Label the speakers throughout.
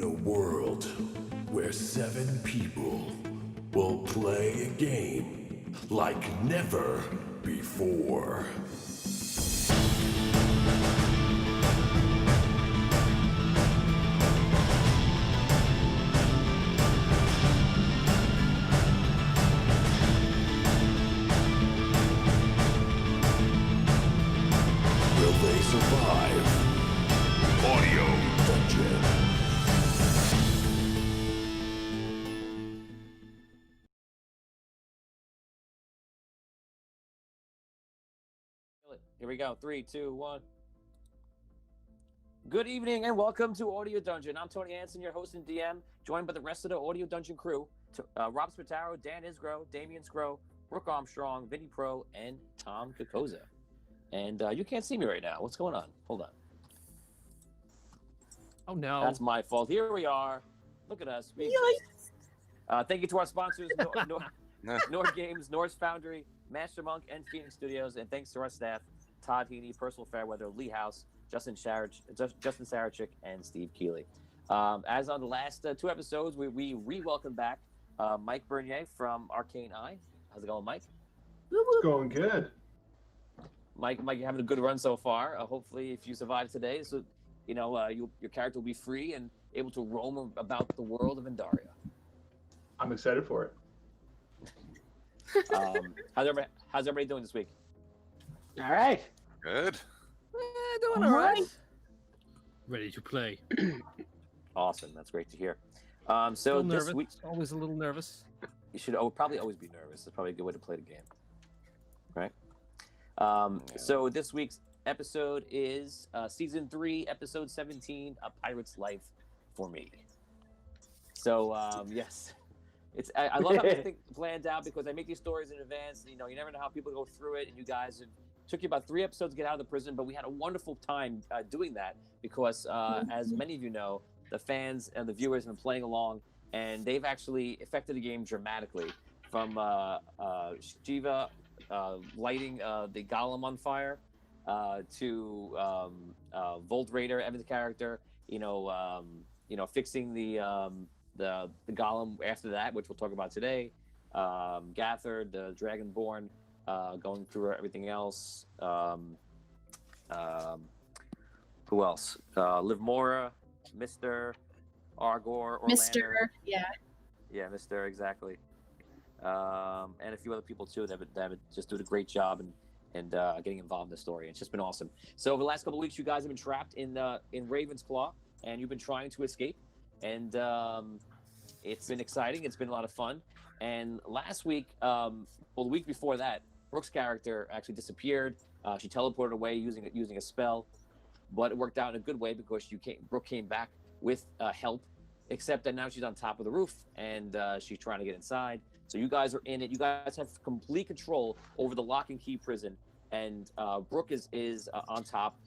Speaker 1: a world where 7 people will play a game like never before. Will they survive? Audio Dungeon.
Speaker 2: Here we go. 3, 2, 1. Good evening and welcome to Audio Dungeon. I'm Tony Hansen, your host and DM, joined by the rest of the Audio Dungeon crew: Rob Spataro, Dan Isgro, Damian Scro, Brooke Armstrong, Vinny Pro, and Tom Kokoza. And you can't see me right now. What's going on? Hold on.
Speaker 3: Oh no.
Speaker 2: That's my fault. Here we are. Look at us. Thank you to our sponsors, Nord Games, Norse Foundry, Master Monk, and Phoenix Studios. And thanks to our staff, Todd Heaney, Personal Fairweather, Lee House, Justin Sarachik, and Steve Keeley. As on the last 2 episodes, we re-welcome back Mike Bernier from Arcane Eye. How's it going, Mike?
Speaker 4: It's going good.
Speaker 2: Mike, you're having a good run so far. Hopefully, if you survive today, so you know your character will be free and able to roam about the world of Indaria.
Speaker 4: I'm excited for it.
Speaker 2: How's everybody doing this week?
Speaker 5: All right.
Speaker 6: Good.
Speaker 3: Doing all right. Ready to play.
Speaker 2: Awesome. That's great to hear. So
Speaker 3: Still
Speaker 2: this
Speaker 3: nervous.
Speaker 2: week,
Speaker 3: Always a little nervous.
Speaker 2: you should probably always be nervous. It's probably a good way to play the game, right? So this week's episode is season 3, episode 17, A Pirate's Life for Me. So yes, I love how everything planned out because I make these stories in advance. You know, you never know how people go through it, and you guys it took you about 3 episodes to get out of the prison, but we had a wonderful time doing that because, as many of you know, the fans and the viewers have been playing along, and they've actually affected the game dramatically. From Shiva lighting the golem on fire to Volt Raider, Evan's character, fixing the golem after that, which we'll talk about today. Gathard, the Dragonborn, going through everything else. Who else? Liv Mora, Mr. Argor, Orlander.
Speaker 7: Mr. Yeah.
Speaker 2: Yeah, Mr. Exactly. And a few other people too that have just did a great job and getting involved in the story. It's just been awesome. So over the last couple of weeks, you guys have been trapped in Raven's Claw, and you've been trying to escape. And it's been exciting. It's been a lot of fun. And last week, the week before that, Brooke's character actually disappeared. She teleported away using a spell, but it worked out in a good way because Brooke came back with help. Except that now she's on top of the roof and she's trying to get inside. So you guys are in it. You guys have complete control over the lock and key prison, and Brooke is on top,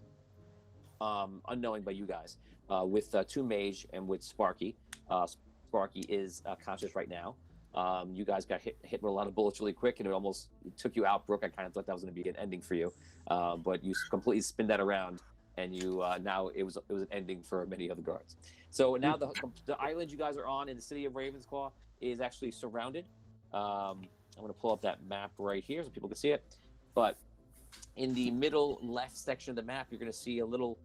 Speaker 2: unknowing by you guys, with 2 mage and with Sparky. Sparky is conscious right now. You guys got hit with a lot of bullets really quick, and it almost took you out, Brooke. I kind of thought that was going to be an ending for you, but you completely spin that around, and you now it was an ending for many other guards. So now the island you guys are on in the city of Ravensclaw is actually surrounded. I'm going to pull up that map right here so people can see it. But in the middle left section of the map, you're going to see a little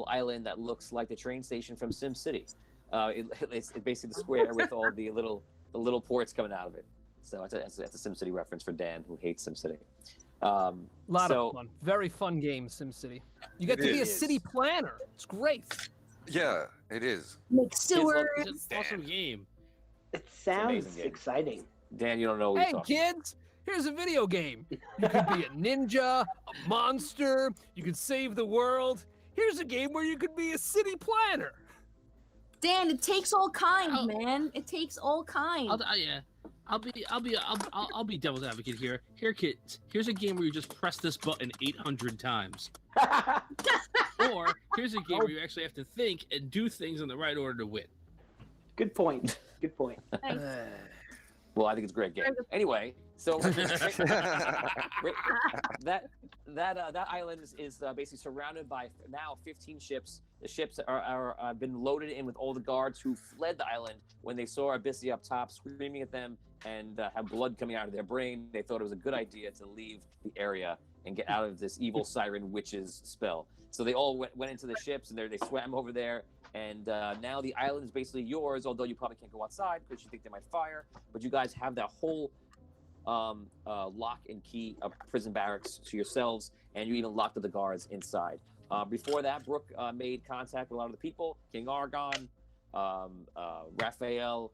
Speaker 2: island that looks like the train station from SimCity. It's basically the square with all the little ports coming out of it. So that's a SimCity reference for Dan, who hates SimCity.
Speaker 3: A lot of fun. Very fun game, SimCity. You get to be a city planner. It's great.
Speaker 6: Yeah, it is.
Speaker 7: Make sewers.
Speaker 3: It's an awesome game.
Speaker 5: It sounds
Speaker 2: amazing game.
Speaker 5: exciting.
Speaker 2: Dan, you don't know what
Speaker 3: Hey,
Speaker 2: you're talking
Speaker 3: kids, here's a video game. You could be a ninja, a monster. You could save the world. Here's a game where you could be a city planner.
Speaker 7: Dan, it takes all kinds, man. It takes all kinds.
Speaker 8: I'll be devil's advocate here. Here, kids. Here's a game where you just press this button 800 times. Or here's a game where you actually have to think and do things in the right order to win.
Speaker 5: Good point. Good point.
Speaker 7: Nice.
Speaker 2: Well, I think it's a great game. Anyway, so that island is basically surrounded by now 15 ships The ships are been loaded in with all the guards who fled the island when they saw ABYSSIA up top screaming at them and have blood coming out of their brain. They thought it was a good idea to leave the area and get out of this evil siren witch's spell. So they all went into the ships and they swam over there. And now the island is basically yours, although you probably can't go outside because you think they might fire. But you guys have that whole lock and key of prison barracks to yourselves, and you even locked up the guards inside. Before that, Brooke made contact with a lot of the people, King Argon, Raphael,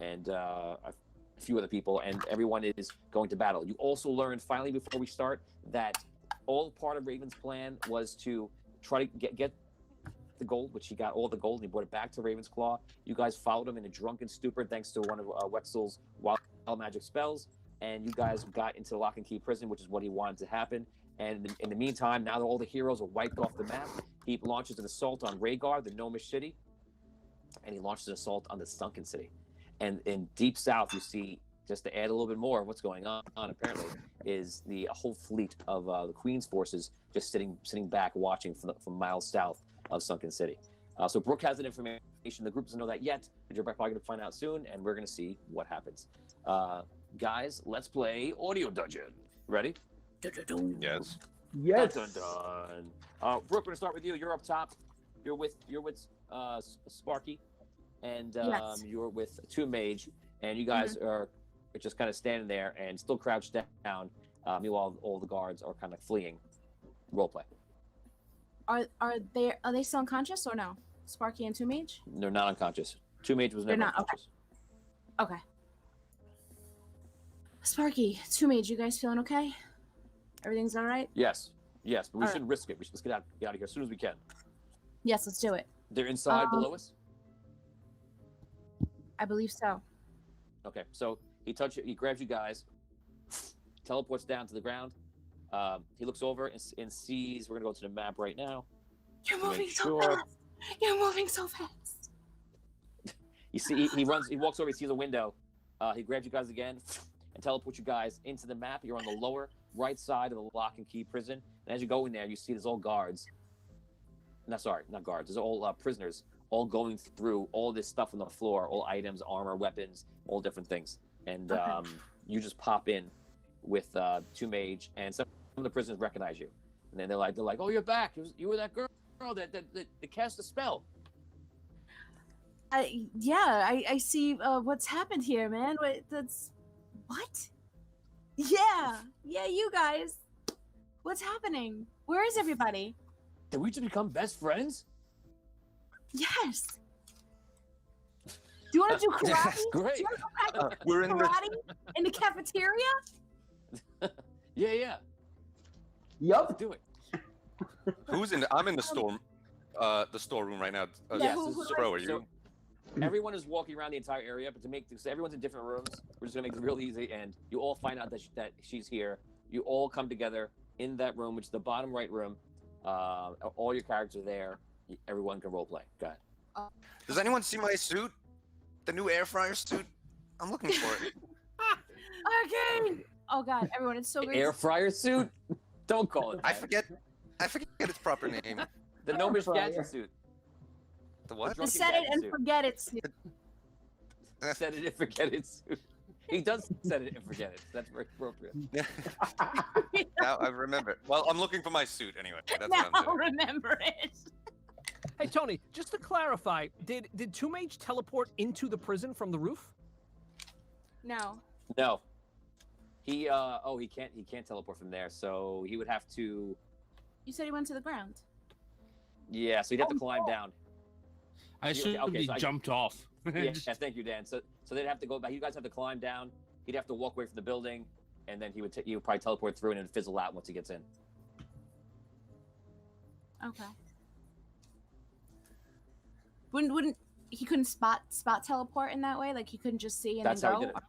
Speaker 2: and a few other people, and everyone is going to battle. You also learned, finally, before we start, that all part of Raven's plan was to try to get the gold, which he got all the gold, and he brought it back to Ravensclaw. You guys followed him in a drunken stupor thanks to one of Wexel's wild magic spells, and you guys got into the lock and key prison, which is what he wanted to happen. And in the meantime, now that all the heroes are wiped off the map, he launches an assault on WRAYGAR, the gnomish city, and he launches an assault on the Sunken city. And in Deep South, you see, just to add a little bit more of what's going on apparently, is the whole fleet of the Queen's forces just sitting back watching from miles south of Sunken City. So Brooke has that information. The group doesn't know that yet, but you're probably going to find out soon, and we're going to see what happens. Guys, let's play Audio Dungeon. Ready?
Speaker 6: Yes.
Speaker 5: Yes.
Speaker 2: Dun, dun, dun. Brooke, we're going to start with you. You're up top. You're with Sparky, and
Speaker 7: Yes.
Speaker 2: you're with Two Mage, and you guys are just kind of standing there and still crouched down. Meanwhile, all the guards are kind of fleeing. Roleplay.
Speaker 7: Are they still unconscious or no? Sparky and Two Mage?
Speaker 2: They're not unconscious. Two Mage was
Speaker 7: They're
Speaker 2: never
Speaker 7: not, okay.
Speaker 2: unconscious.
Speaker 7: Okay. Sparky, Two Mage, you guys feeling okay? Everything's all right?
Speaker 2: Yes, but we
Speaker 7: All
Speaker 2: shouldn't risk it. Let's get out of here as soon as we can.
Speaker 7: Yes, let's do it.
Speaker 2: They're inside below us.
Speaker 7: I believe so.
Speaker 2: Okay, so he grabs you guys, teleports down to the ground. He looks over and sees. We're gonna go to the map right now.
Speaker 7: You're
Speaker 2: Make
Speaker 7: moving so
Speaker 2: sure.
Speaker 7: fast. You're moving so fast.
Speaker 2: You see, he walks over. He sees a window. He grabs you guys again and teleports you guys into the map. You're on the lower right side of the lock and key prison. And as you go in there, you see there's all guards. No, sorry, not guards. There's all prisoners, all going through all this stuff on the floor, all items, armor, weapons, all different things. And you just pop in with Two Mage, and some of the prisoners recognize you. And then they're like, "Oh, you're back. You were that girl that cast a spell."
Speaker 7: I see what's happened here, man. What? Yeah, you guys. What's happening? Where is everybody?
Speaker 2: Did we just become best friends?
Speaker 7: Yes. Do you want to do karate?
Speaker 2: That's great.
Speaker 7: Do you want to practice
Speaker 6: We're in the.
Speaker 7: karate in the cafeteria?
Speaker 2: Yeah.
Speaker 5: Yup.
Speaker 2: Do it.
Speaker 6: Who's in? I'm in the storeroom right now.
Speaker 7: Yeah,
Speaker 6: Bro, are you?
Speaker 2: So everyone is walking around the entire area, but so everyone's in different rooms. We're just gonna make this real easy, and you all find out that she's here. You all come together in that room, which is the bottom right room. All your characters are there. Everyone can roleplay. Go ahead.
Speaker 6: Does anyone see my suit? The new air fryer suit? I'm looking for it.
Speaker 7: Arcane! Oh god, everyone, it's so great.
Speaker 2: Air fryer suit? Don't call it that.
Speaker 6: I forget its proper name.
Speaker 2: The gnomish
Speaker 5: fryer.
Speaker 2: gadget suit.
Speaker 6: The what?
Speaker 7: The
Speaker 2: drunken
Speaker 7: set it
Speaker 2: gadget
Speaker 7: and
Speaker 2: suit.
Speaker 7: forget it.
Speaker 2: Set it and forget it suit. He does set it and forget it. That's very appropriate.
Speaker 6: Now I remember. Well, I'm looking for my suit anyway. That's
Speaker 7: Now
Speaker 6: what I'm
Speaker 7: I'll
Speaker 6: doing.
Speaker 7: remember it.
Speaker 3: Hey Tony, just to clarify, did Two Mage teleport into the prison from the roof?
Speaker 7: No.
Speaker 2: No. He can't teleport from there, so he would have to.
Speaker 7: You said he went to the ground.
Speaker 2: Yeah, so he'd have to climb down.
Speaker 8: I assumed
Speaker 2: okay,
Speaker 8: he
Speaker 2: so
Speaker 8: jumped off.
Speaker 2: Yeah, thank you, Dan. So they'd have to go back. You guys have to climb down. He'd have to walk away from the building, and then he would probably teleport through and then fizzle out once he gets in.
Speaker 7: Okay. Wouldn't he couldn't spot teleport in that way? Like he couldn't just see and
Speaker 2: That's
Speaker 7: then
Speaker 2: how
Speaker 7: go?
Speaker 2: he did it.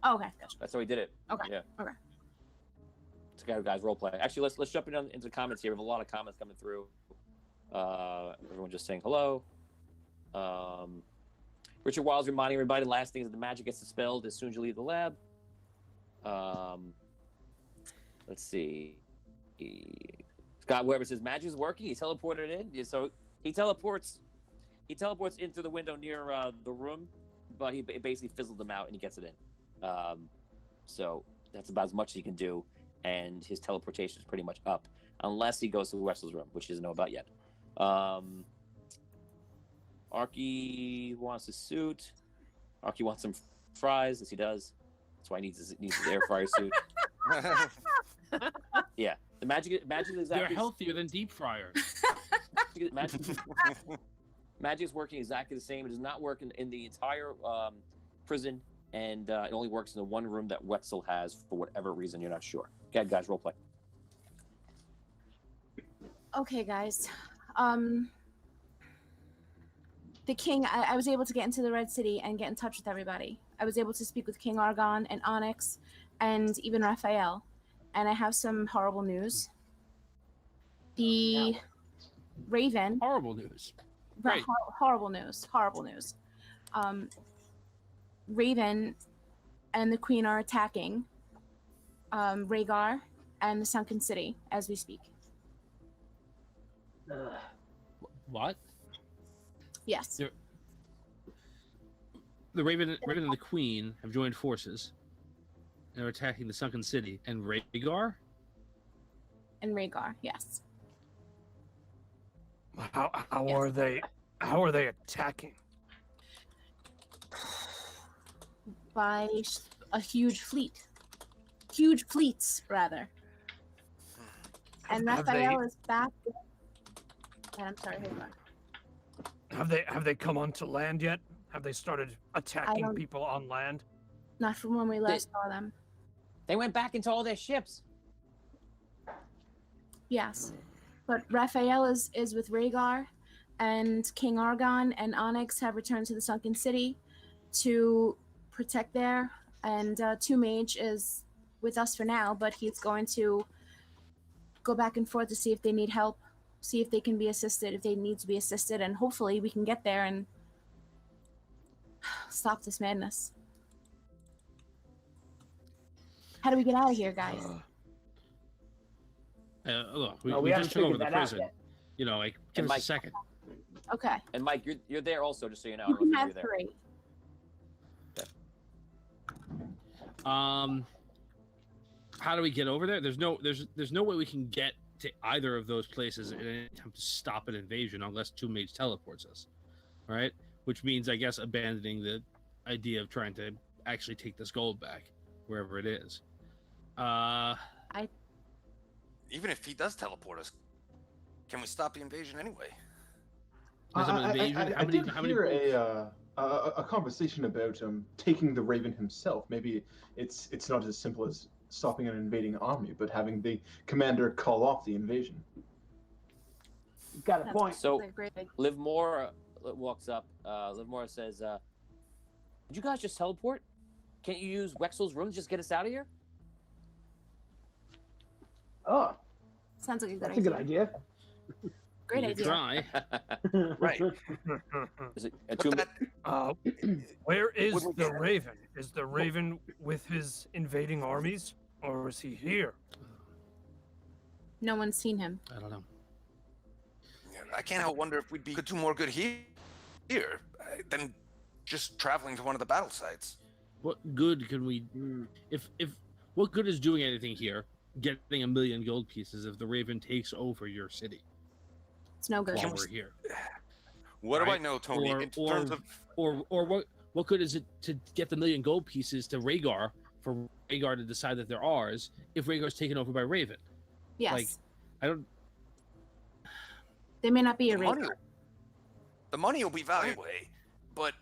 Speaker 7: Oh, okay. Gotcha.
Speaker 2: That's how he did it.
Speaker 7: Okay.
Speaker 2: Yeah.
Speaker 7: Okay.
Speaker 2: Let's go, guys. Role play. Actually, let's jump into the comments here. We have a lot of comments coming through. Everyone just saying hello. Richard Wiles reminding everybody the last thing is that the magic gets dispelled as soon as you leave the lab. Let's see. Scott Weber says magic's working. He teleported in, so he teleports in through the window near the room, but he basically fizzled them out and he gets it in. So that's about as much as he can do, and his teleportation is pretty much up, unless he goes to Wessel's room, which he doesn't know about yet. ARKY wants a suit. ARKY wants some fries, as he does. That's why he needs his air fryer suit. Yeah, the magic is exactly.
Speaker 8: They're healthier than deep fryers.
Speaker 2: Magic is working exactly the same. It does not work in the entire prison, and it only works in the one room that Wetzel has for whatever reason you're not sure. Okay, guys, role play.
Speaker 7: Okay, guys. The king, I was able to get into the Red City and get in touch with everybody. I was able to speak with King Argon and Onyx and even Raphael. And I have some horrible news. The Raven...
Speaker 8: Horrible news.
Speaker 7: Right. Horrible news. Horrible news. Raven and the Queen are attacking WRAYGAR and the Sunken City as we speak.
Speaker 8: What?
Speaker 7: Yes.
Speaker 8: The Raven and the Queen have joined forces and are attacking the Sunken City. And WRAYGAR?
Speaker 7: And WRAYGAR, yes.
Speaker 3: How are they? How are they attacking?
Speaker 7: By a huge fleet. Huge fleets, rather. And
Speaker 3: Have
Speaker 7: Raphael is back. And I'm sorry, hold on.
Speaker 3: Have they come onto land yet? Have they started attacking people on land?
Speaker 7: Not from when we last saw them.
Speaker 2: They went back into all their ships.
Speaker 7: Yes. But Raphael is with WRAYGAR, and King Argon and Onyx have returned to the Sunken City to protect there. And Two Mage is with us for now, but he's going to go back and forth to see if they need help, see if they can be assisted, if they need to be assisted, and hopefully we can get there and stop this madness. How do we get out of here, guys?
Speaker 8: Look,
Speaker 5: No,
Speaker 8: we
Speaker 5: haven't
Speaker 8: just took over
Speaker 5: figured
Speaker 8: the
Speaker 5: that out
Speaker 8: prison.
Speaker 5: yet.
Speaker 8: You know, like, give
Speaker 2: And
Speaker 8: us
Speaker 2: Mike-
Speaker 8: a second.
Speaker 7: Okay.
Speaker 2: And Mike, you're there also, just so you know. I
Speaker 7: You
Speaker 2: don't
Speaker 7: can
Speaker 2: know if
Speaker 7: have
Speaker 2: you're there.
Speaker 7: 3.
Speaker 8: How do we get over there? There's no way we can get to either of those places in any time to stop an invasion unless Two Mage teleports us, right? Which means, I guess, abandoning the idea of trying to actually take this gold back, wherever it is.
Speaker 6: Even if he does teleport us, can we stop the invasion anyway?
Speaker 8: There's an invasion.
Speaker 4: I did hear a conversation about taking the Raven himself. Maybe it's not as simple as stopping an invading army, but having the commander call off the invasion.
Speaker 5: You've got a point.
Speaker 2: So,
Speaker 7: a great big...
Speaker 2: Livmore walks up. Livmore says, "Did you guys just teleport? Can't you use Wexel's room to just get us out of here?"
Speaker 5: Oh,
Speaker 7: Sounds like a good
Speaker 5: that's a
Speaker 7: idea.
Speaker 5: good idea.
Speaker 7: Great
Speaker 8: You
Speaker 7: idea.
Speaker 8: try.
Speaker 6: Right.
Speaker 2: Is it a
Speaker 6: But
Speaker 2: two?
Speaker 6: that,
Speaker 3: Where is
Speaker 6: Would we
Speaker 3: the
Speaker 6: get-
Speaker 3: Raven? Is the Raven with his invading armies, or is he here?
Speaker 7: No one's seen him.
Speaker 8: I don't know.
Speaker 6: I can't help wonder if we'd be do more good here than just traveling to one of the battle sites.
Speaker 8: What good can we? If what good is doing anything here? Getting 1 million gold pieces if the Raven takes over your city
Speaker 7: It's no good.
Speaker 8: while we're here.
Speaker 6: What do I
Speaker 8: Right.
Speaker 6: know, Tony?
Speaker 8: Or-
Speaker 6: in terms of
Speaker 8: Or what good is it to get the 1 million gold pieces to WRAYGAR for WRAYGAR to decide that they're ours if WRAYGAR's taken over by Raven?
Speaker 7: Yes.
Speaker 8: Like, I don't.
Speaker 7: They may not be a
Speaker 6: the money,
Speaker 7: Raven.
Speaker 6: the money will be valuable, but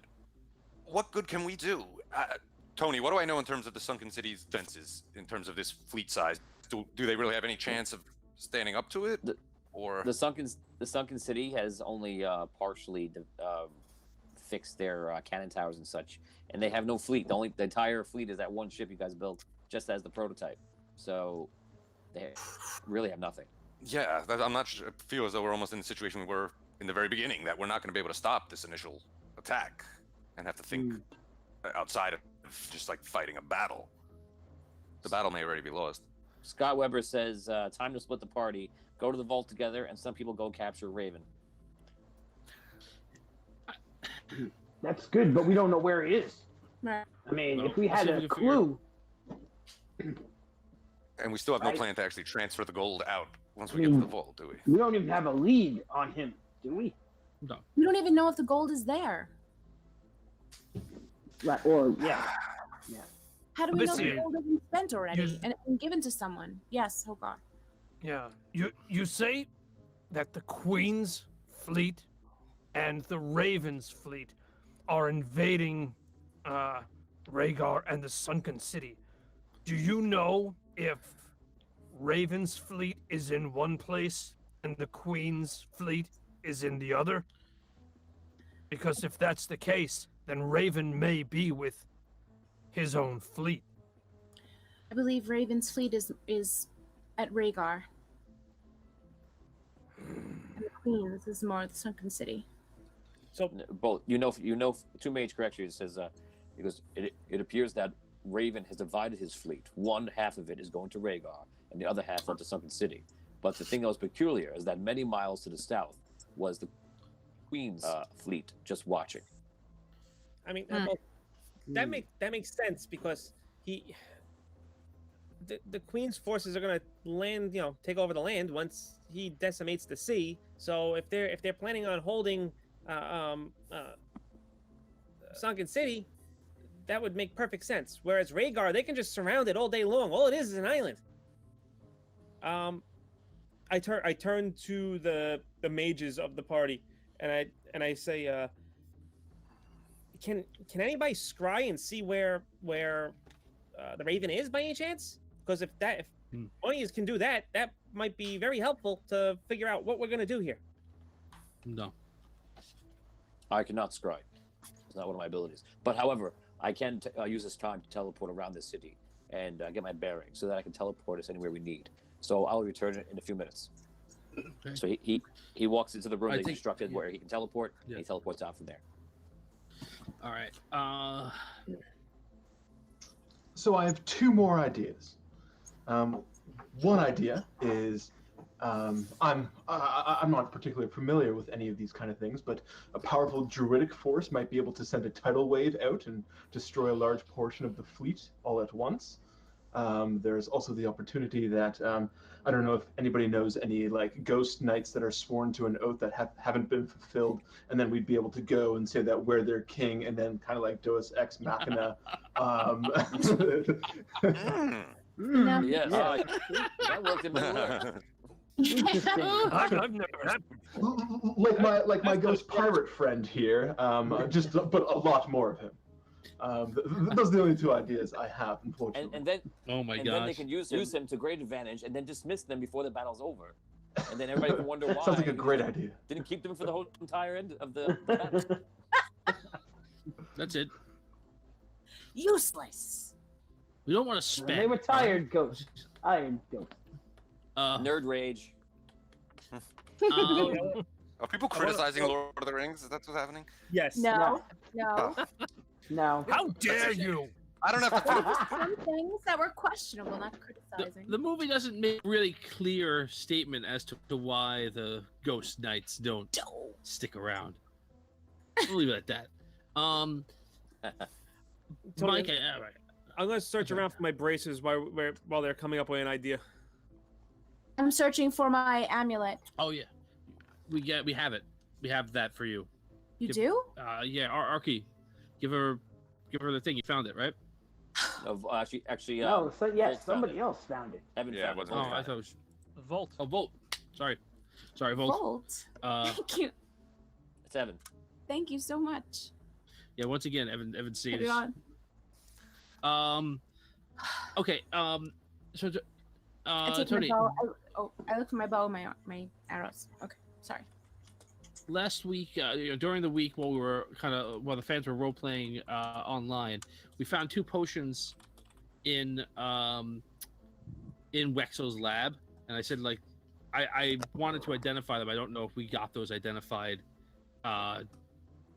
Speaker 6: what good can we do? Tony, what do I know in terms of the Sunken City's defenses, in terms of this fleet size? Do they really have any chance of standing up to it? Or
Speaker 2: The sunken city has only partially fixed their cannon towers and such, and they have no fleet. The entire fleet is that one ship you guys built, just as the prototype. So they really have nothing.
Speaker 6: yeah, I'm not sure. I feel as though we're almost in the situation we were in the very beginning, that we're not going to be able to stop this initial attack, and have to think outside of just like fighting a battle. The battle may already be lost.
Speaker 2: Scott Weber says, time to split the party. go to the vault together, and some people go capture Raven.
Speaker 5: That's good, but we don't know where he is.
Speaker 7: Right.
Speaker 5: I mean,
Speaker 8: Well,
Speaker 5: if we
Speaker 8: let's
Speaker 5: had
Speaker 8: see if
Speaker 5: a
Speaker 8: we can figure-
Speaker 5: clue,
Speaker 6: And we still have no
Speaker 5: Right.
Speaker 6: plan to actually transfer the gold out once we
Speaker 5: I
Speaker 6: get to
Speaker 5: mean-
Speaker 6: the vault, do we?
Speaker 5: we don't even have a lead on him, do we?
Speaker 8: No.
Speaker 7: We don't even know if the gold is there.
Speaker 5: Right, or, yeah.
Speaker 7: How do we know the
Speaker 3: ABYSSIA,
Speaker 7: gold isn't spent already
Speaker 3: you-
Speaker 7: and given to someone? Yes, Hogar.
Speaker 3: Yeah. You say that the Queen's fleet and the Raven's fleet are invading WRAYGAR and the Sunken City. Do you know if Raven's fleet is in one place and the Queen's fleet is in the other? Because if that's the case, then Raven may be with his own fleet.
Speaker 7: I believe Raven's fleet is at WRAYGAR. And the Queen's is more the Sunken City.
Speaker 9: So
Speaker 2: Both, two mage corrections. It says, because it appears that Raven has divided his fleet. One half of it is going to WRAYGAR, and the other half went to Sunken City. But the thing that was peculiar is that many miles to the south was the Queen's fleet just watching.
Speaker 9: I mean, that makes sense because the Queen's forces are gonna land, take over the land once he decimates the sea. So if they're planning on holding Sunken City, that would make perfect sense. Whereas WRAYGAR, they can just surround it all day long. All it is an island. I turn to the mages of the party, and I say, can anybody scry and see where the Raven is by any chance? Because if one of you can do that, that might be very helpful to figure out what we're gonna do here.
Speaker 8: No.
Speaker 2: I cannot scry. It's not one of my abilities. But however, I can use this time to teleport around the city and get my bearings so that I can teleport us anywhere we need. So I'll return in a few minutes.
Speaker 8: Okay.
Speaker 2: So he walks into the room
Speaker 8: I
Speaker 2: that he
Speaker 8: think-
Speaker 2: constructed where he can teleport,
Speaker 8: Yeah.
Speaker 2: and he teleports out from there.
Speaker 8: All right.
Speaker 4: So I have two more ideas. One idea is I'm not particularly familiar with any of these kind of things, but a powerful druidic force might be able to send a tidal wave out and destroy a large portion of the fleet all at once. There's also the opportunity that I don't know if anybody knows any like ghost knights that are sworn to an oath that haven't been fulfilled, and then we'd be able to go and say that we're their king, and then kind of like Deus Ex Machina.
Speaker 7: No.
Speaker 2: Yes,
Speaker 5: Yeah.
Speaker 2: that worked in Middle Earth.
Speaker 5: Interesting.
Speaker 3: I've never had.
Speaker 4: like my ghost pirate friend here, but a lot more of him. Those are the only two ideas I have, unfortunately.
Speaker 2: And then
Speaker 8: Oh my
Speaker 2: and then they
Speaker 8: gosh.
Speaker 2: can use him to great advantage, and then dismiss them before the battle's over. And then everybody can wonder why.
Speaker 4: Sounds like a
Speaker 2: you
Speaker 4: great idea.
Speaker 2: Didn't keep them for the whole entire end of the battle.
Speaker 8: That's it.
Speaker 7: Useless.
Speaker 8: We don't want to spend.
Speaker 5: They were tired ghosts. Iron ghosts.
Speaker 2: Nerd rage.
Speaker 6: Are people criticizing Lord of the Rings? Is that what's happening?
Speaker 9: Yes.
Speaker 7: No. No.
Speaker 5: No.
Speaker 3: How dare you?
Speaker 6: I don't have to put
Speaker 7: Some things that were questionable, not criticizing.
Speaker 8: the movie doesn't make a really clear statement as to why the ghost knights don't stick around. We'll leave it at that.
Speaker 9: Tony,
Speaker 8: Mike, all right.
Speaker 9: I'm gonna search around for my braces while they're coming up with an idea.
Speaker 7: I'm searching for my amulet.
Speaker 8: Oh yeah, we have it. We have that for you.
Speaker 7: You
Speaker 8: Yep.
Speaker 7: do?
Speaker 8: Yeah, ARKY, give her the thing. You found it, right?
Speaker 2: Actually,
Speaker 5: No, so, yes,
Speaker 2: Volt found
Speaker 5: somebody
Speaker 2: it.
Speaker 5: else found it.
Speaker 2: Evan
Speaker 6: Yeah,
Speaker 2: found
Speaker 6: it
Speaker 2: it.
Speaker 6: wasn't
Speaker 8: Oh,
Speaker 2: Volt
Speaker 8: I
Speaker 2: found
Speaker 8: thought
Speaker 2: it.
Speaker 8: it was.
Speaker 3: Vault.
Speaker 8: Oh, Volt. Sorry, Volt.
Speaker 7: Volt. Thank you.
Speaker 2: It's Evan.
Speaker 7: Thank you so much.
Speaker 8: Yeah, once again, Evan
Speaker 7: Put
Speaker 8: sees.
Speaker 7: it on.
Speaker 8: Okay. So,
Speaker 7: I take
Speaker 8: Tony,
Speaker 7: my bow. I look for my bow and my arrows. Okay, sorry.
Speaker 8: last week, during the week while while the fans were role playing online, we found 2 potions in Wexel's lab, and I said I wanted to identify them. I don't know if we got those identified. I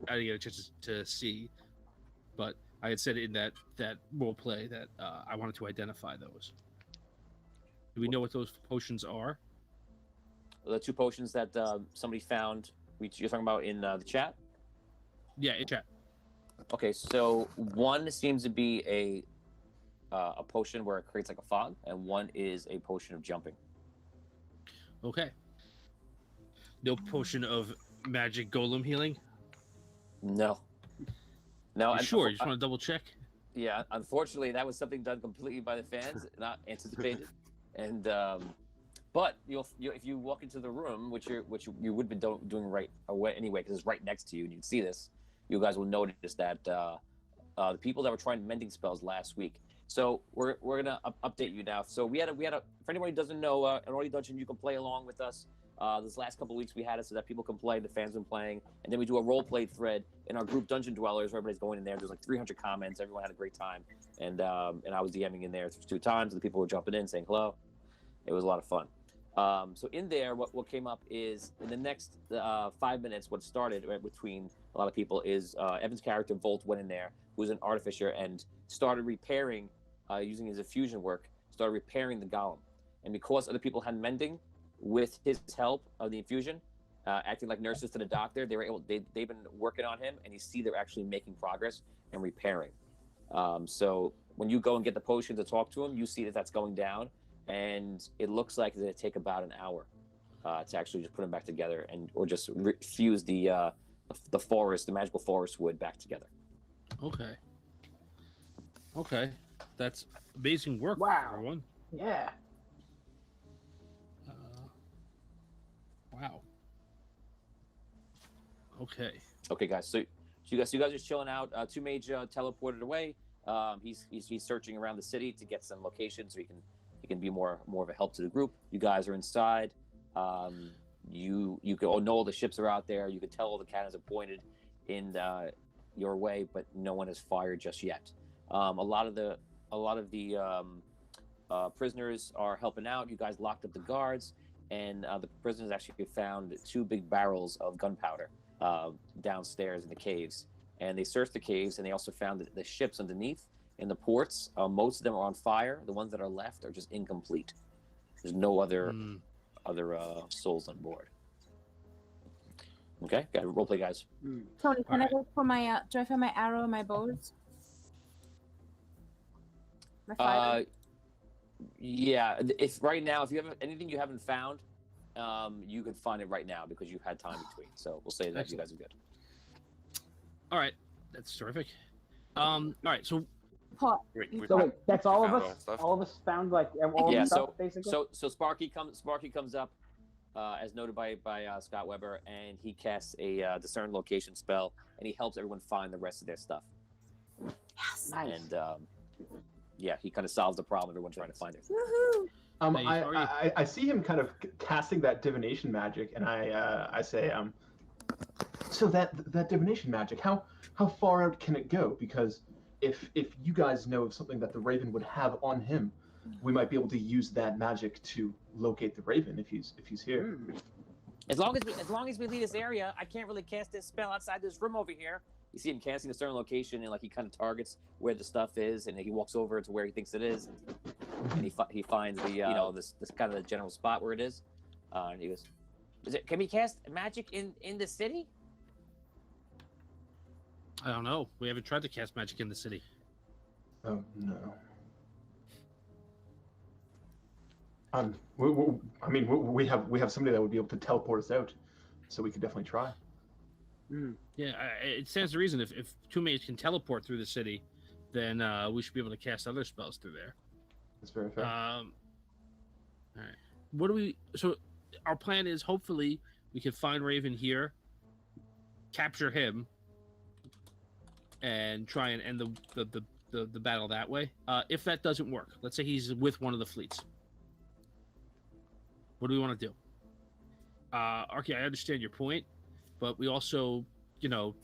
Speaker 8: didn't get a chance to see, but I had said in that role play that I wanted to identify those. Do we know what those potions are?
Speaker 2: the 2 potions that somebody found. You're talking about in the chat.
Speaker 8: Yeah, in chat.
Speaker 2: Okay, so one seems to be a potion where it creates like a fog, and one is a potion of jumping.
Speaker 8: Okay. No potion of magic golem healing?
Speaker 2: No. No.
Speaker 8: You sure? You just want to double check?
Speaker 2: Yeah, unfortunately, that was something done completely by the fans, not anticipated. And but if you walk into the room, which you would be doing right away anyway, because it's right next to you, and you can see this, you guys will notice that the people that were trying mending spells last week. So we're gonna update you now. So we had a for anybody who doesn't know, an Already Dungeon, you can play along with us. This last couple of weeks we had it so that people can play, the fans been playing, and then we do a role play thread in our group Dungeon Dwellers where everybody's going in there. There's like 300 comments. Everyone had a great time, and I was DMing in there 2 times. The people were jumping in saying hello. It was a lot of fun. So in there, what came up is in the next 5 minutes, what started right between a lot of people is Evan's character Volt went in there, who's an artificer, and started repairing using his infusion work. Started repairing the golem, and because other people had mending. With his help of the infusion, acting like nurses to the doctor, they were able. They've been working on him, and you see they're actually making progress and repairing. So when you go and get the potion to talk to him, you see that that's going down, and it looks like it's going to take about an hour to actually just put them back together, or just fuse the forest, the magical forest wood back together.
Speaker 8: Okay. Okay, that's amazing work,
Speaker 5: Wow.
Speaker 8: everyone.
Speaker 5: Yeah.
Speaker 8: Wow. Okay.
Speaker 2: Okay, guys. So you guys are chilling out. 2 mage teleported away. He's searching around the city to get some locations so he can be more of a help to the group. You guys are inside. You can know all the ships are out there. You can tell all the cannons are pointed in your way, but no one has fired just yet. A lot of the prisoners are helping out. You guys locked up the guards. And the prisoners actually found 2 big barrels of gunpowder downstairs in the caves. And they searched the caves, and they also found the ships underneath in the ports. Most of them are on fire. The ones that are left are just incomplete. There's no other souls on board. Okay, got it. Roleplay, guys.
Speaker 7: Tony, can I
Speaker 8: Alright.
Speaker 7: go for my do I find my arrow and my bows? My fire?
Speaker 2: Yeah, if right now, if you have anything you haven't found, you can find it right now because you've had time between. So we'll say that you guys are good.
Speaker 8: All right, that's terrific. All right, so
Speaker 7: Pot.
Speaker 6: We
Speaker 5: So wait, that's all of
Speaker 6: found
Speaker 5: us.
Speaker 6: all that stuff?
Speaker 5: All of us found like all
Speaker 2: Yeah,
Speaker 5: the stuff basically.
Speaker 2: So Sparky comes up, as noted by Scott Weber, and he casts a discern location spell, and he helps everyone find the rest of their stuff.
Speaker 7: Yes.
Speaker 5: Nice.
Speaker 2: And yeah, he kind of solves the problem everyone's trying to find it.
Speaker 7: Woohoo!
Speaker 8: Hey, sorry.
Speaker 4: I see him kind of casting that divination magic, and I say, so that divination magic, how far out can it go? Because if you guys know of something that the Raven would have on him, we might be able to use that magic to locate the Raven if he's here.
Speaker 2: As long as we leave this area, I can't really cast this spell outside this room over here. You see him casting a certain location, and like he kind of targets where the stuff is, and he walks over to where he thinks it is, and he finds the this kind of the general spot where it is, and he goes, can we cast magic in the city?
Speaker 8: I don't know. We haven't tried to cast magic in the city.
Speaker 4: Oh no. We have somebody that would be able to teleport us out, so we could definitely try.
Speaker 8: Yeah, it stands to reason if 2 mages can teleport through the city, then we should be able to cast other spells through there.
Speaker 4: That's very fair.
Speaker 8: All right. What do we? So our plan is hopefully we can find Raven here, capture him, and try and end the battle that way. If that doesn't work, let's say he's with one of the fleets. What do we want to do? ARKY, I understand your point, but we also,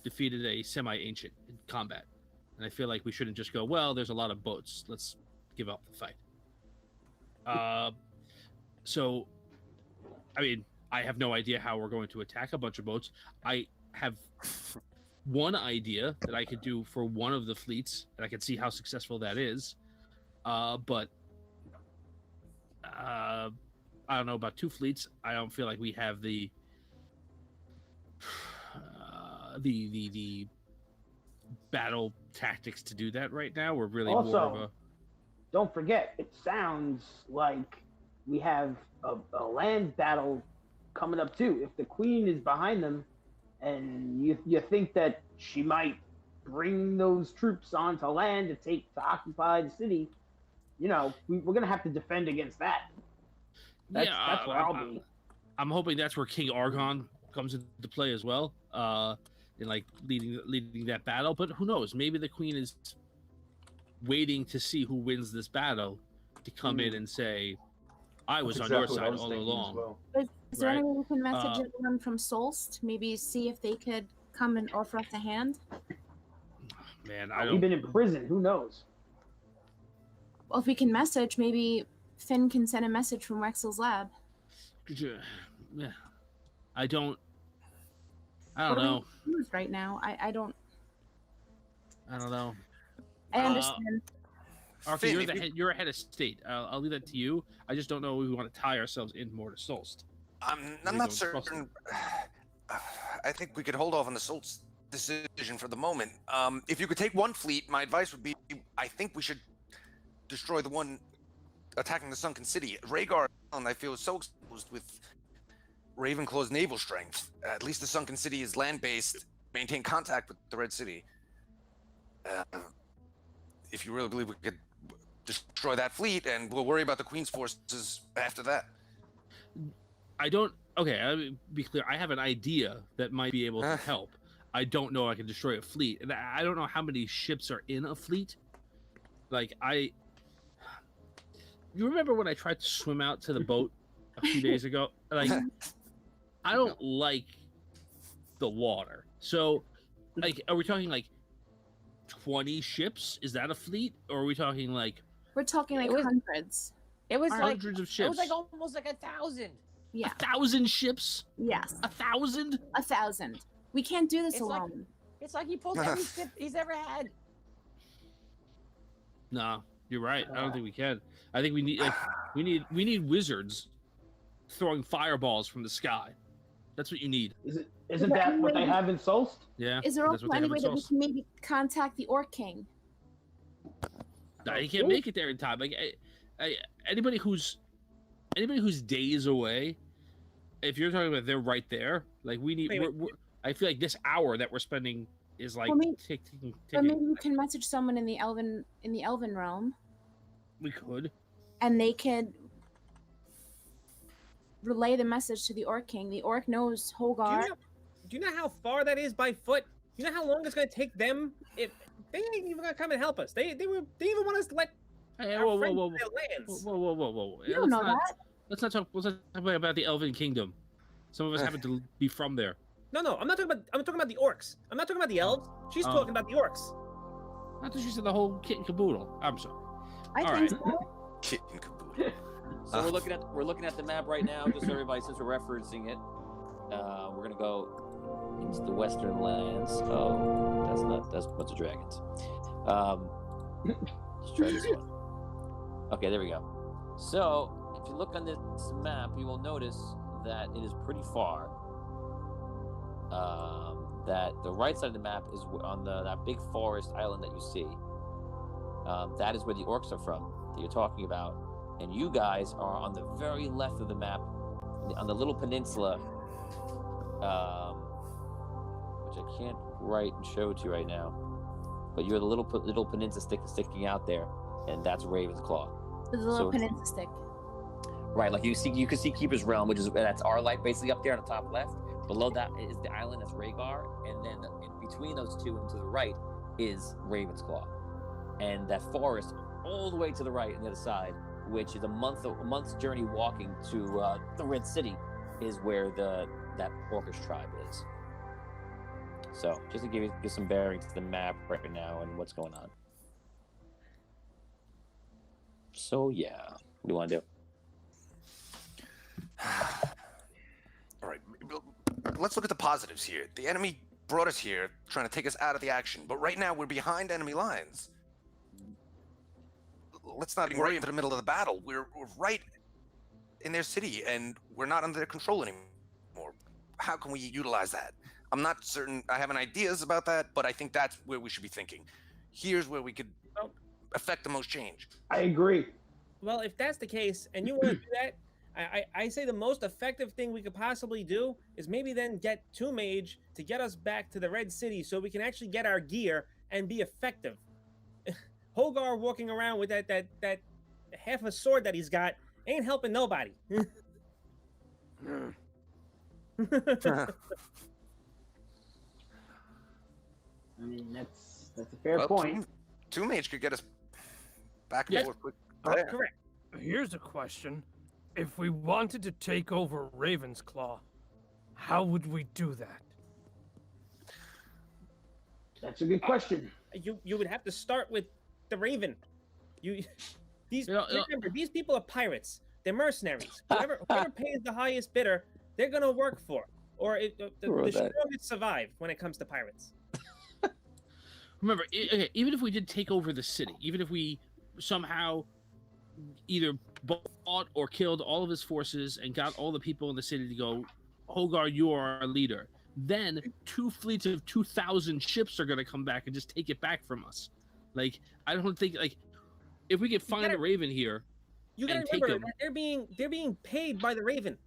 Speaker 8: defeated a semi-ancient in combat. And I feel like we shouldn't just go, well, there's a lot of boats. Let's give up the fight. So, I mean, I have no idea how we're going to attack a bunch of boats. I have one idea that I could do for one of the fleets, and I can see how successful that is. But I don't know about 2 fleets. I don't feel like we have the battle tactics to do that right now. We're really more of
Speaker 5: Also,
Speaker 8: a.
Speaker 5: don't forget, it sounds like we have a land battle coming up too. If the queen is behind them, and you think that she might bring those troops onto land to occupy the city, you know, we're gonna have to defend against that. That's where I'll be.
Speaker 8: I'm hoping that's where King Argon comes into play as well, in like leading that battle. But who knows? Maybe the queen is waiting to see who wins this battle to come in and say, "I was
Speaker 4: That's
Speaker 8: on your
Speaker 4: exactly what I
Speaker 8: side
Speaker 4: was
Speaker 8: all
Speaker 4: thinking as
Speaker 8: along."
Speaker 4: well.
Speaker 7: Is there
Speaker 8: Right.
Speaker 7: any way we can message everyone from SOULST? Maybe see if they could come and offer us a hand?
Speaker 8: Man, I
Speaker 5: We've
Speaker 8: don't.
Speaker 5: been in prison. Who knows?
Speaker 7: Well, if we can message, maybe Finn can send a message from Wexel's lab.
Speaker 8: Yeah, I don't
Speaker 7: What do
Speaker 8: know.
Speaker 7: we use right now? I don't.
Speaker 8: I don't know.
Speaker 7: I understand.
Speaker 8: Arthur,
Speaker 6: Finn,
Speaker 8: you're a head of state. I'll leave that to you. I just don't know if we want to tie ourselves in more to SOULST.
Speaker 6: I'm
Speaker 8: Maybe
Speaker 6: not
Speaker 8: don't trust
Speaker 6: certain. I think we could hold off on the SOULST decision for the moment. If you could take 1 fleet, my advice would be, I think we should destroy the one attacking the sunken city. Rhaegar, I feel, is so exposed with Ravenclaw's naval strength. At least the sunken city is land-based. Maintain contact with the Red City. If you really believe we could destroy that fleet, and we'll worry about the Queen's forces after that.
Speaker 8: I don't. Okay, I'll be clear. I have an idea that might be able to help. I don't know I can destroy a fleet, and I don't know how many ships are in a fleet. Like you remember when I tried to swim out to the boat a few days ago? Like, I don't like the water. So, like, are we talking like 20 ships? Is that a fleet, or are we talking like?
Speaker 7: We're talking like
Speaker 2: It was-
Speaker 7: hundreds.
Speaker 2: It was like
Speaker 8: Hundreds of ships.
Speaker 2: It was like almost like 1,000.
Speaker 7: Yeah.
Speaker 8: 1,000 ships?
Speaker 7: Yes.
Speaker 8: 1,000?
Speaker 7: 1,000. We can't do this
Speaker 2: It's like-
Speaker 7: alone.
Speaker 2: It's like he pulls every ship he's ever had.
Speaker 8: No, you're right. I don't think we can. I think we need we need wizards throwing fireballs from the sky. That's what you need.
Speaker 5: Isn't that what they have in SOULST?
Speaker 8: Yeah.
Speaker 7: Is there
Speaker 8: that's
Speaker 7: also
Speaker 8: what they
Speaker 7: any
Speaker 8: have
Speaker 7: way
Speaker 8: in
Speaker 7: that we
Speaker 8: SOULST.
Speaker 7: can maybe contact the Orc King?
Speaker 8: No, you can't make it there in time. Like anybody who's days away. If you're talking about they're right there, like we need.
Speaker 9: Wait.
Speaker 8: I feel like this hour that we're spending is like
Speaker 7: Well, maybe-
Speaker 8: ticking.
Speaker 7: Or maybe we can message someone in the Elven realm,
Speaker 8: We could.
Speaker 7: and they could relay the message to the Orc King. The Orc knows Holgar.
Speaker 9: Do you know how far that is by foot? Do you know how long it's going to take them? If they ain't even going to come and help us. They even want us to let
Speaker 8: Hey,
Speaker 9: our
Speaker 8: whoa,
Speaker 9: friends
Speaker 8: whoa.
Speaker 9: their lands.
Speaker 8: Whoa.
Speaker 7: You don't know that.
Speaker 8: Let's not talk about the Elven Kingdom. Some of us happen to be from there.
Speaker 9: No, I'm not talking about. I'm talking about the orcs. I'm not talking about the elves. She's talking about the orcs.
Speaker 8: I thought you said the whole kit and caboodle. I'm sorry.
Speaker 7: I
Speaker 8: All
Speaker 7: think
Speaker 8: right.
Speaker 7: so.
Speaker 6: Kit and caboodle.
Speaker 2: So we're looking at the map right now, just so everybody, since we're referencing it. We're gonna go into the western lands. Oh, that's a bunch of dragons. Let's try this one. Okay, there we go. So if you look on this map, you will notice that it is pretty far. That the right side of the map is on that big forest island that you see. That is where the orcs are from that you're talking about, and you guys are on the very left of the map, on the little peninsula, which I can't write and show to you right now. But you're the little peninsula sticking out there, and that's Ravensclaw.
Speaker 7: The little
Speaker 2: So-
Speaker 7: peninsula stick.
Speaker 2: Right, like you can see Keeper's Realm, that's ARLIGHT basically up there on the top left. Below that is the island, that's Rhaegar, and then in between those two and to the right is Ravensclaw. And that forest all the way to the right on the other side, which is a month's journey walking to the Red City, is where that Orcish tribe is. So just to give some bearings to the map right now and what's going on. So yeah, what do you want to do?
Speaker 6: All right, let's look at the positives here. The enemy brought us here, trying to take us out of the action, but right now we're behind enemy lines. Let's not worry into the middle of the battle. We're right in their city, and we're not under their control anymore. How can we utilize that? I'm not certain. I have an ideas about that, but I think that's where we should be thinking. Here's where we could affect the most change.
Speaker 5: I agree.
Speaker 9: Well, if that's the case, and you want to do that, I say the most effective thing we could possibly do is maybe then get Two Mage to get us back to the Red City so we can actually get our gear and be effective. Hogar walking around with that half a sword that he's got ain't helping nobody.
Speaker 5: I mean, that's a fair point.
Speaker 6: Two Mage could get us back and
Speaker 9: Yes.
Speaker 6: forth.
Speaker 9: Correct.
Speaker 3: Here's a question. If we wanted to take over Ravensclaw, how would we do that?
Speaker 5: That's a good question.
Speaker 9: You would have to start with the Raven. Remember, these people are pirates. They're mercenaries. Whoever pays the highest bidder, they're gonna work for. Or the strongest survive when it comes to pirates.
Speaker 8: Remember, okay, even if we did take over the city, even if we somehow either bought or killed all of his forces and got all the people in the city to go, Hogar, you are our leader, then 2 fleets of 2,000 ships are going to come back and just take it back from us. Like, I don't think, like, if we could find a Raven here,
Speaker 9: you gotta remember that they're being paid by the Raven.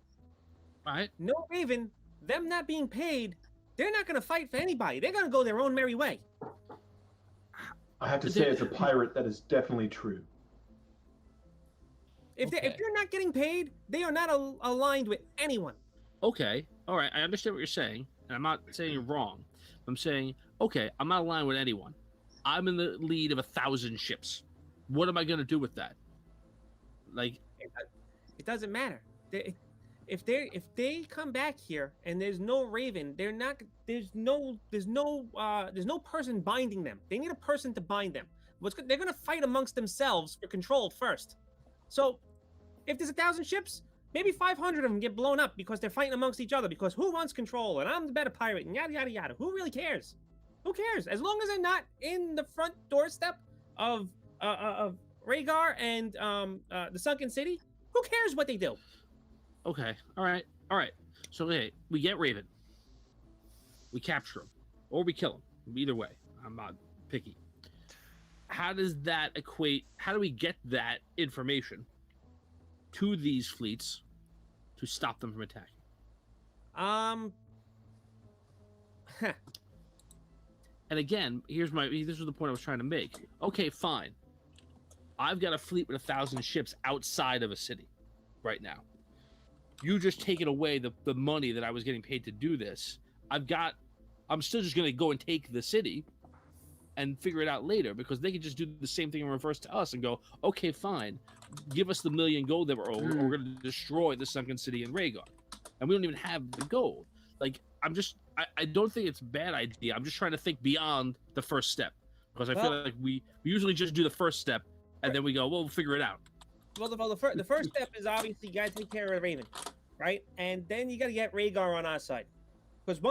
Speaker 8: Right?
Speaker 9: No Raven, them not being paid, they're not gonna fight for anybody. They're gonna go their own merry way.
Speaker 4: I have to say, as a pirate, that is definitely true.
Speaker 9: If they're not getting paid, they are not aligned with anyone.
Speaker 8: Okay, all right, I understand what you're saying, and I'm not saying you're wrong. I'm saying, okay, I'm not aligned with anyone. I'm in the lead of 1,000 ships. What am I going to do with that? Like,
Speaker 9: it doesn't matter. If they come back here and there's no Raven, there's no person binding them. They need a person to bind them. They're going to fight amongst themselves for control first. So, if there's 1,000 ships, maybe 500 of them get blown up because they're fighting amongst each other. Because who wants control? And I'm the better pirate. And yada yada yada. Who really cares? Who cares? As long as they're not in the front doorstep of WRAYGAR and the Sunken City, who cares what they do?
Speaker 8: okay, all right. So, okay, we get Raven. We capture him. Or we kill him. Either way, I'm not picky. How does that equate? How do we get that information to these fleets to stop them from attacking? And again, this was the point I was trying to make. Okay, fine. I've got a fleet with 1,000 ships outside of a city right now. You just taken away the money that I was getting paid to do this. I'm still just going to go and take the city and figure it out later, because they could just do the same thing in reverse to us and go, okay, fine, give us the 1,000,000 gold that we're owed, or we're going to destroy the Sunken City in WRAYGAR. And we don't even have the gold. Like, I don't think it's a bad idea. I'm just trying to think beyond the first step, because I feel like we usually just do the first step and then we go, well, we'll figure it out.
Speaker 9: Well, the first step is obviously you got to take care of Raven, right? And then you got to get WRAYGAR on our side, because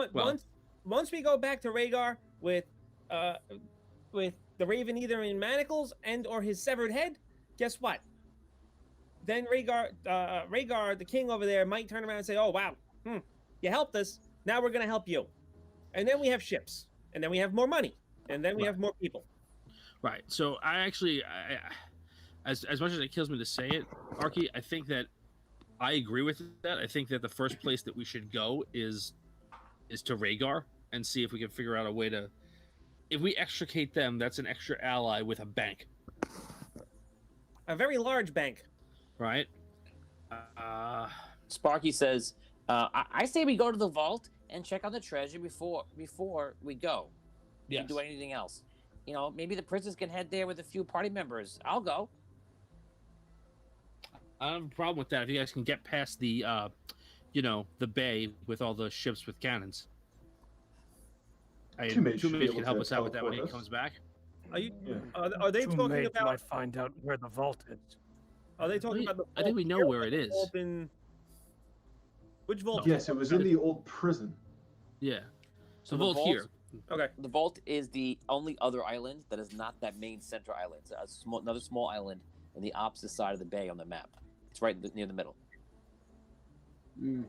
Speaker 9: once we go back to WRAYGAR with the Raven either in manacles and or his severed head, guess what? Then WRAYGAR, the king over there, might turn around and say, "Oh wow, you helped us. Now we're gonna help you." And then we have ships, and then we have more money, and then we have more people.
Speaker 8: Right. So I as much as it kills me to say it, ARKY, I think that I agree with that. I think that the first place that we should go is to WRAYGAR and see if we can figure out a way to. If we extricate them, that's an extra ally with a bank.
Speaker 9: A very large bank.
Speaker 8: Right?
Speaker 2: Sparky says, I say we go to the vault and check out the treasure before we go.
Speaker 8: Yes.
Speaker 2: Do anything else. You know, maybe the prisoners can head there with a few party members. I'll go.
Speaker 8: I don't have a problem with that if you guys can get past the, the bay with all the ships with cannons. Two Mage can help us out with that when he comes back.
Speaker 9: Are you? Are they talking about?
Speaker 3: Might find out where the vault is.
Speaker 9: Are they talking about the vault?
Speaker 8: I think we know where it is.
Speaker 9: Which vault?
Speaker 4: Yes, it was in the old prison.
Speaker 8: Yeah.
Speaker 2: So
Speaker 8: the vault here.
Speaker 9: Okay.
Speaker 2: The vault is the only other island that is not that main central island. It's another small island on the opposite side of the bay on the map. It's right near the middle.
Speaker 5: Mm.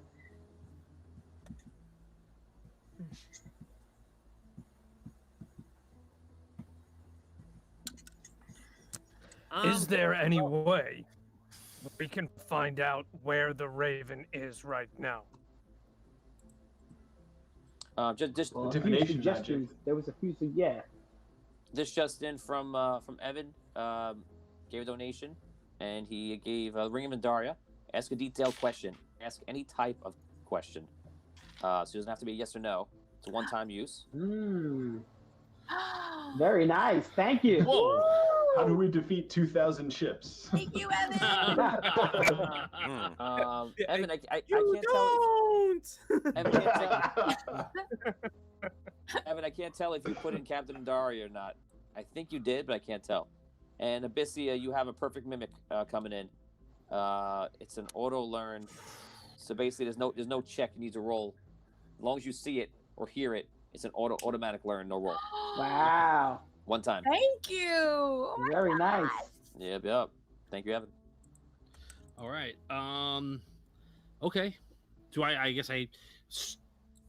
Speaker 3: Is there any way we can find out where the Raven is right now?
Speaker 2: Just
Speaker 5: Well, a few
Speaker 4: Divination
Speaker 5: suggestions. There was a few. Yeah.
Speaker 2: this just in from Evan. Gave a donation, and he gave Ring of Andaria. Ask a detailed question. Ask any type of question. So it doesn't have to be a yes or no. It's a one-time use.
Speaker 5: Mm. Very nice. Thank you.
Speaker 8: Whoa!
Speaker 4: How do we defeat 2,000 ships?
Speaker 7: Thank you, Evan.
Speaker 2: Evan, I can't
Speaker 9: You don't.
Speaker 2: tell. Evan, Evan, I can't tell if you put in Captain Andaria or not. I think you did, but I can't tell. And ABYSSIA, you have a perfect mimic coming in. It's an auto learn, so basically there's no check you need to roll. As long as you see it or hear it, it's an automatic learn, no roll.
Speaker 5: Wow.
Speaker 2: One time.
Speaker 7: Thank you. Oh my
Speaker 5: Very
Speaker 7: God.
Speaker 5: nice.
Speaker 2: Yep. Thank you, Evan.
Speaker 8: All right. Okay. Do I guess I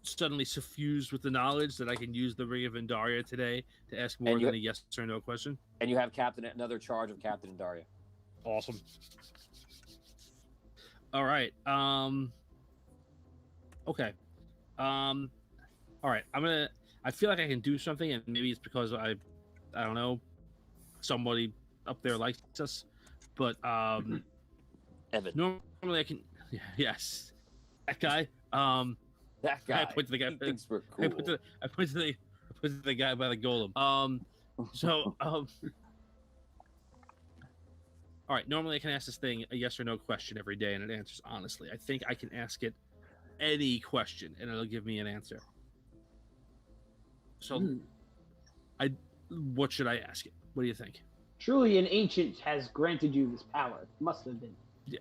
Speaker 8: suddenly suffused with the knowledge that I can use the Ring of Andaria today to ask more than a yes or no question?
Speaker 2: And you have another charge of Captain Andaria.
Speaker 8: Awesome. All right. Okay. All right. I feel like I can do something, and maybe it's because I don't know, somebody up there likes us, but
Speaker 2: Evan.
Speaker 8: normally I can. Yes, that guy.
Speaker 2: That guy.
Speaker 8: I point to the guy.
Speaker 2: He thinks we're cool.
Speaker 8: I point to the guy by the golem. So all right. Normally I can ask this thing a yes or no question every day, and it answers honestly. I think I can ask it any question, and it'll give me an answer. So, what should I ask it? What do you think?
Speaker 5: Truly, an ancient has granted you this power. Must have been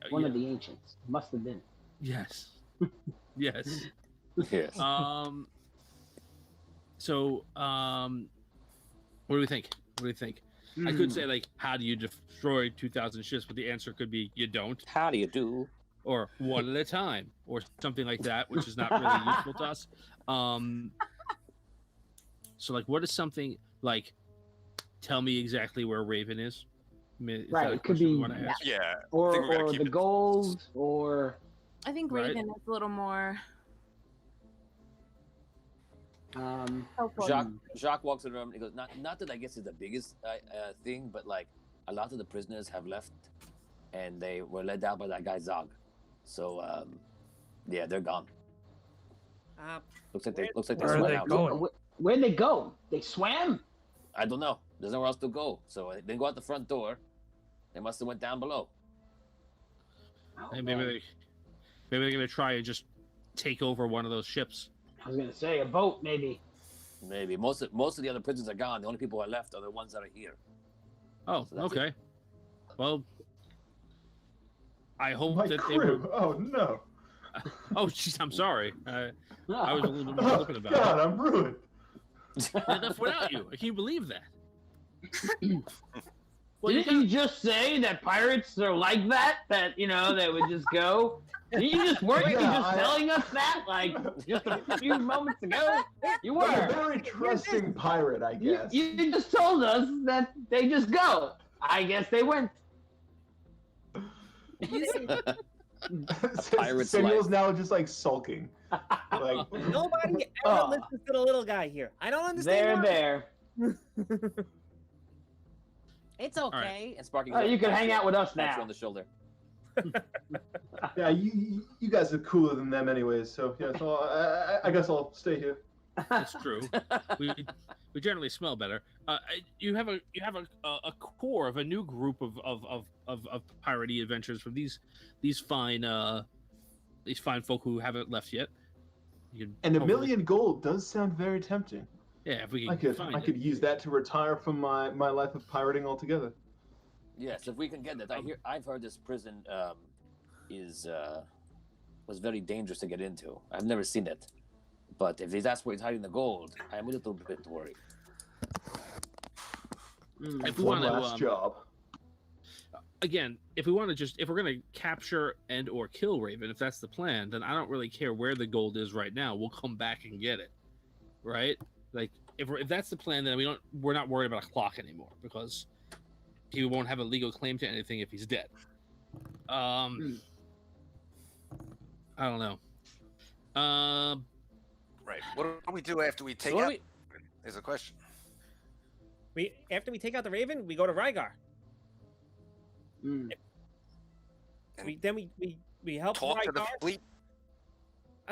Speaker 5: one of
Speaker 8: Yeah.
Speaker 5: the ancients. Must have been.
Speaker 8: Yes. Yes.
Speaker 2: Yes.
Speaker 8: So, what do we think? What do you think? I could say like, how do you destroy 2,000 ships? But the answer could be you don't,
Speaker 2: How do you do?
Speaker 8: or one at a time, or something like that, which is not really useful to us. So like, what is something like? Tell me exactly where Raven is. I mean, is
Speaker 5: Right,
Speaker 8: that a
Speaker 5: it could
Speaker 8: question we
Speaker 5: be-
Speaker 8: wanna ask?
Speaker 6: Yeah. I
Speaker 5: Or
Speaker 6: think we gotta keep
Speaker 5: the
Speaker 6: it-
Speaker 5: gold, or
Speaker 7: I think
Speaker 8: Right.
Speaker 7: Raven is a little more helpful.
Speaker 2: Jacques walks in the room and he goes, not that I guess it's the biggest thing, but like a lot of the prisoners have left and they were led out by that guy Zog. So yeah, they're gone. Looks like they
Speaker 3: Where are
Speaker 2: swam
Speaker 3: they
Speaker 2: out.
Speaker 3: going?
Speaker 5: where'd they go? They swam?
Speaker 2: I don't know. There's nowhere else to go. So they didn't go out the front door. They must have went down below.
Speaker 8: Hey, maybe they're gonna try and just take over one of those ships.
Speaker 5: I was gonna say a boat, maybe.
Speaker 2: Maybe most of the other prisoners are gone. The only people who are left are the ones that are here.
Speaker 8: Oh,
Speaker 2: So that's
Speaker 8: okay. Well, I hope
Speaker 4: My
Speaker 8: that
Speaker 4: crew.
Speaker 8: they were.
Speaker 4: Oh no.
Speaker 8: Oh, jeez, I'm sorry. I was a little bit
Speaker 4: Oh,
Speaker 8: flippant about
Speaker 4: God, I'm ruined.
Speaker 8: it. Enough without you. Can you believe that? Well,
Speaker 5: Didn't you just say that pirates are like that? That they would just go. Didn't you just weren't you
Speaker 4: Yeah,
Speaker 5: just telling us that like just a few moments ago? You
Speaker 4: I'm a
Speaker 5: were.
Speaker 4: very trusting pirate, I
Speaker 5: You,
Speaker 4: guess.
Speaker 5: you just told us that they just go. I guess they went.
Speaker 2: Pirate's
Speaker 4: Samuel's
Speaker 2: life.
Speaker 4: now just like sulking. Like,
Speaker 9: Nobody ever
Speaker 5: Oh.
Speaker 9: listens to the little guy here. I don't understand.
Speaker 5: They're
Speaker 9: why.
Speaker 5: there.
Speaker 2: It's okay. And Sparky,
Speaker 5: Oh, you can hang out with us
Speaker 2: pats you
Speaker 5: now.
Speaker 2: on the shoulder.
Speaker 4: yeah, you guys are cooler than them anyways, so yeah, so I guess I'll stay here.
Speaker 8: That's true. We generally smell better. You have a core of a new group of piratey adventures from these fine folk who haven't left yet. You can
Speaker 4: And a
Speaker 8: hopefully-
Speaker 4: million gold does sound very tempting.
Speaker 8: Yeah, if we can
Speaker 4: I could
Speaker 8: find
Speaker 4: I
Speaker 8: it.
Speaker 4: could use that to retire from my life of pirating altogether.
Speaker 2: Yes, if we can get that. I've heard this prison was very dangerous to get into. I've never seen it, but if that's where he's hiding the gold, I'm a little bit worried.
Speaker 8: If we
Speaker 4: One
Speaker 8: want
Speaker 4: last
Speaker 8: to,
Speaker 4: job.
Speaker 8: again, if we want to if we're going to capture and or kill Raven, if that's the plan, then I don't really care where the gold is right now. We'll come back and get it, right? Like if that's the plan, then we're not worried about a clock anymore because he won't have a legal claim to anything if he's dead. I don't know.
Speaker 6: Right. What do we do after we take out? Is a question.
Speaker 9: After we take out the Raven, we go to WRAYGAR. We help
Speaker 6: Talk to the
Speaker 9: WRAYGAR.
Speaker 6: fleet.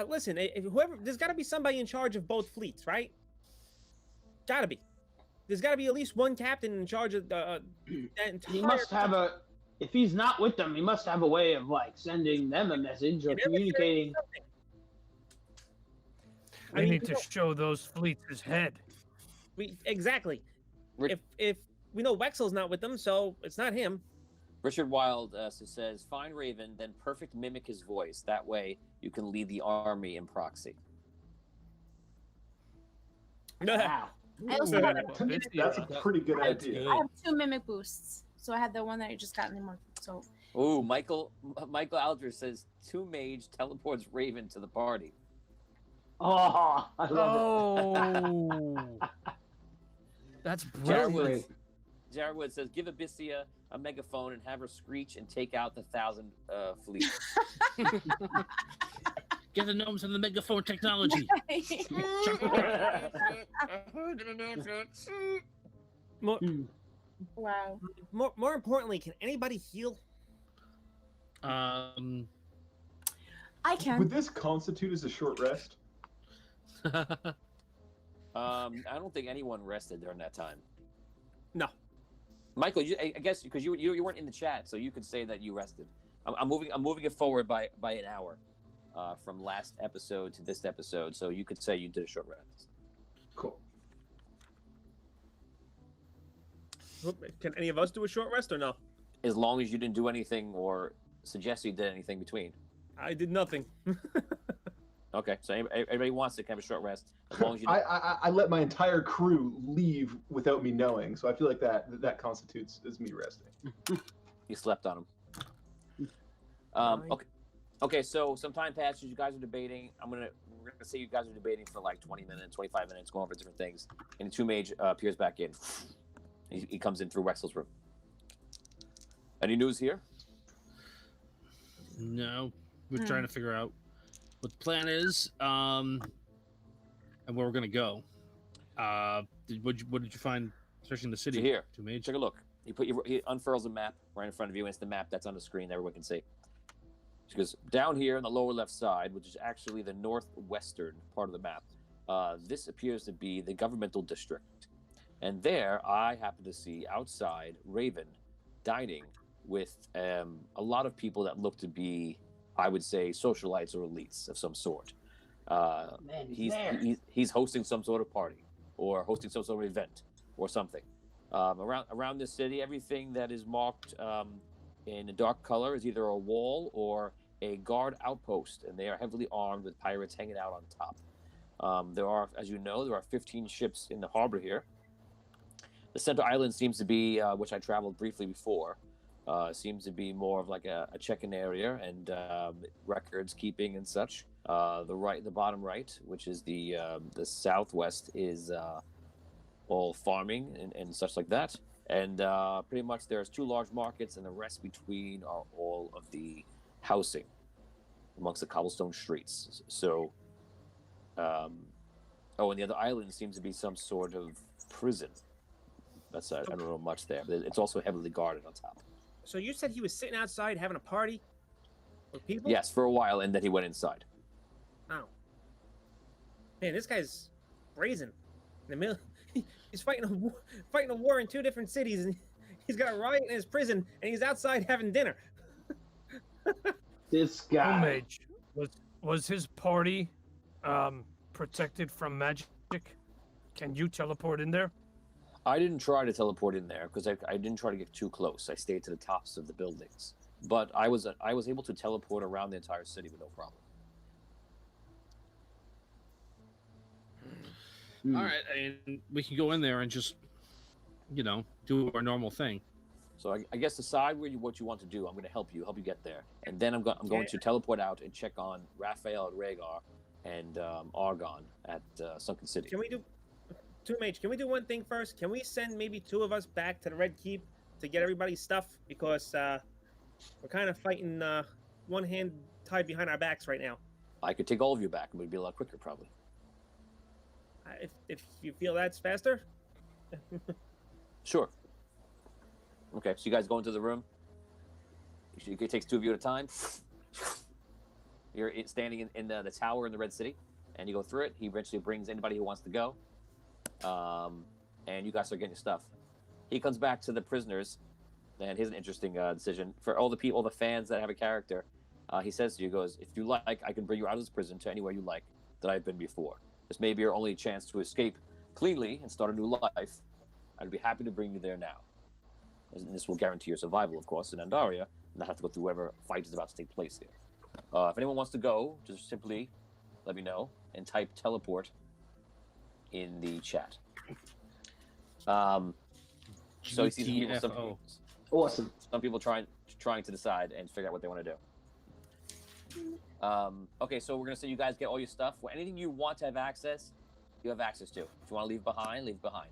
Speaker 9: Listen, there's got to be somebody in charge of both fleets, right? Gotta be. There's got to be at least one captain in charge of that entire.
Speaker 5: He must have if he's not with them, he must have a way of like sending them a message or communicating.
Speaker 3: We need to show those fleets his head.
Speaker 9: Exactly. If we know Wexel's not with them, so it's not him.
Speaker 2: Richard Wild says, find Raven, then perfect mimic his voice. That way you can lead the army in proxy.
Speaker 5: Wow.
Speaker 7: I also have,
Speaker 4: That's a pretty good idea.
Speaker 7: I have 2 mimic boosts, so I had the one that you just got anymore. So.
Speaker 2: Ooh, Michael Aldridge says 2 mage teleports Raven to the party.
Speaker 5: Oh, I love
Speaker 3: it. That's brilliant.
Speaker 2: Jared Wood says, give ABYSSIA a megaphone and have her screech and take out the 1,000 fleet.
Speaker 8: Get the gnomes and the megaphone technology.
Speaker 7: Wow.
Speaker 9: More importantly, can anybody heal?
Speaker 7: I can.
Speaker 4: Would this constitute as a short rest?
Speaker 2: I don't think anyone rested during that time.
Speaker 9: No.
Speaker 2: Michael, I guess because you weren't in the chat, so you could say that you rested. I'm moving it forward by an hour from last episode to this episode, so you could say you did a short rest.
Speaker 4: Cool.
Speaker 9: Can any of us do a short rest or no?
Speaker 2: As long as you didn't do anything or suggest you did anything between.
Speaker 9: I did nothing.
Speaker 2: Okay, so everybody wants to have a short rest. As long as you
Speaker 4: I let my entire crew leave without me knowing, so I feel like that constitutes as me resting.
Speaker 2: You slept on them. Okay. So some time passes. You guys are debating. We're gonna say you guys are debating for like 20 minutes, 25 minutes, going over different things. And the 2 mage appears back in. He comes in through Wexel's room. Any news here?
Speaker 8: No, we're trying to figure out what the plan is, and where we're gonna go. What did you find, searching the city?
Speaker 2: So here,
Speaker 8: 2 mage.
Speaker 2: take a look. He unfurls a map right in front of you, and it's the map that's on the screen that everyone can see. She goes, down here on the lower left side, which is actually the northwestern part of the map, this appears to be the governmental district. And there, I happen to see outside Raven dining with a lot of people that look to be, I would say, socialites or elites of some sort.
Speaker 5: Man,
Speaker 2: he's hosting some sort of party or hosting some sort of event or something. Around this city, everything that is marked in a dark color is either a wall or a guard outpost, and they are heavily armed with pirates hanging out on top. There are, as you know, there are 15 ships in the harbor here. The center island seems to be, which I traveled briefly before, seems to be more of like a check-in area and records keeping and such. The bottom right, which is the southwest, is all farming and such like that. And pretty much there's 2 large markets, and the rest between are all of the housing amongst the cobblestone streets. So, and the other island seems to be some sort of prison. That's I don't know much there, but it's also heavily guarded on top.
Speaker 9: So you said he was sitting outside having a party with people?
Speaker 2: Yes, for a while, and then he went inside.
Speaker 9: Wow. Man, this guy's brazen. In the middle, he's fighting a war in 2 different cities, and he's got a riot in his prison, and he's outside having dinner.
Speaker 5: This guy.
Speaker 3: Mage, was his party protected from magic? Can you teleport in there?
Speaker 2: I didn't try to teleport in there because I didn't try to get too close. I stayed to the tops of the buildings, but I was able to teleport around the entire city with no problem.
Speaker 8: All right, and we can go in there and just, do our normal thing.
Speaker 2: So I guess decide what you want to do. I'm going to help you get there, and then I'm going to teleport out and check on Raphael at Rhaegar and Argon at Sunken City.
Speaker 9: Can we do, Mage? Can we do one thing first? Can we send maybe 2 of us back to the Red Keep to get everybody's stuff, because we're kind of fighting one hand tied behind our backs right now.
Speaker 2: I could take all of you back, and we'd be a lot quicker, probably.
Speaker 9: If you feel that's faster.
Speaker 2: Sure. Okay, so you guys go into the room. It takes 2 of you at a time. You're standing in the tower in the Red City, and you go through it. He eventually brings anybody who wants to go, and you guys are getting your stuff. He comes back to the prisoners, and here's an interesting decision for all the fans that have a character. He says to you, goes, "If you like, I can bring you out of this prison to anywhere you like that I've been before. This may be your only chance to escape cleanly and start a new life. I'd be happy to bring you there now. And this will guarantee your survival, of course, in Andaria, and not have to go through whatever fight is about to take place here. If anyone wants to go, just simply let me know and type teleport in the chat." So you see some people trying to decide and figure out what they want to do. Okay, so we're gonna say you guys get all your stuff. Well, anything you want to have access, you have access to. If you want to leave behind, leave behind.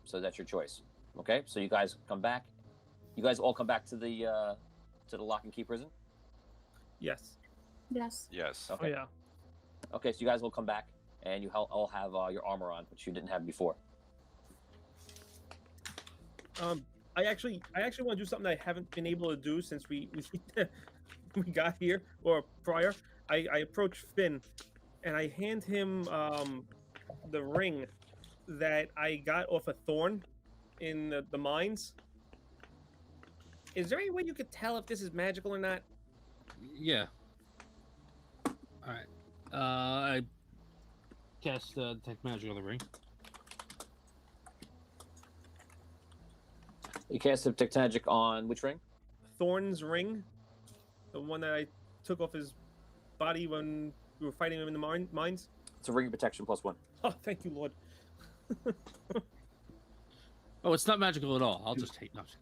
Speaker 2: So that's your choice. Okay, so you guys come back. You guys all come back to the lock and key prison.
Speaker 9: Yes.
Speaker 7: Yes.
Speaker 6: Yes.
Speaker 3: Oh
Speaker 2: Okay.
Speaker 3: yeah.
Speaker 2: Okay, so you guys will come back, and you all have your armor on, which you didn't have before.
Speaker 9: I actually want to do something I haven't been able to do since we got here, or prior. I approach Finn, and I hand him the ring that I got off a thorn in the mines. Is there any way you could tell if this is magical or not?
Speaker 8: Yeah. All right. I cast detect magic on the ring.
Speaker 2: You cast detect magic on which ring?
Speaker 9: Thorn's ring, the one that I took off his body when we were fighting him in the mines.
Speaker 2: It's a ring of protection +1.
Speaker 9: Oh, thank you, Lord.
Speaker 8: Oh, it's not magical at all. I'll just take nothing.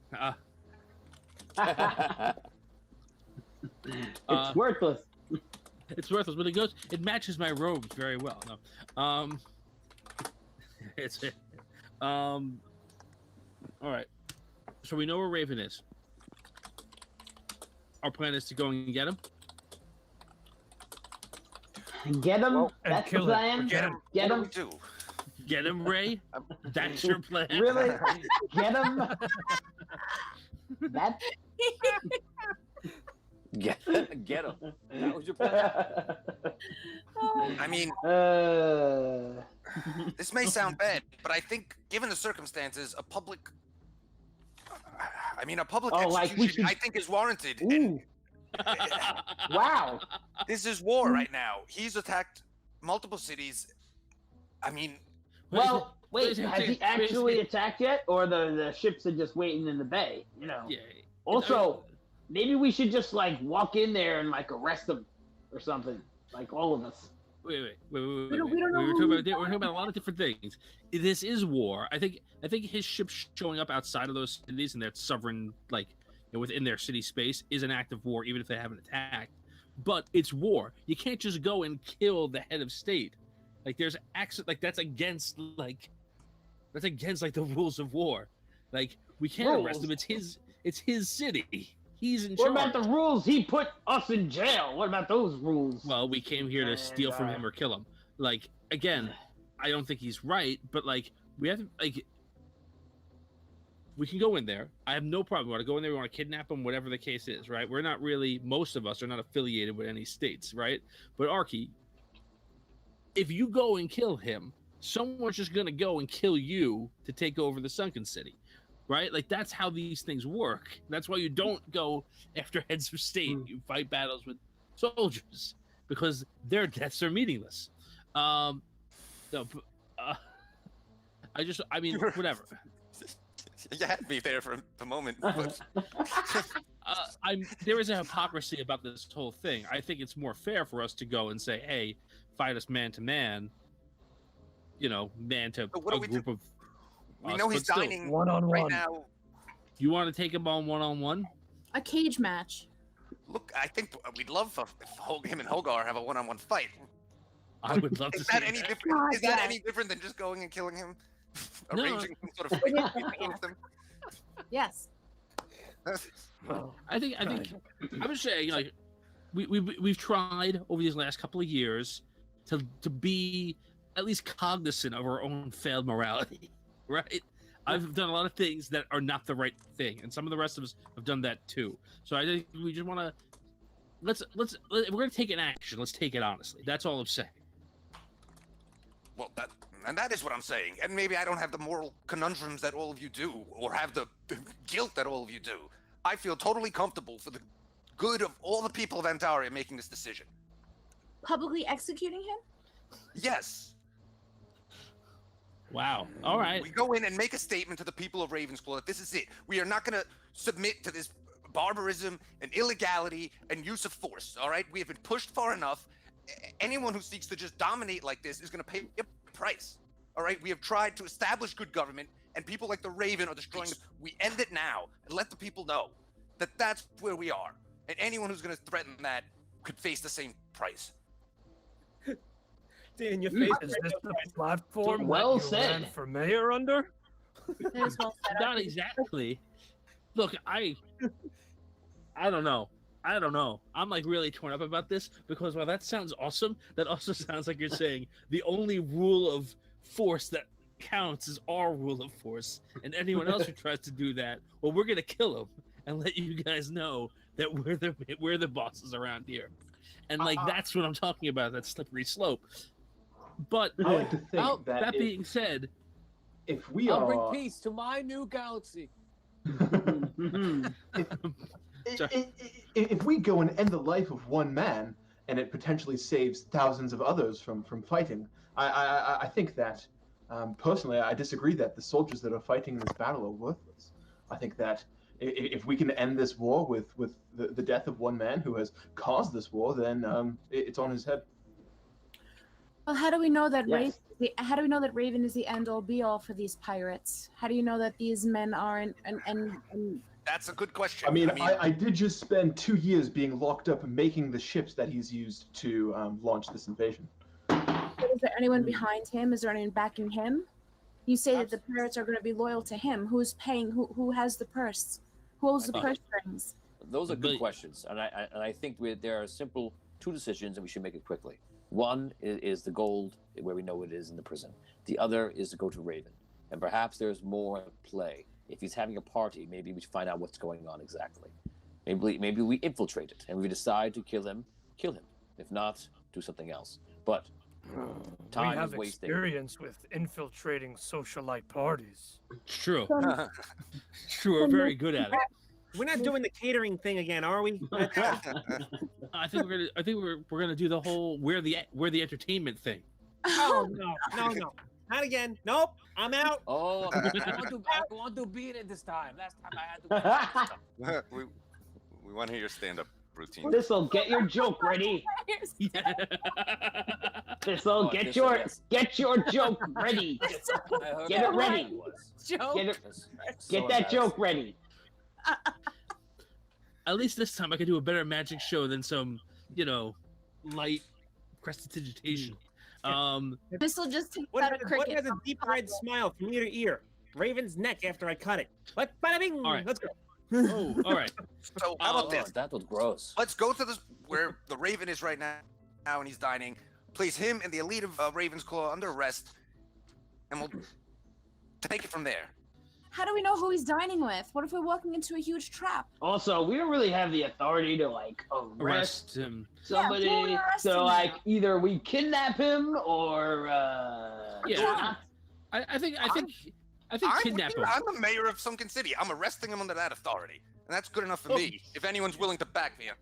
Speaker 5: It's worthless.
Speaker 8: It's worthless, but it matches my robes very well. No. It's all right. So we know where Raven is. Our plan is to go and get him.
Speaker 5: Get him.
Speaker 3: Well, and
Speaker 5: That's the
Speaker 3: kill him.
Speaker 5: plan.
Speaker 6: Get him.
Speaker 5: Get
Speaker 6: What
Speaker 5: him.
Speaker 6: do we do?
Speaker 8: Get him, Ray. That's your plan.
Speaker 5: Really? Get him. That's.
Speaker 2: Get him. That was your plan.
Speaker 6: I mean,
Speaker 5: Uh,
Speaker 6: this may sound bad, but I think, given the circumstances, a public
Speaker 5: Oh, like we
Speaker 6: execution,
Speaker 5: should-
Speaker 6: I think, is warranted.
Speaker 5: ooh.
Speaker 6: And
Speaker 5: Wow.
Speaker 6: this is war right now. He's attacked multiple cities. I mean,
Speaker 5: Well, wait.
Speaker 8: wait,
Speaker 5: Has he actually attacked yet, or the ships are just waiting in the bay? You know.
Speaker 8: Yeah.
Speaker 5: Also, maybe we should just like walk in there and like arrest him or something. Like all of us.
Speaker 8: Wait.
Speaker 7: We don't know
Speaker 8: We're
Speaker 7: who
Speaker 8: talking about a lot of different things. This is war. I think his ship showing up outside of those cities and their sovereign, like, within their city space, is an act of war, even if they haven't attacked. But it's war. You can't just go and kill the head of state. Like, there's acts like that's against the rules of war. Like, we can't arrest him. It's his city. He's in
Speaker 5: What
Speaker 8: charge.
Speaker 5: about the rules? He put us in jail. What about those rules?
Speaker 8: Well, we came here to steal from him or kill him. Like, again, I don't think he's right, but like, we have to, like, we can go in there. I have no problem. We want to go in there. We want to kidnap him, whatever the case is, right? We're not really, most of us are not affiliated with any states, right? But ARKY, if you go and kill him, someone's just going to go and kill you to take over the Sunken City, right? Like, that's how these things work. That's why you don't go after heads of state. You fight battles with soldiers because their deaths are meaningless. I mean, whatever.
Speaker 6: you had me there for the moment. But
Speaker 8: There is a hypocrisy about this whole thing. I think it's more fair for us to go and say, hey, fight us man to man, man to
Speaker 6: But what do
Speaker 8: a
Speaker 6: we
Speaker 8: group
Speaker 6: do?
Speaker 8: of
Speaker 6: we
Speaker 8: us,
Speaker 6: know he's
Speaker 8: but still,
Speaker 6: dining
Speaker 3: one-on-one.
Speaker 6: right now.
Speaker 8: You want to take him on one-on-one?
Speaker 7: A cage match.
Speaker 6: Look, I think we'd love if him and Hogar have a one-on-one fight.
Speaker 8: I would love to
Speaker 6: Is
Speaker 8: see
Speaker 6: that
Speaker 8: that.
Speaker 6: any different? Is that any different than just going and killing him?
Speaker 8: No.
Speaker 6: Arranging some sort of fight with them?
Speaker 7: Yes.
Speaker 8: I think I'm just saying, like, we've tried over these last couple of years to be at least cognizant of our own failed morality, right? I've done a lot of things that are not the right thing, and some of the rest of us have done that too. So I think we just want to let's we're gonna take an action. Let's take it honestly. That's all I'm saying.
Speaker 6: Well, that is what I'm saying. And maybe I don't have the moral conundrums that all of you do, or have the guilt that all of you do. I feel totally comfortable for the good of all the people of Antaria making this decision.
Speaker 7: Publicly executing him?
Speaker 6: Yes.
Speaker 8: Wow. All right.
Speaker 6: We go in and make a statement to the people of Ravensclaw that this is it. We are not going to submit to this barbarism and illegality and use of force, all right? We have been pushed far enough. Anyone who seeks to just dominate like this is going to pay a price, all right? We have tried to establish good government, and people like the Raven are destroying it. We end it now and let the people know that that's where we are. And anyone who's going to threaten that could face the same price.
Speaker 9: In your face.
Speaker 3: Is this the platform
Speaker 5: Well
Speaker 3: that you
Speaker 5: said.
Speaker 3: ran for mayor under?
Speaker 7: That is well said.
Speaker 8: Not exactly. Look, I don't know. I don't know. I'm like really torn up about this because while that sounds awesome, that also sounds like you're saying the only rule of force that counts is our rule of force, and anyone else who tries to do that, well, we're gonna kill them and let you guys know that we're the bosses around here. And like that's what I'm talking about, that slippery slope. But
Speaker 4: I like to think
Speaker 8: that being said,
Speaker 4: if we
Speaker 2: I'll
Speaker 4: are
Speaker 2: bring peace to my new galaxy.
Speaker 4: if we go and end the life of one man and it potentially saves thousands of others from fighting, I think that personally I disagree that the soldiers that are fighting in this battle are worthless. I think that if we can end this war with the death of one man who has caused this war, then it's on his head.
Speaker 7: Well, how do we know that
Speaker 5: Yes.
Speaker 7: Raven is the end all be all for these pirates? How do you know that these men aren't and
Speaker 6: That's a good question.
Speaker 4: I mean, I did just spend 2 years being locked up making the ships that he's used to launch this invasion.
Speaker 7: is there anyone behind him? Is there anyone backing him? You say that the pirates are going to be loyal to him. Who's paying? Who has the purse? Who holds the purse strings?
Speaker 2: Those are good questions, and I think there are simple two decisions, and we should make it quickly. One is the gold, where we know it is in the prison. The other is to go to Raven, and perhaps there's more at play. If he's having a party, maybe we should find out what's going on exactly. Maybe we infiltrate it, and we decide to kill him. If not, do something else. But time
Speaker 3: we have
Speaker 2: is wasting.
Speaker 3: experience with infiltrating socialite parties.
Speaker 8: true. True, we're very good at it.
Speaker 9: We're not doing the catering thing again, are we?
Speaker 8: I think we're gonna do the whole we're the entertainment thing.
Speaker 9: Oh no, not again. Nope, I'm out.
Speaker 2: Oh, I want to beat it this time. Last time I had to.
Speaker 6: we want to hear your stand-up routine.
Speaker 5: This'll get your joke ready.
Speaker 8: Yeah.
Speaker 5: This'll get your joke ready. Get it ready. Get that joke ready.
Speaker 8: At least this time I could do a better magic show than some, light prestidigitation.
Speaker 7: This will just take
Speaker 9: What
Speaker 7: out a
Speaker 9: has
Speaker 7: cricket.
Speaker 9: a deep red smile from ear to ear? Raven's neck after I cut it. Bada bing.
Speaker 8: All right.
Speaker 9: Let's go.
Speaker 8: Oh, all right.
Speaker 6: So how about this?
Speaker 2: That was gross.
Speaker 6: Let's go to this where the Raven is right now, and he's dining. Place him and the elite of Ravensclaw under arrest, and we'll take it from there.
Speaker 7: How do we know who he's dining with? What if we're walking into a huge trap?
Speaker 5: Also, we don't really have the authority to arrest
Speaker 8: him.
Speaker 5: somebody.
Speaker 7: Yeah, we're arresting
Speaker 5: So
Speaker 7: him.
Speaker 5: either we kidnap him or
Speaker 8: Yeah. I think kidnap him.
Speaker 6: I'm the mayor of Sunken City. I'm arresting him under that authority, and that's good enough for me. If anyone's willing to back me up.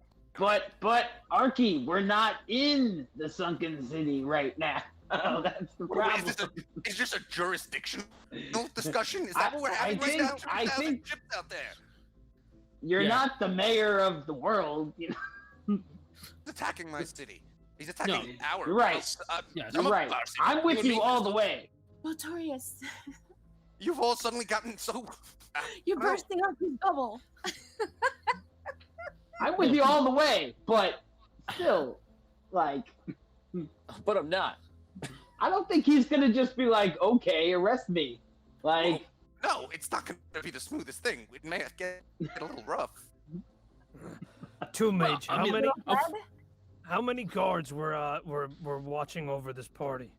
Speaker 5: But ARKY, we're not in the Sunken City right now. Oh, that's the problem.
Speaker 6: Is this a jurisdictional discussion? Is that what we're having right now? 2,000 ships out there.
Speaker 5: You're not the mayor of the world.
Speaker 6: He's attacking my city. He's attacking our.
Speaker 5: You're right.
Speaker 8: Yes.
Speaker 5: You're right. I'm with you all the way.
Speaker 7: BOTAURIUS.
Speaker 6: You've all suddenly gotten so.
Speaker 7: You're
Speaker 6: Well-
Speaker 7: bursting up his bubble.
Speaker 5: I'm with you all the way, but still, like,
Speaker 2: But I'm not.
Speaker 5: I don't think he's gonna just be like, okay, arrest me. Like,
Speaker 6: No, it's not going to be the smoothest thing. It may get a little rough.
Speaker 3: Two mage.
Speaker 8: I mean,
Speaker 3: How many guards were watching over this party?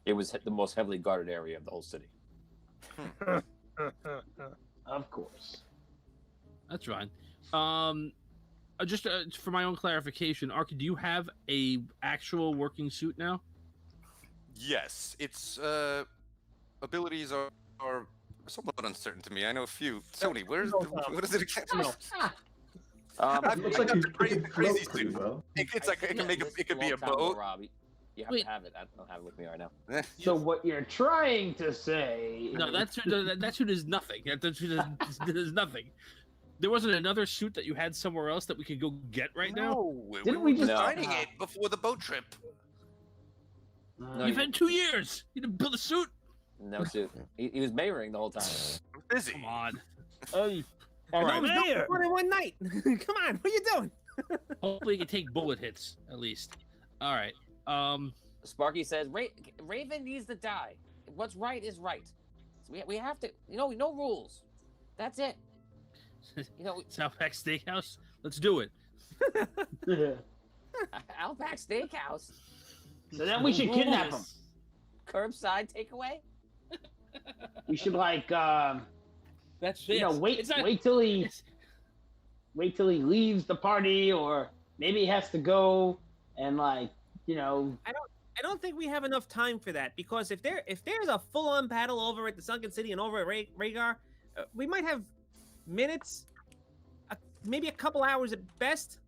Speaker 2: It was the most heavily guarded area of the whole city.
Speaker 5: of course.
Speaker 8: That's fine. Just for my own clarification, Arky, do you have a actual working suit now?
Speaker 6: Yes, its abilities are somewhat uncertain to me. I know a few. Tony, what is it again?
Speaker 2: Um,
Speaker 4: Looks like
Speaker 6: got
Speaker 4: you
Speaker 6: the
Speaker 4: can
Speaker 6: crazy
Speaker 4: float pretty
Speaker 6: suit.
Speaker 4: well.
Speaker 6: It's like it can make it could be a boat.
Speaker 2: Robbie. You have
Speaker 8: Wait.
Speaker 2: to have it. I don't have it with me right now.
Speaker 5: So what you're trying to say?
Speaker 8: No, that suit is nothing. That suit is nothing. There wasn't another suit that you had somewhere else that we could go get right now?
Speaker 6: No,
Speaker 5: Didn't we
Speaker 6: were
Speaker 5: just-
Speaker 6: designing it before the boat trip?
Speaker 2: No,
Speaker 8: You've had 2 years. You didn't build a suit.
Speaker 2: No suit. He was mayoring the whole time.
Speaker 6: I'm busy.
Speaker 8: Come on.
Speaker 9: All
Speaker 3: right.
Speaker 9: right.
Speaker 3: Mayor!
Speaker 9: More than one night. Come on, what are you doing?
Speaker 8: Hopefully, you can take bullet hits at least. All right.
Speaker 2: Sparky says Raven needs to die. What's right is right. So we have to. No rules. That's it.
Speaker 8: Southpack Steakhouse. Let's do it.
Speaker 2: Outback Steakhouse.
Speaker 5: So then we should kidnap him.
Speaker 2: Curbside takeaway.
Speaker 5: We should like,
Speaker 8: That's
Speaker 5: wait till he leaves the party, or maybe he has to go and
Speaker 9: I don't think we have enough time for that, because if there's a full-on battle over at the Sunken City and over at Rhaegar, we might have minutes, maybe a couple hours at best.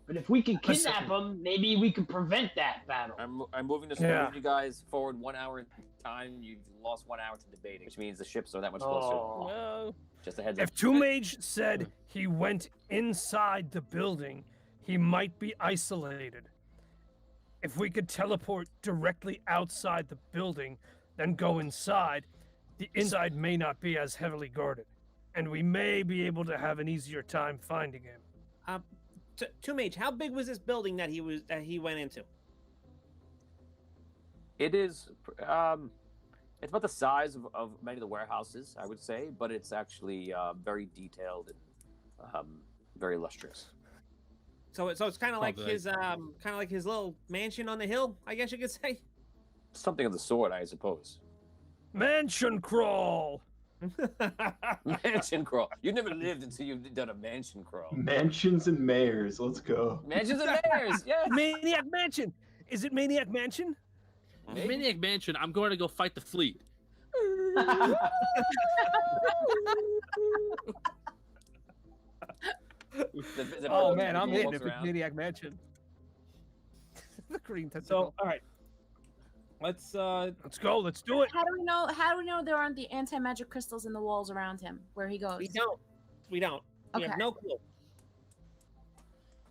Speaker 5: But if we can kidnap him, maybe we can prevent that battle.
Speaker 2: I'm moving this.
Speaker 3: Yeah.
Speaker 2: Moving you guys forward 1 hour in time. You've lost 1 hour to debating, which means the ships are that much closer.
Speaker 5: Oh.
Speaker 9: No.
Speaker 2: Just a heads up.
Speaker 3: If Two Mage said he went inside the building, he might be isolated. If we could teleport directly outside the building, then go inside, the inside may not be as heavily guarded, and we may be able to have an easier time finding him.
Speaker 9: Two Mage, how big was this building that he went into?
Speaker 2: It is. It's about the size of many of the warehouses, I would say, but it's actually very detailed and very illustrious.
Speaker 9: So it's kind of like
Speaker 8: Probably.
Speaker 9: his little mansion on the hill, I guess you could say.
Speaker 2: Something of the sort, I suppose.
Speaker 3: Mansion crawl!
Speaker 2: Mansion crawl. You never lived until you've done a mansion crawl.
Speaker 4: Mansions and mayors. Let's go.
Speaker 2: Mansions and mayors, yes.
Speaker 3: Maniac Mansion! Is it Maniac Mansion?
Speaker 2: Maybe.
Speaker 8: Maniac Mansion. I'm going to go fight the fleet.
Speaker 3: Oh man, I'm hitting
Speaker 2: walks
Speaker 3: it with
Speaker 2: around.
Speaker 3: Maniac Mansion. The green
Speaker 9: So
Speaker 3: tentacle.
Speaker 9: all right, let's
Speaker 3: Let's go, let's do it.
Speaker 7: How do we know there aren't the anti-magic crystals in the walls around him where he goes?
Speaker 9: we don't. We
Speaker 7: Okay.
Speaker 9: have no clue.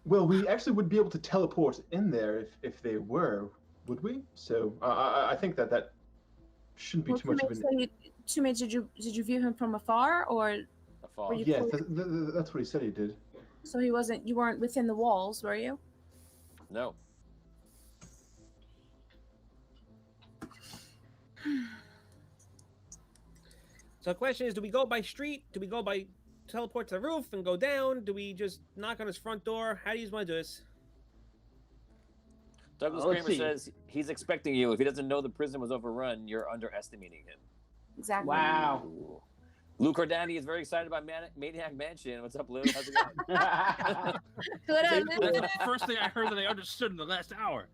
Speaker 4: Well, we actually would be able to teleport in there if they were, would we? So I think that shouldn't be
Speaker 7: Well,
Speaker 4: too much of an.
Speaker 7: Tumage, did you view him from afar, or
Speaker 2: Afar.
Speaker 7: Were you-
Speaker 4: Yes, that's what he said he did.
Speaker 7: so you weren't within the walls, were you?
Speaker 2: No.
Speaker 9: So the question is, do we go by street? Do we go by teleport to the roof and go down? Do we just knock on his front door? How do you want to do this?
Speaker 2: Douglas
Speaker 5: Let's
Speaker 2: Kramer
Speaker 5: see.
Speaker 2: says he's expecting you. If he doesn't know the prison was overrun, you're underestimating him.
Speaker 7: Exactly.
Speaker 5: Wow.
Speaker 2: Ooh. Lou Cordani is very excited about Maniac Mansion. What's up, Lou? How's it going?
Speaker 7: Good
Speaker 8: That's
Speaker 7: idea.
Speaker 8: the first thing I heard that I understood in the last hour.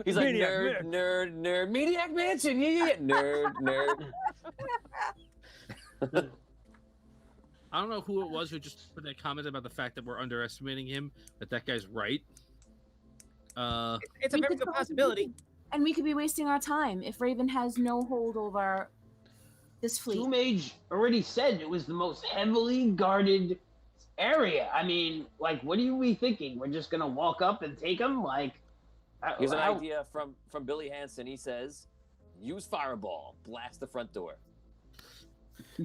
Speaker 2: He's like,
Speaker 3: Maniac,
Speaker 2: nerd. Maniac Mansion, yeah. Nerd.
Speaker 8: I don't know who it was who just put that comment about the fact that we're underestimating him, but that guy's right.
Speaker 9: It's a
Speaker 7: We
Speaker 9: very
Speaker 7: could
Speaker 9: good
Speaker 7: totally
Speaker 9: possibility.
Speaker 7: be- And we could be wasting our time if Raven has no hold over this fleet.
Speaker 5: Two Mage already said it was the most heavily guarded area. I mean, like, what are we thinking? We're just gonna walk up and take him? Like,
Speaker 2: Here's an
Speaker 5: how-
Speaker 2: idea from Billy Hansen. He says, use fireball. Blast the front door.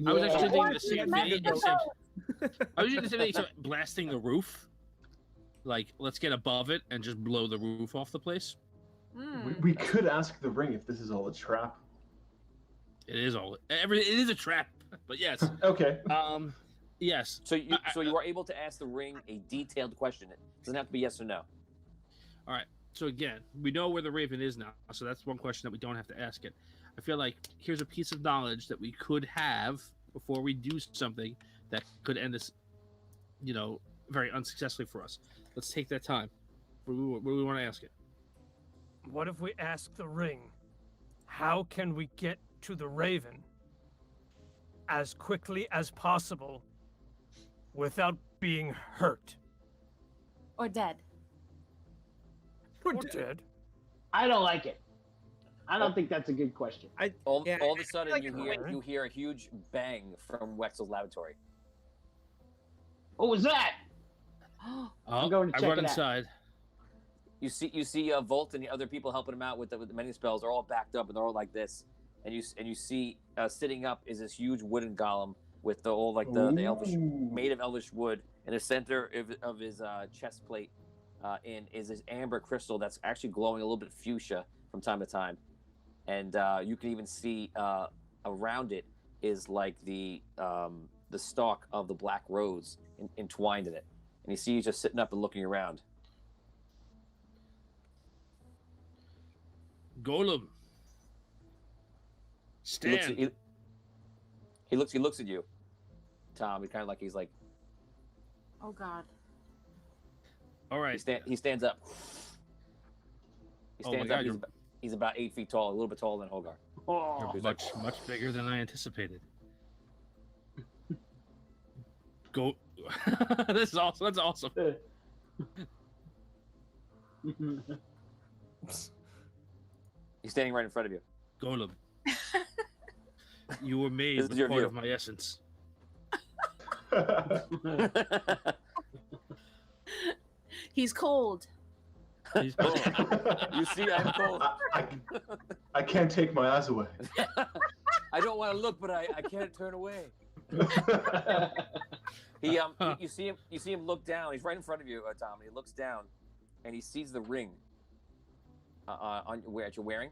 Speaker 8: I was actually thinking the
Speaker 7: What's
Speaker 8: same
Speaker 7: the
Speaker 8: thing.
Speaker 7: method?
Speaker 8: Except I was thinking the same thing. So blasting the roof. Like, let's get above it and just blow the roof off the place.
Speaker 4: We could ask the ring if this is all a trap.
Speaker 8: It is all. It is a trap. But yes.
Speaker 4: Okay.
Speaker 8: Yes.
Speaker 2: So you are able to ask the ring a detailed question. It doesn't have to be yes or no.
Speaker 8: All right. So again, we know where the Raven is now. So that's one question that we don't have to ask it. I feel like here's a piece of knowledge that we could have before we do something that could end this, very unsuccessfully for us. Let's take that time. Where do we want to ask it?
Speaker 3: What if we ask the ring, how can we get to the Raven as quickly as possible without being hurt?
Speaker 7: Or dead.
Speaker 3: We're dead.
Speaker 5: I don't like it. I don't think that's a good question.
Speaker 2: All of a
Speaker 9: I
Speaker 2: sudden,
Speaker 9: like
Speaker 2: you hear a huge bang from Wexel's laboratory.
Speaker 5: What was that?
Speaker 8: Oh,
Speaker 5: going to
Speaker 8: I
Speaker 5: check
Speaker 8: run
Speaker 5: it out.
Speaker 8: inside.
Speaker 2: You see Volt and the other people helping him out with the many spells. They're all backed up and they're all like this. And you see sitting up is this huge wooden golem with the elvish, made of elvish wood. In the center of his chest plate is this amber crystal that's actually glowing a little bit fuchsia from time to time. And you can even see around it is like the stalk of the black rose entwined in it. And you see he's just sitting up and looking around.
Speaker 8: Golem. Stand.
Speaker 2: He looks at you, Tom. He kind of like he's like.
Speaker 7: Oh God.
Speaker 8: All right.
Speaker 2: He stands up. He
Speaker 8: Oh my
Speaker 2: stands
Speaker 8: God,
Speaker 2: up.
Speaker 8: you're-
Speaker 2: He's about 8 feet tall, a little bit taller than Hogar.
Speaker 5: Oh,
Speaker 8: You're much bigger than I anticipated. Go. This is awesome. That's awesome.
Speaker 2: He's standing right in front of you.
Speaker 8: Golem. You were made
Speaker 2: This is
Speaker 8: with
Speaker 2: your
Speaker 8: part
Speaker 2: view.
Speaker 8: of my essence.
Speaker 7: He's cold.
Speaker 8: He's-
Speaker 2: You see, I'm cold.
Speaker 4: I can't take my eyes away.
Speaker 2: I don't want to look, but I can't turn away. You see him look down. He's right in front of you, Tom. And he looks down, and he sees the ring on that you're wearing,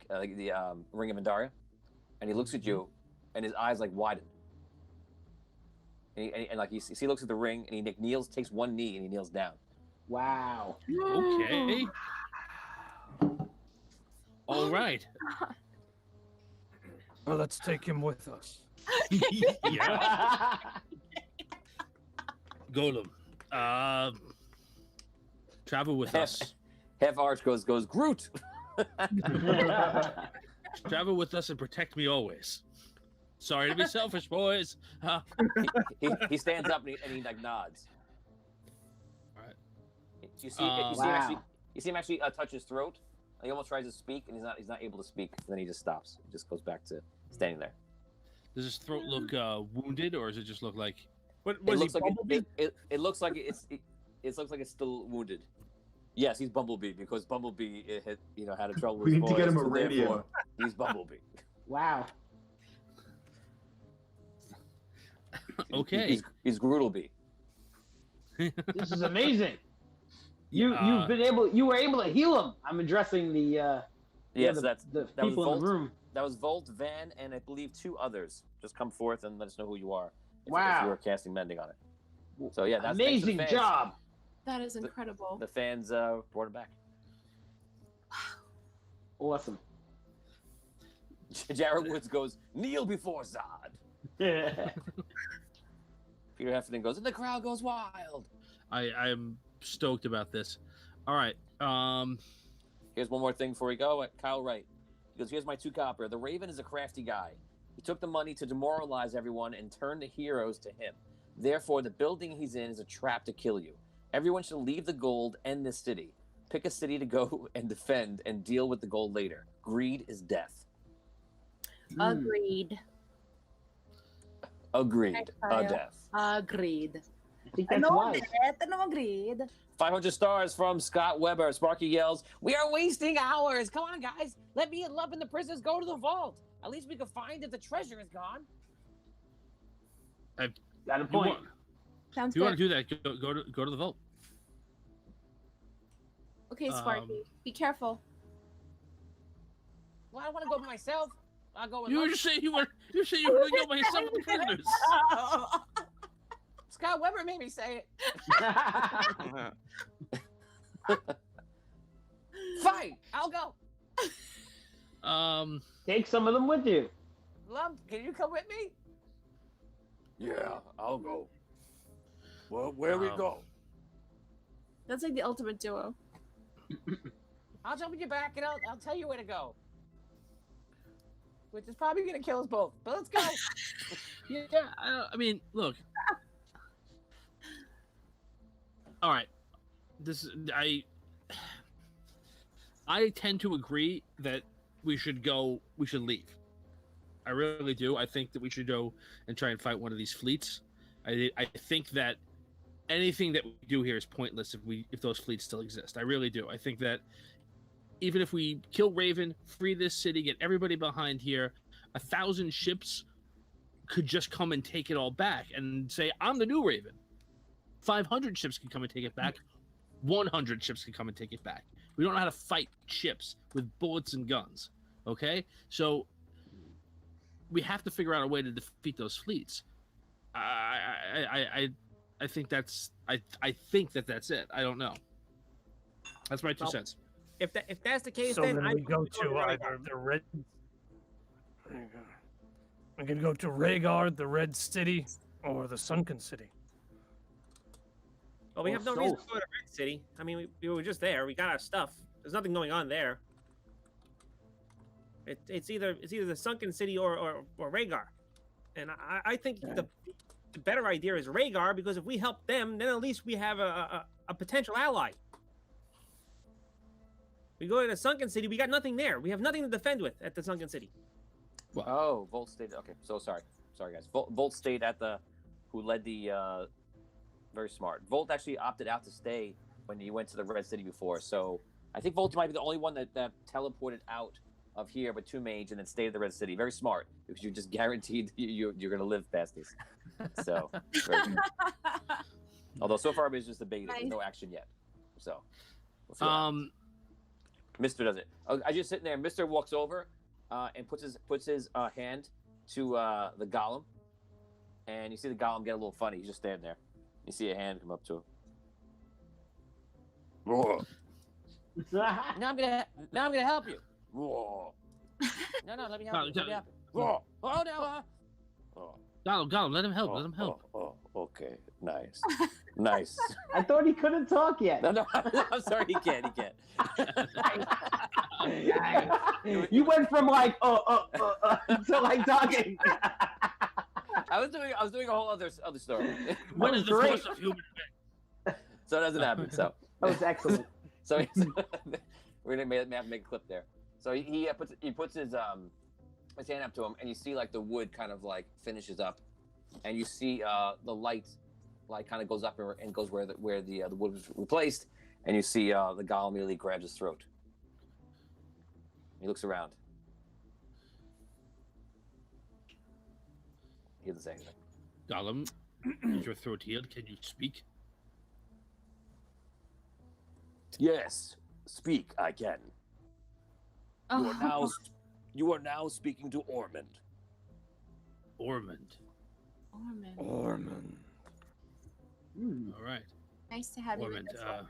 Speaker 2: like the ring of Andaria, and he looks at you, and his eyes like widen. And like he looks at the ring, and he kneels, takes one knee, and he kneels down.
Speaker 5: wow.
Speaker 8: Okay. All right.
Speaker 3: Well, let's take him with us.
Speaker 8: Yeah. Golem. Travel with us.
Speaker 2: Half Arch goes Groot.
Speaker 8: Travel with us and protect me always. Sorry to be selfish, boys.
Speaker 2: He stands up and he like nods.
Speaker 8: All right.
Speaker 2: You
Speaker 5: Wow.
Speaker 2: see him actually touch his throat. He almost tries to speak, and he's not able to speak. And then he just stops. He just goes back to standing there.
Speaker 8: Does his throat look wounded, or does it just look like?
Speaker 9: What
Speaker 2: It
Speaker 9: was
Speaker 2: looks
Speaker 9: he?
Speaker 2: like
Speaker 9: Bumblebee?
Speaker 2: it looks like it looks like it's still wounded. Yes, he's Bumblebee because Bumblebee had a trouble with
Speaker 4: We
Speaker 2: his
Speaker 4: need to get
Speaker 2: voice,
Speaker 4: him a
Speaker 2: so
Speaker 4: radio.
Speaker 2: therefore He's Bumblebee.
Speaker 5: Wow.
Speaker 8: Okay.
Speaker 2: He's Groodlebee.
Speaker 5: This is amazing. You
Speaker 8: Uh,
Speaker 5: were able to heal him. I'm addressing the
Speaker 2: Yes,
Speaker 5: the
Speaker 2: that was
Speaker 5: people in
Speaker 2: Volt.
Speaker 5: the room.
Speaker 2: That was Volt, Van, and I believe 2 others. Just come forth and let us know who you are. If
Speaker 5: Wow.
Speaker 2: you are casting mending on it. So yeah, that's
Speaker 5: Amazing
Speaker 2: thanks to the fans.
Speaker 5: job.
Speaker 7: That is incredible.
Speaker 2: The fans brought him back.
Speaker 5: Awesome.
Speaker 2: Jared Woods goes, kneel before Zod. Peter Heffernan goes, and the crowd goes wild.
Speaker 8: I'm stoked about this. All right.
Speaker 2: Here's one more thing before we go. Kyle Wright. He goes, here's my 2 copper. The Raven is a crafty guy. He took the money to demoralize everyone and turn the heroes to him. Therefore, the building he's in is a trap to kill you. Everyone should leave the gold and this city. Pick a city to go and defend and deal with the gold later. Greed is death.
Speaker 7: Agreed.
Speaker 2: Agreed.
Speaker 7: Okay,
Speaker 2: A
Speaker 7: Kyle.
Speaker 2: death.
Speaker 7: Agreed.
Speaker 5: I think that's wise.
Speaker 7: No grade.
Speaker 2: 500 stars from Scott Weber. Sparky yells, "We are wasting hours. Come on, guys. Let me and Love and the prisoners go to the vault. At least we can find if the treasure is gone."
Speaker 5: Got a point.
Speaker 7: Sounds
Speaker 8: If you want
Speaker 7: good.
Speaker 8: to do that, go to the vault.
Speaker 7: Okay, Sparky, be careful.
Speaker 2: Well, I want to go by myself. I'll go with
Speaker 8: You
Speaker 2: Love.
Speaker 8: just say you were to go by yourself with the prisoners.
Speaker 2: Scott Weber made me say it. Fine, I'll go.
Speaker 5: Take some of them with you.
Speaker 2: Love, can you come with me?
Speaker 1: Yeah, I'll go. Well, where we go?
Speaker 7: That's like the ultimate duo.
Speaker 2: I'll jump in your back and I'll tell you where to go. Which is probably gonna kill us both. But let's go.
Speaker 8: Yeah, I mean, look. All right, I tend to agree that we should leave. I really do. I think that we should go and try and fight one of these fleets. I think that anything that we do here is pointless if those fleets still exist. I really do. I think that even if we kill Raven, free this city, get everybody behind here, 1,000 ships could just come and take it all back and say, "I'm the new Raven." 500 ships can come and take it back. 100 ships can come and take it back. We don't know how to fight ships with bullets and guns. Okay, so we have to figure out a way to defeat those fleets. I think that's that's it. I don't know. That's my 2 cents.
Speaker 9: If that's the case,
Speaker 3: So
Speaker 9: then
Speaker 3: then
Speaker 9: I
Speaker 3: we go to either the red. We can go to Rhaegar, the Red City, or the Sunken City.
Speaker 9: Well, we
Speaker 5: Or
Speaker 9: have no reason to
Speaker 5: Souls.
Speaker 9: go to Red City. I mean, we were just there. We got our stuff. There's nothing going on there. It's either the Sunken City or Rhaegar, and I think the better idea is Rhaegar, because if we help them, then at least we have a potential ally. We go to the Sunken City, we got nothing there. We have nothing to defend with at the Sunken City.
Speaker 2: Oh, Volt stayed. Okay, so sorry, guys. Volt stayed at who led the. Very smart. Volt actually opted out to stay when he went to the Red City before, so I think Volt might be the only one that teleported out of here with 2 mage and then stayed at the Red City. Very smart, because you're just guaranteed you're going to live past this. So, very good. Although so far it's just a beta, there's no action yet. So, we'll see what happens. Mister does it. I just sitting there. Mister walks over and puts his hand to the golem, and you see the golem get a little funny. He's just standing there. You see a hand come up to him.
Speaker 1: Roar.
Speaker 2: Now I'm gonna help you. No, let me help you. Let me help you.
Speaker 1: Roar.
Speaker 2: Oh no!
Speaker 8: Gollum, let him help. Let him help.
Speaker 1: Oh, okay. Nice. Nice.
Speaker 5: I thought he couldn't talk yet.
Speaker 2: No, I'm sorry. He can't.
Speaker 5: You went from like to like talking.
Speaker 2: I was doing a whole other story.
Speaker 8: What is the
Speaker 5: great.
Speaker 8: force of human?
Speaker 2: So it doesn't happen. So
Speaker 5: That was excellent.
Speaker 2: So we're gonna make a clip there. So he puts his hand up to him, and you see like the wood kind of like finishes up, and you see the light like kind of goes up and goes where the wood was replaced, and you see the golem immediately grabs his throat. He looks around. He doesn't say anything.
Speaker 8: Gollum, is your throat healed? Can you speak?
Speaker 1: Yes. Speak, I can.
Speaker 7: Oh,
Speaker 1: You are now speaking to Ormond.
Speaker 8: Ormond.
Speaker 7: Ormond.
Speaker 8: All right.
Speaker 7: Nice to have
Speaker 8: Ormond.
Speaker 7: you with us.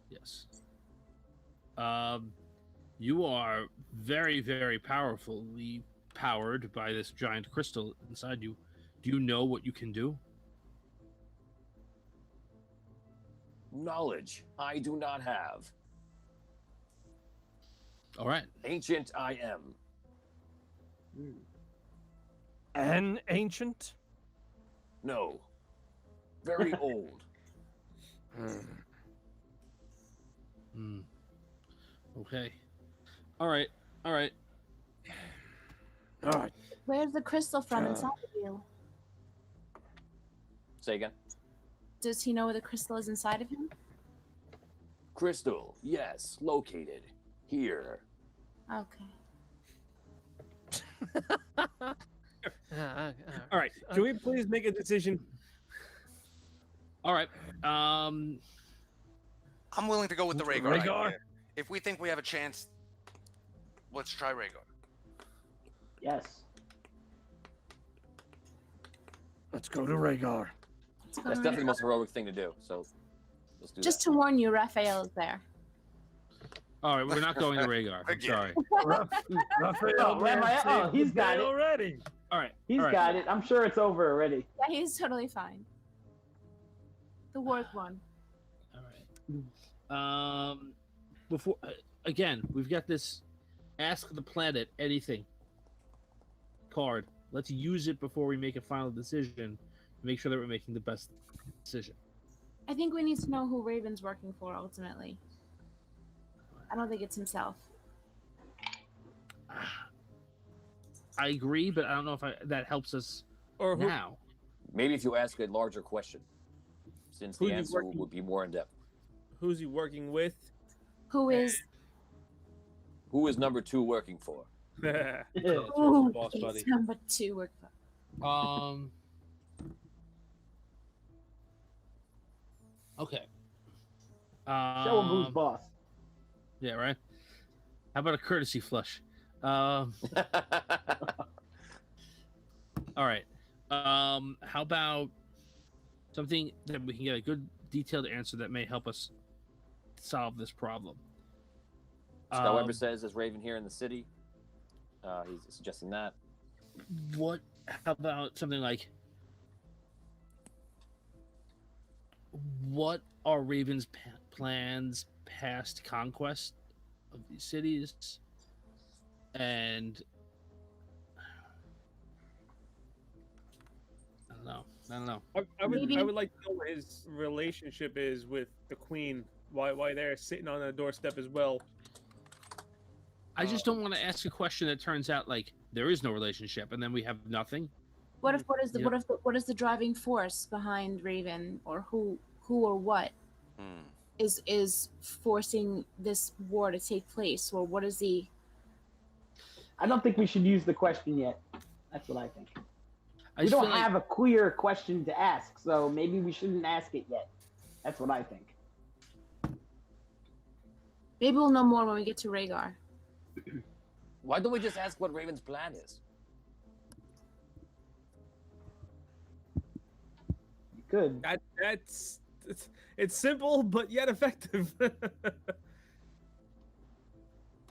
Speaker 8: Yes. You are very, very powerfully powered by this giant crystal inside you. Do you know what you can do?
Speaker 1: Knowledge I do not have.
Speaker 8: All right.
Speaker 1: Ancient I am.
Speaker 3: An ancient?
Speaker 1: No. Very old.
Speaker 8: Okay. All right.
Speaker 1: All right.
Speaker 7: Where's the crystal from inside of you?
Speaker 2: Say again.
Speaker 7: Does he know where the crystal is inside of him?
Speaker 1: Crystal, yes, located. Here.
Speaker 7: Okay.
Speaker 9: All right. Can we please make a decision?
Speaker 8: All right.
Speaker 6: I'm willing to go with the Rhaegar.
Speaker 3: Rhaegar?
Speaker 6: idea. If we think we have a chance, let's try Rhaegar.
Speaker 5: Yes.
Speaker 3: Let's go to Rhaegar.
Speaker 7: Let's go
Speaker 2: That's
Speaker 7: to
Speaker 2: definitely the
Speaker 7: Rhaegar.
Speaker 2: most heroic thing to do. So let's do
Speaker 7: Just
Speaker 2: that.
Speaker 7: to warn you, Raphael is there.
Speaker 8: All right, we're not going to Rhaegar. I'm
Speaker 6: Again.
Speaker 8: sorry.
Speaker 3: Raphael,
Speaker 5: Oh, Raphael, he's got it.
Speaker 3: already.
Speaker 8: All right.
Speaker 5: He's
Speaker 8: all right.
Speaker 5: got it. I'm sure it's over already.
Speaker 7: Yeah, he's totally fine. The Warg one.
Speaker 8: All right. Before again, we've got this ask the planet anything card. Let's use it before we make a final decision to make sure that we're making the best decision.
Speaker 7: I think we need to know who Raven's working for ultimately. I don't think it's himself.
Speaker 8: I agree, but I don't know if that helps us
Speaker 9: Or who?
Speaker 8: now.
Speaker 2: Maybe if you ask a larger question, since
Speaker 9: Who
Speaker 2: the
Speaker 9: you
Speaker 2: answer
Speaker 9: working-
Speaker 2: would be more in depth.
Speaker 9: Who's he working with?
Speaker 7: Who is?
Speaker 2: Who is number 2 working for?
Speaker 7: Ooh,
Speaker 8: boss
Speaker 7: he's
Speaker 8: buddy.
Speaker 7: number 2 work for.
Speaker 8: Okay.
Speaker 5: Show him who's boss.
Speaker 8: Yeah, right. How about a courtesy flush? All right. How about something that we can get a good detailed answer that may help us solve this problem?
Speaker 2: Scott Weber says, "Is Raven here in the city?" He's suggesting that.
Speaker 8: What? How about something like, what are Raven's plans past conquest of these cities? And I don't know.
Speaker 9: I
Speaker 7: Maybe-
Speaker 9: would like to know what his relationship is with the queen. Why they're sitting on the doorstep as well.
Speaker 8: I just don't want to ask a question that turns out like there is no relationship, and then we have nothing.
Speaker 7: What is the
Speaker 8: Yeah.
Speaker 7: what is the driving force behind Raven, or who or what
Speaker 6: Hmm.
Speaker 7: is forcing this war to take place, or what is the?
Speaker 5: I don't think we should use the question yet. That's what I think.
Speaker 8: I
Speaker 5: We
Speaker 8: just
Speaker 5: don't
Speaker 8: feel like-
Speaker 5: have a clear question to ask, so maybe we shouldn't ask it yet. That's what I think.
Speaker 7: Maybe we'll know more when we get to Rhaegar.
Speaker 2: Why don't we just ask what Raven's plan is?
Speaker 5: You could.
Speaker 9: It's simple but yet effective.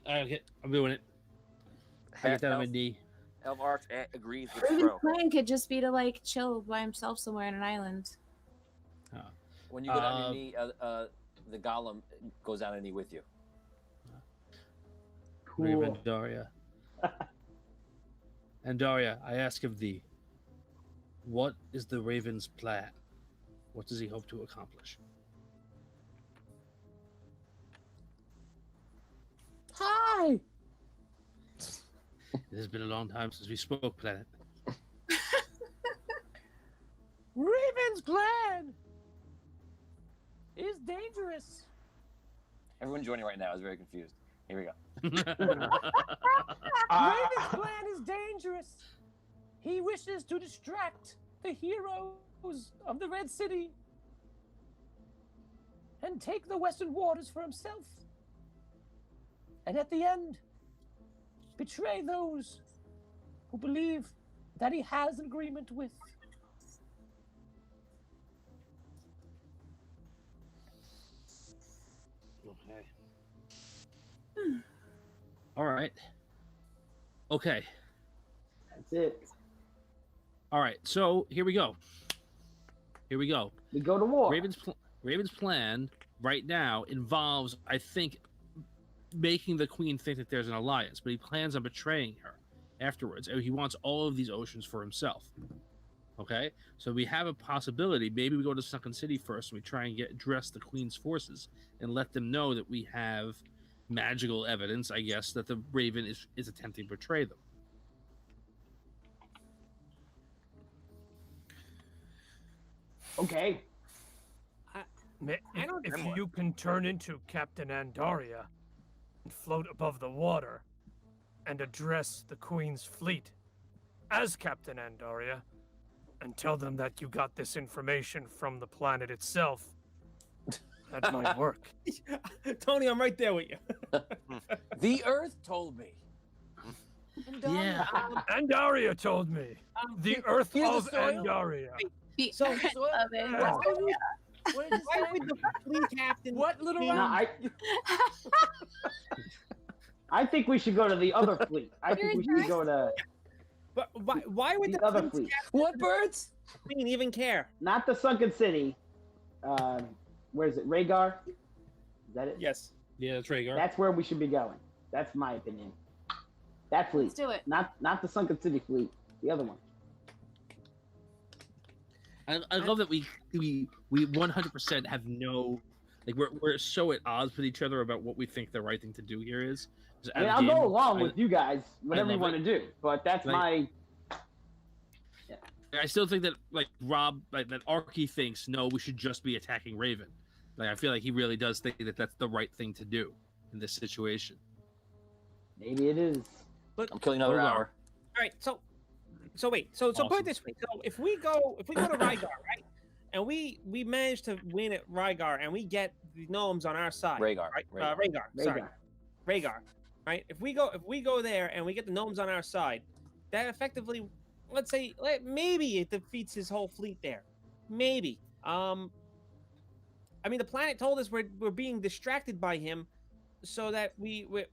Speaker 8: Okay, I'm doing it. I get that on my knee.
Speaker 2: Elf Arch agrees with
Speaker 7: Raven's
Speaker 2: Fro.
Speaker 7: plan could just be to like chill by himself somewhere on an island.
Speaker 2: When you go down your knee, the golem goes down a knee with you.
Speaker 8: Raven
Speaker 5: Cool.
Speaker 8: Daria. And Daria, I ask of thee, what is the Raven's plan? What does he hope to accomplish?
Speaker 2: Hi.
Speaker 8: It has been a long time since we spoke, Planet.
Speaker 2: Raven's plan is dangerous. Everyone joining right now is very confused. Here we go.
Speaker 1: Raven's plan is dangerous. He wishes to distract the heroes of the Red City and take the Western waters for himself. And at the end, betray those who believe that he has an agreement with.
Speaker 8: Okay. All right. Okay.
Speaker 5: That's it.
Speaker 8: All right. So here we go. Here we go.
Speaker 5: We go to war.
Speaker 8: Raven's plan right now involves, I think, making the queen think that there's an alliance, but he plans on betraying her afterwards. He wants all of these oceans for himself. Okay, so we have a possibility. Maybe we go to Sunken City first, and we try and address the queen's forces and let them know that we have magical evidence, I guess, that the Raven is attempting to betray them.
Speaker 5: Okay.
Speaker 3: If
Speaker 6: Then what?
Speaker 3: you can turn into Captain Andaria and float above the water and address the Queen's fleet as Captain Andaria and tell them that you got this information from the planet itself, that might work.
Speaker 9: Tony, I'm right there with you.
Speaker 2: The Earth told me.
Speaker 8: Yeah.
Speaker 3: Andaria told me. The Earth
Speaker 2: here's the
Speaker 3: of
Speaker 2: soil.
Speaker 3: Andaria.
Speaker 7: The
Speaker 9: So-
Speaker 7: earth of it.
Speaker 1: What did you
Speaker 9: Why
Speaker 1: say?
Speaker 9: would the fleet captain?
Speaker 1: What little
Speaker 9: be-
Speaker 5: No, I think we should go to the other fleet. I think we should go to
Speaker 9: But why would
Speaker 5: the
Speaker 9: the
Speaker 5: other
Speaker 9: fleet
Speaker 5: fleet,
Speaker 2: What birds?
Speaker 9: captain even care?
Speaker 5: not the sunken city. Where is it? Rhaegar? Is that it?
Speaker 9: Yes.
Speaker 8: Yeah, that's Rhaegar.
Speaker 5: That's where we should be going. That's my opinion. That fleet,
Speaker 7: Let's do it.
Speaker 5: not the sunken city fleet. The other one.
Speaker 8: I love that we 100% have no, like we're so at odds with each other about what we think the right thing to do here is. Just
Speaker 5: I mean,
Speaker 8: out
Speaker 5: I'll
Speaker 8: of
Speaker 5: go
Speaker 8: game,
Speaker 5: along
Speaker 8: I-
Speaker 5: with you guys, whatever you
Speaker 8: love
Speaker 5: want to do. But that's
Speaker 8: Like-
Speaker 5: my.
Speaker 8: I still think that like Rob, like that ARKY thinks no, we should just be attacking Raven. Like I feel like he really does think that that's the right thing to do in this situation.
Speaker 5: Maybe it is.
Speaker 2: I'm killing another
Speaker 8: Hold on.
Speaker 2: hour.
Speaker 9: All right. So wait. So put
Speaker 8: Awesome.
Speaker 9: it this way. So if we go to Rhaegar, right, and we manage to win at Rhaegar, and we get the gnomes on our side,
Speaker 2: Rhaegar.
Speaker 9: right?
Speaker 2: Rhaegar.
Speaker 9: Rhaegar. Sorry, Rhaegar. Right. If we go there and we get the gnomes on our side, that effectively, let's say, maybe it defeats his whole fleet there. Maybe. I mean, the planet told us we're being distracted by him, so that we're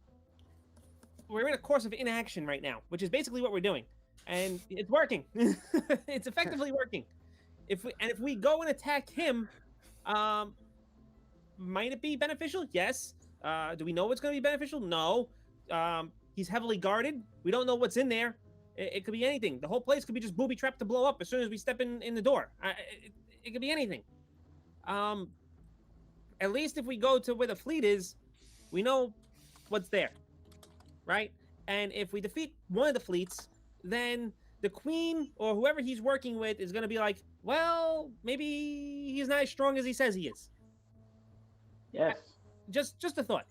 Speaker 9: in a course of inaction right now, which is basically what we're doing, and it's working. It's effectively working. If we go and attack him, might it be beneficial? Yes. Do we know what's going to be beneficial? No. He's heavily guarded. We don't know what's in there. It could be anything. The whole place could be just booby trapped to blow up as soon as we step in the door. It could be anything. At least if we go to where the fleet is, we know what's there, right? And if we defeat one of the fleets, then the queen or whoever he's working with is going to be like, well, maybe he's not as strong as he says he is.
Speaker 5: Yes.
Speaker 9: Just a thought.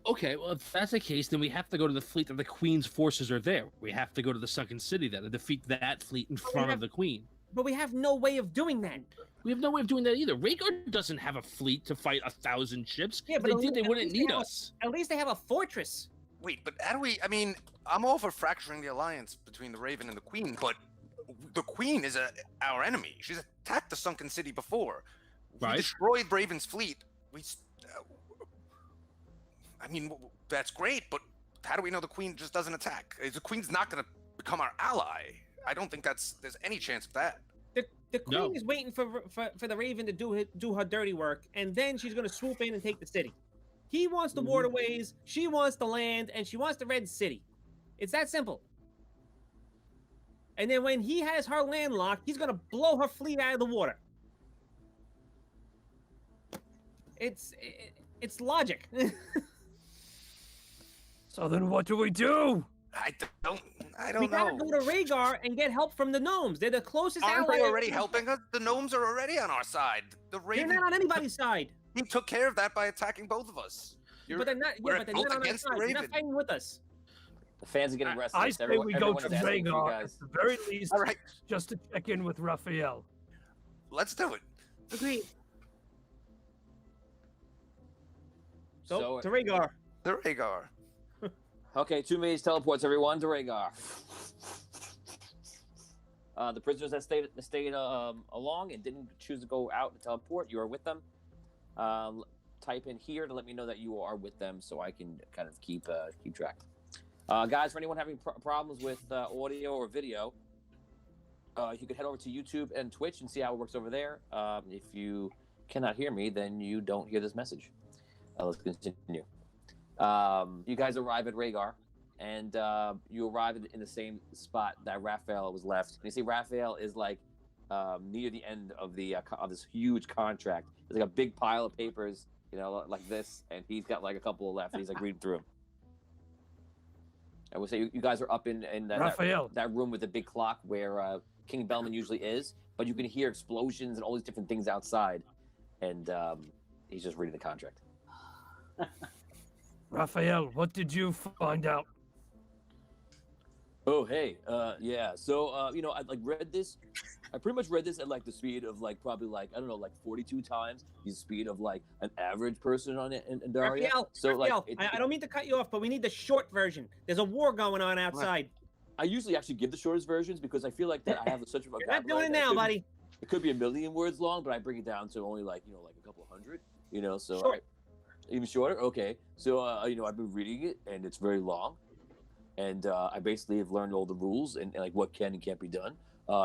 Speaker 8: Okay, well, if that's the case, then we have to go to the fleet that the Queen's forces are there. We have to go to the Sunken City then and defeat that fleet in front of the Queen.
Speaker 9: But we have no way of doing that.
Speaker 8: We have no way of doing that either. Rhaegar doesn't have a fleet to fight 1,000 ships.
Speaker 9: Yeah,
Speaker 8: If
Speaker 9: but
Speaker 8: they
Speaker 9: at
Speaker 8: did, they
Speaker 9: least
Speaker 8: wouldn't
Speaker 9: they
Speaker 8: need
Speaker 9: have
Speaker 8: us.
Speaker 9: At least they have a fortress.
Speaker 6: Wait, but how do we? I mean, I'm all for fracturing the alliance between the Raven and the Queen, but the Queen is our enemy. She's attacked the Sunken City before. We
Speaker 8: Right.
Speaker 6: destroyed Raven's fleet. I mean, that's great, but how do we know the Queen just doesn't attack? The Queen's not going to become our ally. I don't think there's any chance of that.
Speaker 9: The queen
Speaker 8: No.
Speaker 9: is waiting for the Raven to do her dirty work, and then she's going to swoop in and take the city. He wants the waterways, she wants the land, and she wants the Red City. It's that simple. And then when he has her landlocked, he's going to blow her fleet out of the water. It's logic.
Speaker 3: So then what do we do?
Speaker 6: I don't
Speaker 9: We
Speaker 6: know.
Speaker 9: gotta go to Rhaegar and get help from the gnomes. They're the closest
Speaker 6: Aren't
Speaker 9: ally.
Speaker 6: they already helping us? The gnomes are already on our side. The
Speaker 9: They're
Speaker 6: Raven,
Speaker 9: not on anybody's side.
Speaker 6: he took care of that by attacking both of us.
Speaker 9: But they're not.
Speaker 6: we're
Speaker 9: Yeah, but they're
Speaker 6: both
Speaker 9: not on our
Speaker 6: against the
Speaker 9: side. They're not
Speaker 6: Raven.
Speaker 9: fighting with us.
Speaker 2: The fans are getting restless.
Speaker 3: I say we go
Speaker 2: everyone
Speaker 3: to
Speaker 2: is asking for you
Speaker 3: Rhaegar
Speaker 2: guys.
Speaker 3: at the very least,
Speaker 6: All right,
Speaker 3: just to check in with Raphael.
Speaker 6: let's do it.
Speaker 9: Agreed. So,
Speaker 2: So-
Speaker 9: to Rhaegar.
Speaker 6: The Rhaegar.
Speaker 2: Okay, 2 mages teleports everyone to Rhaegar. The prisoners that stayed along and didn't choose to go out and teleport, you are with them. Type in here to let me know that you are with them, so I can kind of keep track. Guys, for anyone having problems with audio or video, you could head over to YouTube and Twitch and see how it works over there. If you cannot hear me, then you don't hear this message. Let's continue. You guys arrive at Rhaegar, and you arrive in the same spot that Raphael was left. And you see Raphael is like near the end of this huge contract. There's like a big pile of papers, like this, and he's got like a couple left. And he's like reading through them. I would say you guys are up in
Speaker 3: Raphael.
Speaker 2: that room with the big clock where King Bellman usually is, but you can hear explosions and all these different things outside. and he's just reading the contract.
Speaker 3: Raphael, what did you find out?
Speaker 2: Oh, hey, yeah. So, you know, I read this. I pretty much read this at like the speed of like probably like, I don't know, like 42 times the speed of like an average person on it in Daria.
Speaker 9: Raphael,
Speaker 2: So
Speaker 9: Raphael,
Speaker 2: like,
Speaker 9: I don't mean to cut you off, but we need the short version. There's a war going on outside.
Speaker 2: I usually actually give the shortest versions because I feel like that I have such a
Speaker 9: You're
Speaker 2: vocabulary.
Speaker 9: not doing it
Speaker 2: that
Speaker 9: now, buddy.
Speaker 2: It could be a million words long, but I bring it down to only like, you know, like a couple hundred, you know, so
Speaker 9: Short.
Speaker 2: even shorter. Okay. So, you know, I've been reading it and it's very long. And I basically have learned all the rules and like what can and can't be done.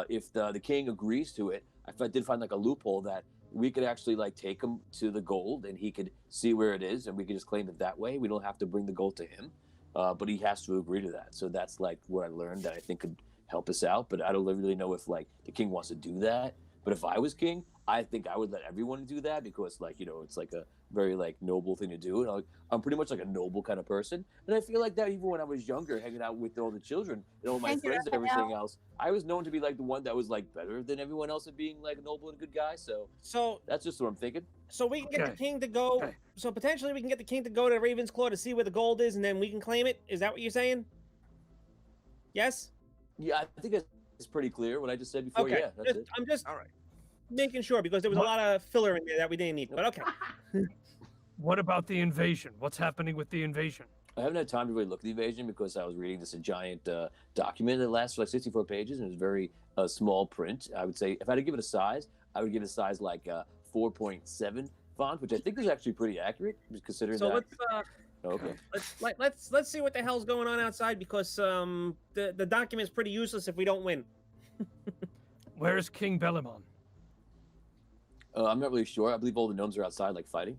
Speaker 2: If the king agrees to it, I did find like a loophole that we could actually like take him to the gold and he could see where it is and we could just claim it that way. We don't have to bring the gold to him, but he has to agree to that. So that's like what I learned that I think could help us out. But I don't really know if like the king wants to do that. But if I was king, I think I would let everyone do that because like, you know, it's like a very like noble thing to do. And I'm pretty much like a noble kind of person. And I feel like that even when I was younger, hanging out with all the children and all my
Speaker 7: Thank you,
Speaker 2: friends and
Speaker 7: Raphael.
Speaker 2: everything else, I was known to be like the one that was like better than everyone else at being like a noble and good guy. So that's just what I'm thinking.
Speaker 9: So we can get the
Speaker 3: Okay.
Speaker 9: king to go.
Speaker 3: Okay.
Speaker 9: So potentially we can get the king to go to Raven's Claw to see where the gold is, and then we can claim it. Is that what you're saying? Yes.
Speaker 2: Yeah, I think it's pretty clear what I just said before.
Speaker 9: Okay.
Speaker 2: Yeah, that's it.
Speaker 9: I'm just
Speaker 6: All right.
Speaker 9: making sure because there was a lot of filler in there that we didn't need. But okay.
Speaker 3: What about the invasion? What's happening with the invasion?
Speaker 2: I haven't had time to really look at the invasion because I was reading this giant document that lasts for like 64 pages and it was very small print. I would say if I had to give it a size, I would give it a size like 4.7 font, which I think is actually pretty accurate considering
Speaker 9: So
Speaker 2: that.
Speaker 9: let's see what the hell's going on outside because the document's pretty useless if we don't win.
Speaker 3: Where's King Bellamon?
Speaker 2: I'm not really sure. I believe all the gnomes are outside like fighting.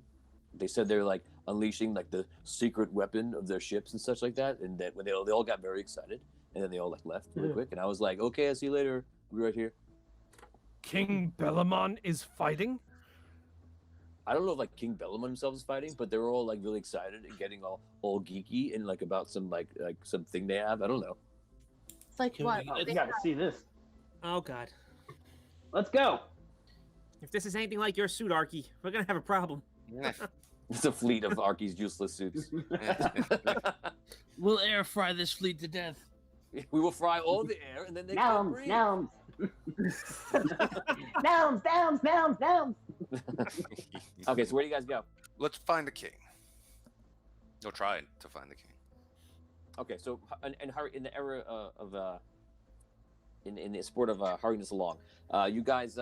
Speaker 2: They said they're like unleashing like the secret weapon of their ships and such like that. And that when they all got very excited and then they all like left really quick. And I was like, okay, I'll see you later. We'll be right here.
Speaker 3: King Bellamon is fighting?
Speaker 2: I don't know if like King Bellamon himself is fighting, but they were all like really excited and getting all geeky and like about some like something they have. I don't know.
Speaker 7: It's like what?
Speaker 5: Oh, you gotta see this.
Speaker 9: Oh God.
Speaker 5: Let's go.
Speaker 9: If this is anything like your suit, Arky, we're gonna have a problem.
Speaker 2: It's a fleet of ARKY's useless suits.
Speaker 8: We'll air fry this fleet to death.
Speaker 2: We will fry all the air and then they can't breathe.
Speaker 5: Nouns. Nouns.
Speaker 2: Okay, so where do you guys go?
Speaker 6: Let's find the king. Or try to find the king.
Speaker 2: Okay, so in the era of in the sport of hurrying this along, you guys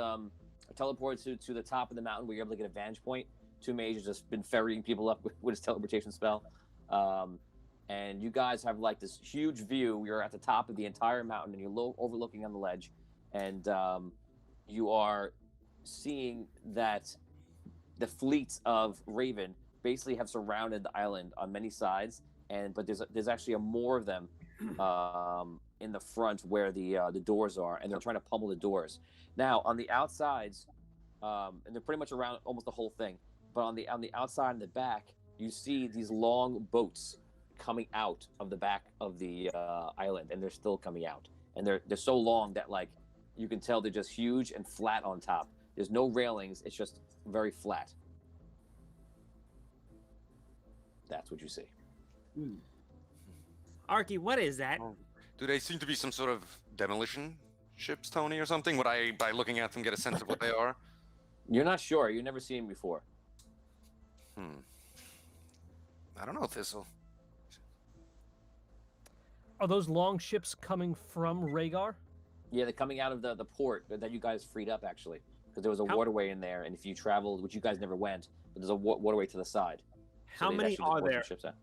Speaker 2: teleport to the top of the mountain where you're able to get a vantage point. Two mages just been ferrying people up with his teleportation spell, and you guys have like this huge view. You're at the top of the entire mountain, and you're overlooking on the ledge, and you are seeing that the fleets of Raven basically have surrounded the island on many sides, but there's actually more of them in the front where the doors are, and they're trying to pummel the doors. Now on the outsides, and they're pretty much around almost the whole thing. But on the outside and the back, you see these long boats coming out of the back of the island, and they're still coming out. And they're so long that like you can tell they're just huge and flat on top. There's no railings; it's just very flat. That's what you see.
Speaker 9: Arky, what is that?
Speaker 6: Do they seem to be some sort of demolition ships, Tony, or something? Would I, by looking at them, get a sense of what they are?
Speaker 2: You're not sure. You've never seen them before.
Speaker 6: I don't know, Thistle.
Speaker 3: Are those long ships coming from WRAYGAR?
Speaker 2: Yeah, they're coming out of the port that you guys freed up, actually. Because there was a
Speaker 9: How-
Speaker 2: waterway in there, and if you traveled, which you guys never went, but there's a waterway to the side.
Speaker 9: How
Speaker 2: they've
Speaker 9: many
Speaker 2: actually just
Speaker 9: are
Speaker 2: brought some
Speaker 9: there?
Speaker 2: ships out.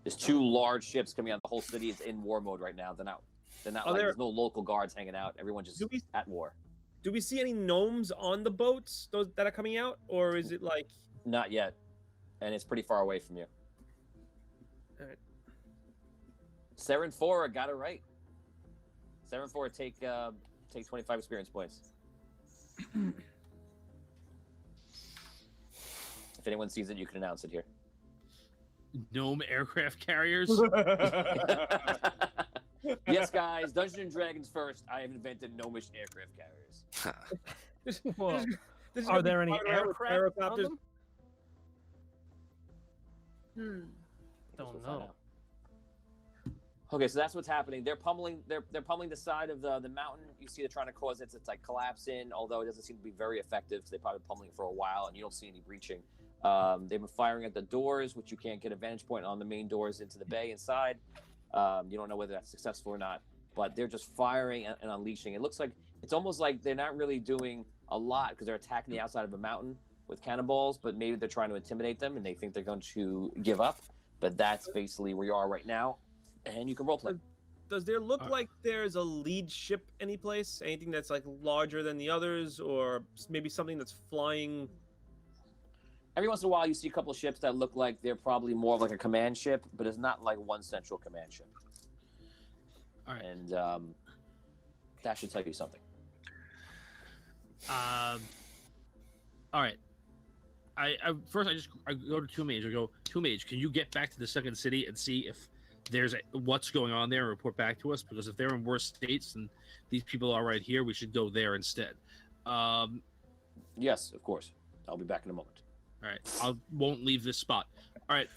Speaker 2: There's 2 large ships coming out. The whole city is in war mode right now. They're not
Speaker 9: Are
Speaker 2: like,
Speaker 9: there-
Speaker 2: there's no local guards hanging out. Everyone's just
Speaker 9: Do we-
Speaker 2: at war.
Speaker 9: Do we see any gnomes on the boats, those that are coming out, or is it like?
Speaker 2: Not yet. And it's pretty far away from you.
Speaker 9: Alright.
Speaker 2: Seren 4 got it right. Seren 4 take 25 experience points. If anyone sees it, you can announce it here.
Speaker 8: Gnome aircraft carriers.
Speaker 2: Yes, guys, Dungeons and Dragons first. I have invented gnomish aircraft carriers.
Speaker 3: Whoa.
Speaker 9: This is
Speaker 3: Are
Speaker 9: gonna be
Speaker 3: there any
Speaker 9: flying around with
Speaker 3: aircraft on
Speaker 9: gyrocopters?
Speaker 3: them?
Speaker 2: Don't
Speaker 3: know.
Speaker 2: Okay, so that's what's happening. They're pummeling. They're pummeling the side of the mountain. You see, they're trying to cause it to like collapse in. Although it doesn't seem to be very effective. So they've probably been pummeling for a while, and you don't see any breaching. They've been firing at the doors, which you can't get a vantage point on the main doors into the bay inside. You don't know whether that's successful or not. But they're just firing and unleashing. It looks like it's almost like they're not really doing a lot because they're attacking the outside of a mountain with cannonballs. But maybe they're trying to intimidate them, and they think they're going to give up. But that's basically where you are right now. And you can roleplay.
Speaker 9: Does there look like there's a lead ship anyplace? Anything that's like larger than the others, or maybe something that's flying?
Speaker 2: Every once in a while, you see a couple of ships that look like they're probably more of like a command ship, but it's not like one central command ship.
Speaker 8: All right.
Speaker 2: And that should tell you something.
Speaker 8: All right. I first I go to Two Mage. I go, Two Mage, can you get back to the second city and see if there's what's going on there and report back to us? Because if they're in worse states than these people are right here, we should go there instead.
Speaker 2: Yes, of course. I'll be back in a moment.
Speaker 8: All right. I won't leave this spot. All right.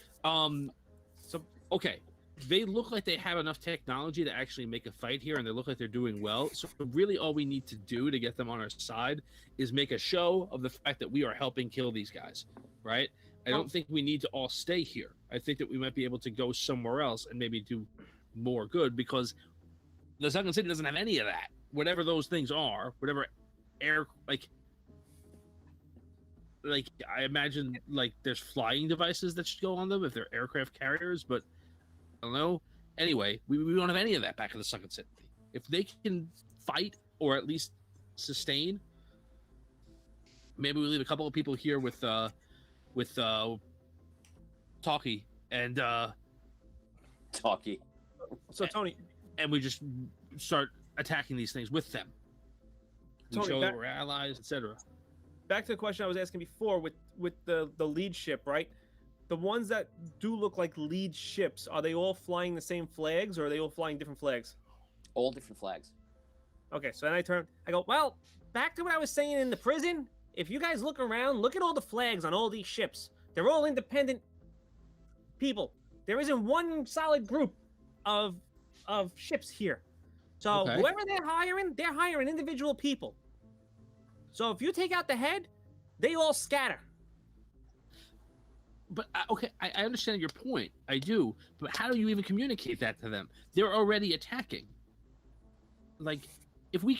Speaker 8: So okay. They look like they have enough technology to actually make a fight here, and they look like they're doing well. So really all we need to do to get them on our side is make a show of the fact that we are helping kill these guys, right? I don't think we need to all stay here. I think that we might be able to go somewhere else and maybe do more good, because the Sunken City doesn't have any of that. Whatever those things are, whatever air, like I imagine like there's flying devices that should go on them if they're aircraft carriers, but I don't know. Anyway, we don't have any of that back in the Sunken City. If they can fight or at least sustain, maybe we leave a couple of people here with Talkie and
Speaker 2: Talkie.
Speaker 9: So Tony,
Speaker 8: and we just start attacking these things with them. We
Speaker 9: Tony,
Speaker 8: show that we're allies, etc.
Speaker 9: back to the question I was asking before with the lead ship, right? The ones that do look like lead ships, are they all flying the same flags, or are they all flying different flags?
Speaker 2: All different flags.
Speaker 9: Okay, so then I go, well, back to what I was saying in the prison. If you guys look around, look at all the flags on all these ships. They're all independent people. There isn't one solid group of ships here. So
Speaker 8: Okay.
Speaker 9: whoever they're hiring individual people. So if you take out the head, they all scatter.
Speaker 8: But okay, I understand your point. I do. But how do you even communicate that to them? They're already attacking. Like, if we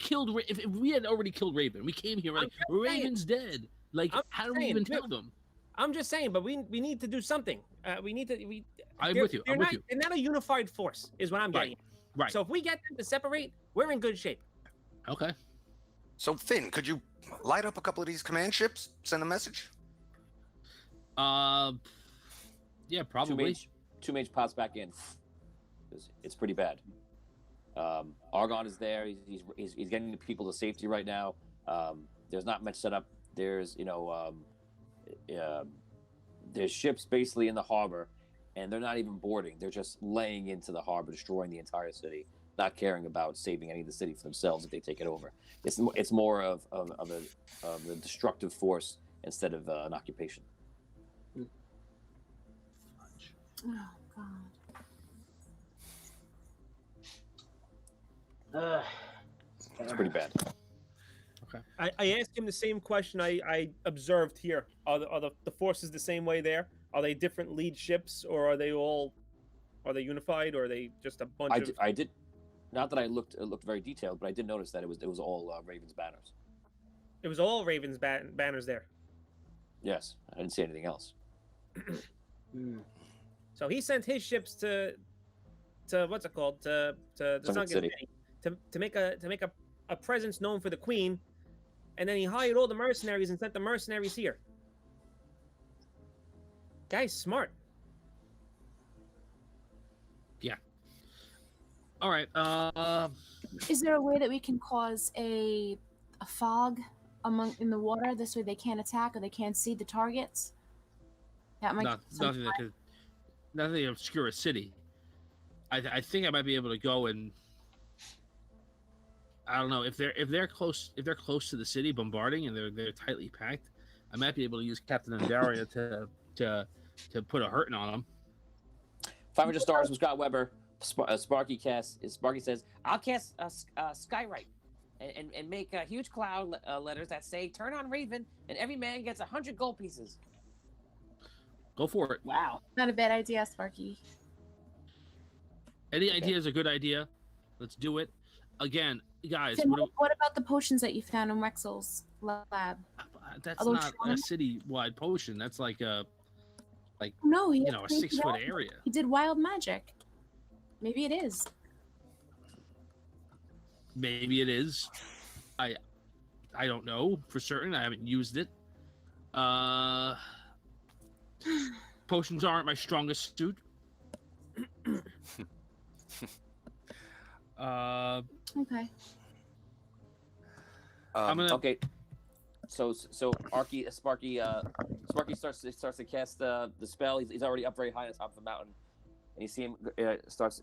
Speaker 8: had already killed Raven, we came here like Raven's dead. Like, how do we even tell them?
Speaker 9: I'm just saying, but we need to do something.
Speaker 8: I'm with you.
Speaker 9: They're
Speaker 8: I'm with you.
Speaker 9: They're not a unified force, is what I'm getting.
Speaker 8: Right.
Speaker 9: So if we get them to separate, we're in good shape.
Speaker 8: Okay.
Speaker 6: So Finn, could you light up a couple of these command ships? Send a message.
Speaker 8: Yeah, probably.
Speaker 2: Two mage pops back in. It's pretty bad. Argon is there. He's getting the people to safety right now. There's not much set up. There's there's ships basically in the harbor, and they're not even boarding. They're just laying into the harbor, destroying the entire city, not caring about saving any of the city for themselves if they take it over. It's more of a destructive force instead of an occupation.
Speaker 7: Oh God.
Speaker 2: It's pretty bad.
Speaker 8: Okay.
Speaker 9: I asked him the same question I observed here. Are the forces the same way there? Are they different lead ships, or are they unified, or are they just a bunch of?
Speaker 2: I did, not that I looked very detailed, but I did notice that it was all Raven's banners.
Speaker 9: It was all Ravens banners there.
Speaker 2: Yes, I didn't see anything else.
Speaker 9: So he sent his ships to what's it called, to the
Speaker 2: Sunken
Speaker 9: Sunken
Speaker 2: City.
Speaker 9: City to make a presence known for the Queen, and then he hired all the mercenaries and sent the mercenaries here. Guy's smart.
Speaker 8: Yeah. All right.
Speaker 7: Is there a way that we can cause a fog in the water? This way they can't attack or they can't see the targets. That might
Speaker 8: Nothing to obscure a city. I think I might be able to go and I don't know if they're close to the city bombarding and they're tightly packed. I might be able to use Captain Andaria to put a hurting on them.
Speaker 2: 500 stars from Scott Weber. Sparky says, "I'll cast Skywrite and make huge cloud letters that say turn on Raven, and every man gets 100 gold pieces."
Speaker 8: Go for it.
Speaker 5: Wow.
Speaker 7: Not a bad idea, Sparky.
Speaker 8: Any idea is a good idea. Let's do it. Again, guys.
Speaker 7: Tim, what about the potions that you found in Rexel's lab?
Speaker 8: That's
Speaker 7: Are those
Speaker 8: not
Speaker 7: strong?
Speaker 8: a city-wide potion. That's like a
Speaker 7: No, he
Speaker 8: you
Speaker 7: has
Speaker 8: know, a
Speaker 7: to make
Speaker 8: 6-foot
Speaker 7: wild-
Speaker 8: area.
Speaker 7: He did wild magic. Maybe it is.
Speaker 8: Maybe it is. I don't know for certain. I haven't used it. Potions aren't my strongest suit.
Speaker 7: Okay.
Speaker 8: I'm gonna.
Speaker 2: Okay. So Sparky starts to cast the spell. He's already up very high on top of the mountain, and you see him starts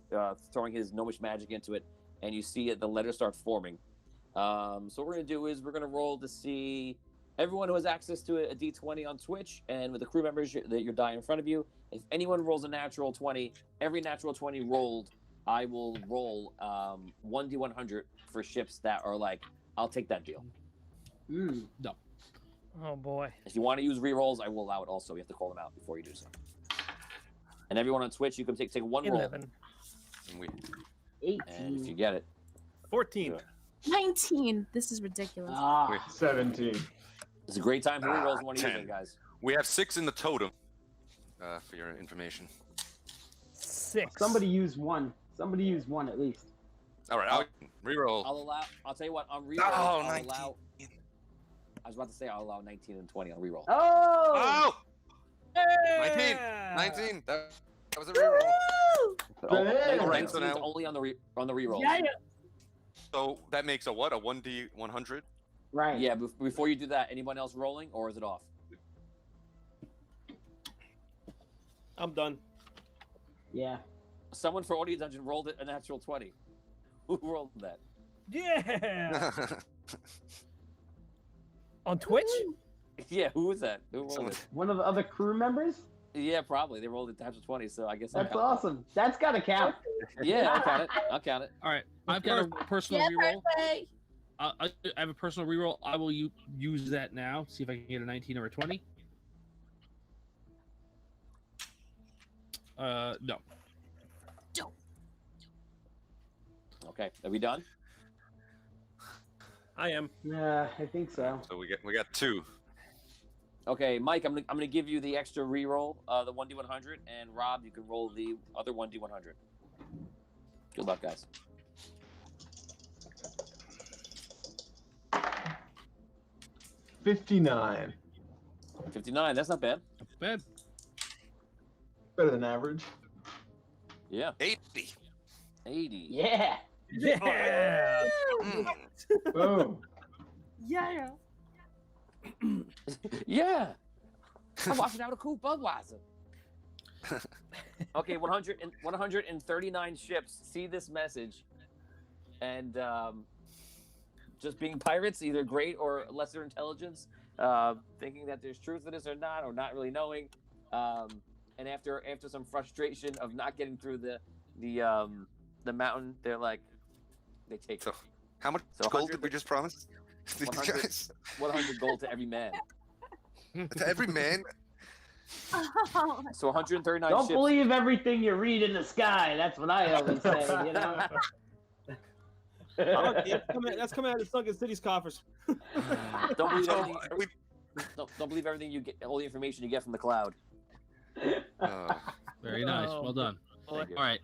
Speaker 2: throwing his gnomish magic into it, and you see the letters start forming. So what we're gonna do is we're gonna roll to see everyone who has access to a D20 on Twitch, and with the crew members that you're dying in front of you. If anyone rolls a natural 20, every natural 20 rolled, I will roll 1d100 for ships that are like, I'll take that deal.
Speaker 8: No.
Speaker 3: Oh boy.
Speaker 2: If you want to use rerolls, I will allow it also. You have to call them out before you do so. And everyone on Twitch, you can take one
Speaker 3: 11.
Speaker 2: roll.
Speaker 5: 18.
Speaker 2: And if you get it.
Speaker 3: 14.
Speaker 7: 19. This is ridiculous.
Speaker 5: Ah.
Speaker 4: 17.
Speaker 2: It's a great time for rerolls. One of you
Speaker 6: 10.
Speaker 2: guys.
Speaker 6: We have 6 in the totem. For your information.
Speaker 3: 6.
Speaker 5: Somebody use one. Somebody use one at least.
Speaker 6: All right, I'll reroll.
Speaker 2: I'll tell you what, on reroll,
Speaker 6: Oh,
Speaker 2: I'll
Speaker 6: 19.
Speaker 2: allow. I was about to say I'll allow 19 and 20 on reroll.
Speaker 5: Oh!
Speaker 6: Oh! 19. That was a reroll.
Speaker 2: Oh,
Speaker 6: All right,
Speaker 2: 19
Speaker 6: so
Speaker 2: is
Speaker 6: now-
Speaker 2: only on the reroll.
Speaker 5: Yeah.
Speaker 6: So that makes a what? A 1d100?
Speaker 5: Right.
Speaker 2: Yeah, before you do that, anyone else rolling, or is it off?
Speaker 9: I'm done.
Speaker 5: Yeah.
Speaker 2: Someone for Audio Dungeon rolled it a natural 20. Who rolled that?
Speaker 3: Yeah. On Twitch?
Speaker 2: Yeah, who was that? Who rolled it?
Speaker 5: One of the other crew members?
Speaker 2: Yeah, probably. They rolled it natural 20, so I guess I'll
Speaker 5: That's
Speaker 2: count
Speaker 5: awesome. That's gotta count.
Speaker 2: it. Yeah, I'll count it.
Speaker 8: All right. I've got a personal
Speaker 7: Yeah,
Speaker 8: reroll.
Speaker 7: birthday.
Speaker 8: I have a personal reroll. I will use that now. See if I can get a 19 or a 20. No.
Speaker 2: Okay, are we done?
Speaker 9: I am.
Speaker 5: I think so.
Speaker 6: So we got 2.
Speaker 2: Okay, Mike, I'm gonna give you the extra reroll, the 1d100, and Rob, you can roll the other 1d100. Good luck, guys.
Speaker 4: $59.
Speaker 2: 59. That's not bad.
Speaker 8: Not bad.
Speaker 4: Better than average.
Speaker 2: Yeah.
Speaker 6: 80.
Speaker 2: 80.
Speaker 5: Yeah.
Speaker 3: Yeah.
Speaker 6: Mm.
Speaker 4: Boom.
Speaker 7: Yeah.
Speaker 2: Yeah. I'm washing out a cool Budweiser. Okay, 139 ships see this message, and just being pirates, either great or lesser intelligence, thinking that there's truth to this or not really knowing, and after some frustration of not getting through the mountain, they're like, they take
Speaker 6: So, how much
Speaker 2: So
Speaker 6: gold
Speaker 2: 100
Speaker 6: did we just promise? Did you
Speaker 2: 100
Speaker 6: guys?
Speaker 2: 100 gold to every man.
Speaker 6: To every man?
Speaker 2: So 139
Speaker 5: Don't
Speaker 2: ships.
Speaker 5: believe everything you read in the sky. That's what I always say, you know?
Speaker 9: That's coming out of Sunken City's coffers.
Speaker 2: Don't believe
Speaker 6: So,
Speaker 2: everything.
Speaker 6: are we-
Speaker 2: Don't believe everything you get. All the information you get from the cloud.
Speaker 8: Very nice.
Speaker 3: Oh,
Speaker 8: Well done.
Speaker 2: Thank you.
Speaker 8: All right.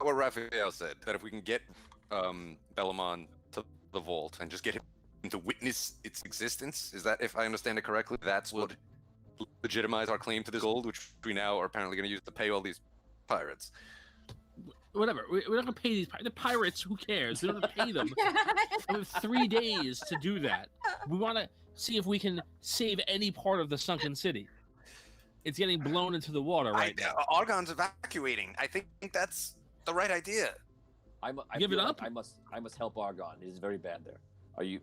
Speaker 6: what Raphael said, that if we can get Bellamon to the vault and just get him to witness its existence, is that, if I understand it correctly, that's what legitimize our claim to this gold, which we now are apparently going to use to pay all these pirates.
Speaker 8: Whatever. We're not gonna pay these the pirates. Who cares? We don't have to pay them. We have 3 days to do that. We want to see if we can save any part of the sunken city. It's getting blown into the water right now.
Speaker 6: Argon's evacuating. I think that's the right idea.
Speaker 8: Give it
Speaker 2: feel
Speaker 8: up?
Speaker 2: like I must help Argon. It is very bad there.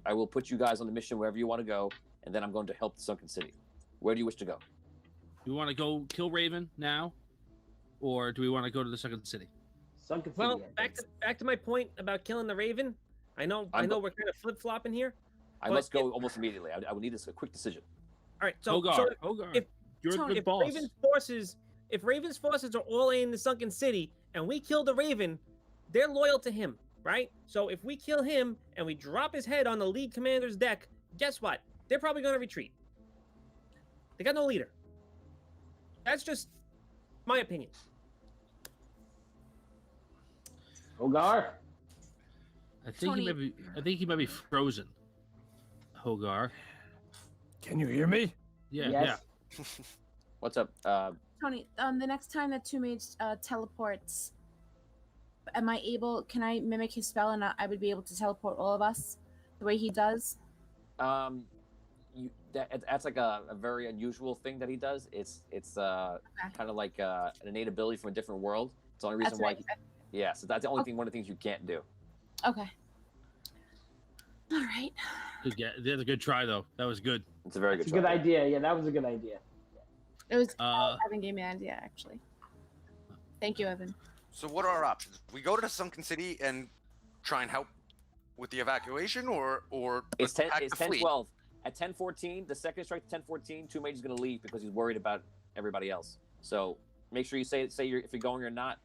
Speaker 2: I will put you guys on the mission wherever you want to go, and then I'm going to help the Sunken City. Where do you wish to go?
Speaker 8: Do we want to go kill Raven now, or do we want to go to the Sunken City?
Speaker 5: Sunken City.
Speaker 9: Well,
Speaker 5: I think.
Speaker 9: back to my point about killing the Raven. I know we're kind of flip flopping here.
Speaker 2: I must go almost immediately. I would need a quick decision.
Speaker 9: All right, so
Speaker 8: Hogar,
Speaker 9: if-
Speaker 8: you're
Speaker 7: Tony,
Speaker 8: the
Speaker 9: if
Speaker 8: boss.
Speaker 9: Raven's forces are all in the Sunken City and we kill the Raven, they're loyal to him, right? So if we kill him and we drop his head on the lead commander's deck, guess what? They're probably going to retreat. They got no leader. That's just my opinion.
Speaker 5: Hogar.
Speaker 8: I think
Speaker 7: Tony.
Speaker 8: he might be frozen. Hogar.
Speaker 3: Can you hear me?
Speaker 8: Yeah,
Speaker 5: Yes.
Speaker 8: yeah.
Speaker 2: What's up?
Speaker 7: Tony, the next time that Two Mage teleports, can I mimic his spell and I would be able to teleport all of us the way he does?
Speaker 2: That's like a very unusual thing that he does. It's kind of like an innate ability from a different world. It's the only reason
Speaker 7: That's
Speaker 2: why.
Speaker 7: right.
Speaker 2: Yeah, so that's the only thing. One of the things you can't do.
Speaker 7: Okay. All right.
Speaker 8: That's a good try, though. That was good.
Speaker 2: It's a very
Speaker 5: It's a
Speaker 2: good
Speaker 5: good
Speaker 2: try.
Speaker 5: idea. Yeah, that was a good idea.
Speaker 7: It was
Speaker 8: Uh,
Speaker 7: Evan gave me an idea actually. Thank you, Evan.
Speaker 6: So what are our options? We go to the Sunken City and try and help with the evacuation, or
Speaker 2: It's 10.
Speaker 6: attack
Speaker 2: It's
Speaker 6: the fleet?
Speaker 2: 10-12. At 10-14, the second strike to 10-14, Two Mage is going to leave because he's worried about everybody else. So make sure you say if you're going or not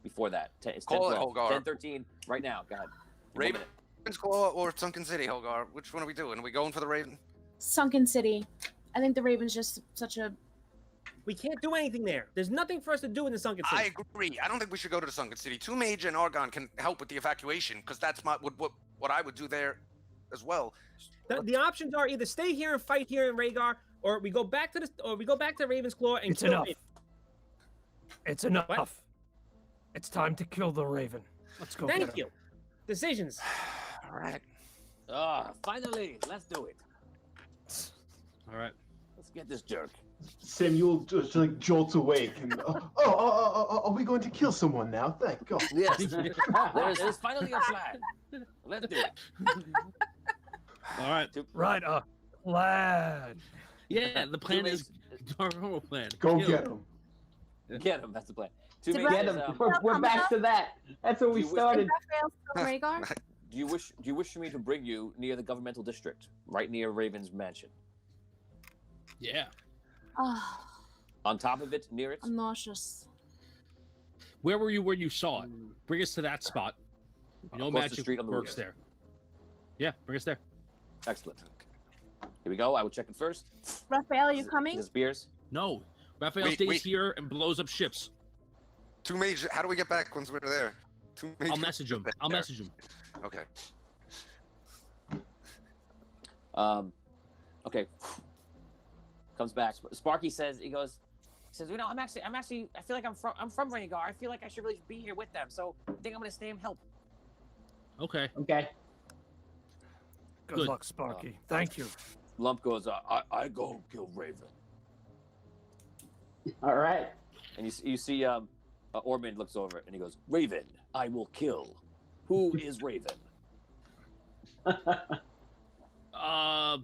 Speaker 2: before that. It's
Speaker 6: Call it,
Speaker 2: 10-12.
Speaker 6: Hogar.
Speaker 2: 10-13 right now. Go ahead.
Speaker 6: Raven's Claw or Sunken City, Hogar? Which one are we doing? Are we going for the Raven?
Speaker 7: Sunken City. I think the Raven's just such a.
Speaker 9: We can't do anything there. There's nothing for us to do in the Sunken City.
Speaker 6: I agree. I don't think we should go to the Sunken City. Two Mage and Argon can help with the evacuation, because that's what I would do there as well.
Speaker 9: The options are either stay here and fight here in Rhaegar, or we go back to Raven's Claw and
Speaker 3: It's
Speaker 9: kill
Speaker 3: enough.
Speaker 9: Raven.
Speaker 3: It's enough. It's time to kill the Raven. Let's go. get
Speaker 9: Thank
Speaker 3: him.
Speaker 9: you. Decisions.
Speaker 6: All right.
Speaker 2: Finally, let's do it.
Speaker 8: all right.
Speaker 2: Let's get this jerk.
Speaker 4: Samuel just like jolts awake and are we going to kill someone now? Thank God.
Speaker 2: Yes. There's finally a plan. Let's do it.
Speaker 8: All right.
Speaker 3: Right, lad.
Speaker 8: Yeah, the plan is our normal plan.
Speaker 4: Go
Speaker 8: Kill.
Speaker 4: get him.
Speaker 2: Get him. That's the plan. Two
Speaker 7: Did
Speaker 2: Mage
Speaker 5: Get
Speaker 2: says,
Speaker 5: him. We're back to that. That's where we
Speaker 2: You wish-
Speaker 5: started.
Speaker 7: Raphael still Rhaegar?
Speaker 2: Do you wish me to bring you near the governmental district, right near Raven's mansion?
Speaker 8: Yeah.
Speaker 7: Oh,
Speaker 2: On top of it, near it.
Speaker 7: I'm nauseous.
Speaker 8: Where were you when you saw it? Bring us to that spot. You know,
Speaker 2: Across the
Speaker 8: magic
Speaker 2: street on the
Speaker 8: works
Speaker 2: roof.
Speaker 8: there. Yeah, bring us there.
Speaker 2: Excellent. Here we go. I will check it first.
Speaker 7: Raphael, are you coming?
Speaker 2: Disappears.
Speaker 8: No, Raphael
Speaker 6: Wait,
Speaker 8: stays
Speaker 6: wait.
Speaker 8: here and blows up ships.
Speaker 6: Two Mage, how do we get back once we're there? Two Mage.
Speaker 8: I'll message him. I'll
Speaker 6: there.
Speaker 8: message him.
Speaker 6: Okay.
Speaker 2: Okay. Comes back. Sparky says, he says, you know, I feel like I'm from Rhaegar. I feel like I should really be here with them. So I think I'm gonna stay and help.
Speaker 8: Okay.
Speaker 5: Okay.
Speaker 3: Good
Speaker 8: Good.
Speaker 3: luck, Sparky. Thank you.
Speaker 2: Lump goes, I go kill Raven.
Speaker 5: All right.
Speaker 2: And you see, Ormond looks over and he goes, Raven, I will kill. Who is Raven?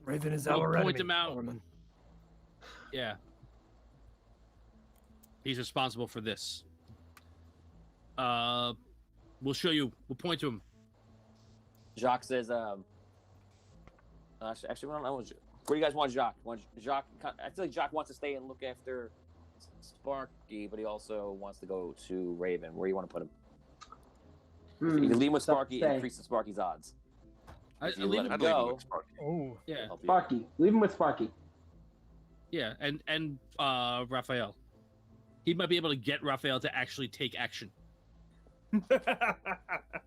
Speaker 3: Raven is
Speaker 8: We'll
Speaker 3: our
Speaker 8: point
Speaker 3: enemy.
Speaker 8: him out.
Speaker 3: Ormond.
Speaker 8: Yeah. He's responsible for this. We'll show you. We'll point to him.
Speaker 2: Jacques says, actually, where do you guys want Jacques? Jacques? I feel like Jacques wants to stay and look after Sparky, but he also wants to go to Raven. Where do you want to put him? You can leave with Sparky and increase Sparky's odds. If you let him
Speaker 6: I'd leave him
Speaker 2: go,
Speaker 6: with Sparky.
Speaker 3: Oh,
Speaker 8: Yeah.
Speaker 2: help you.
Speaker 5: Sparky. Leave him with Sparky.
Speaker 8: Yeah, and Raphael. He might be able to get Raphael to actually take action.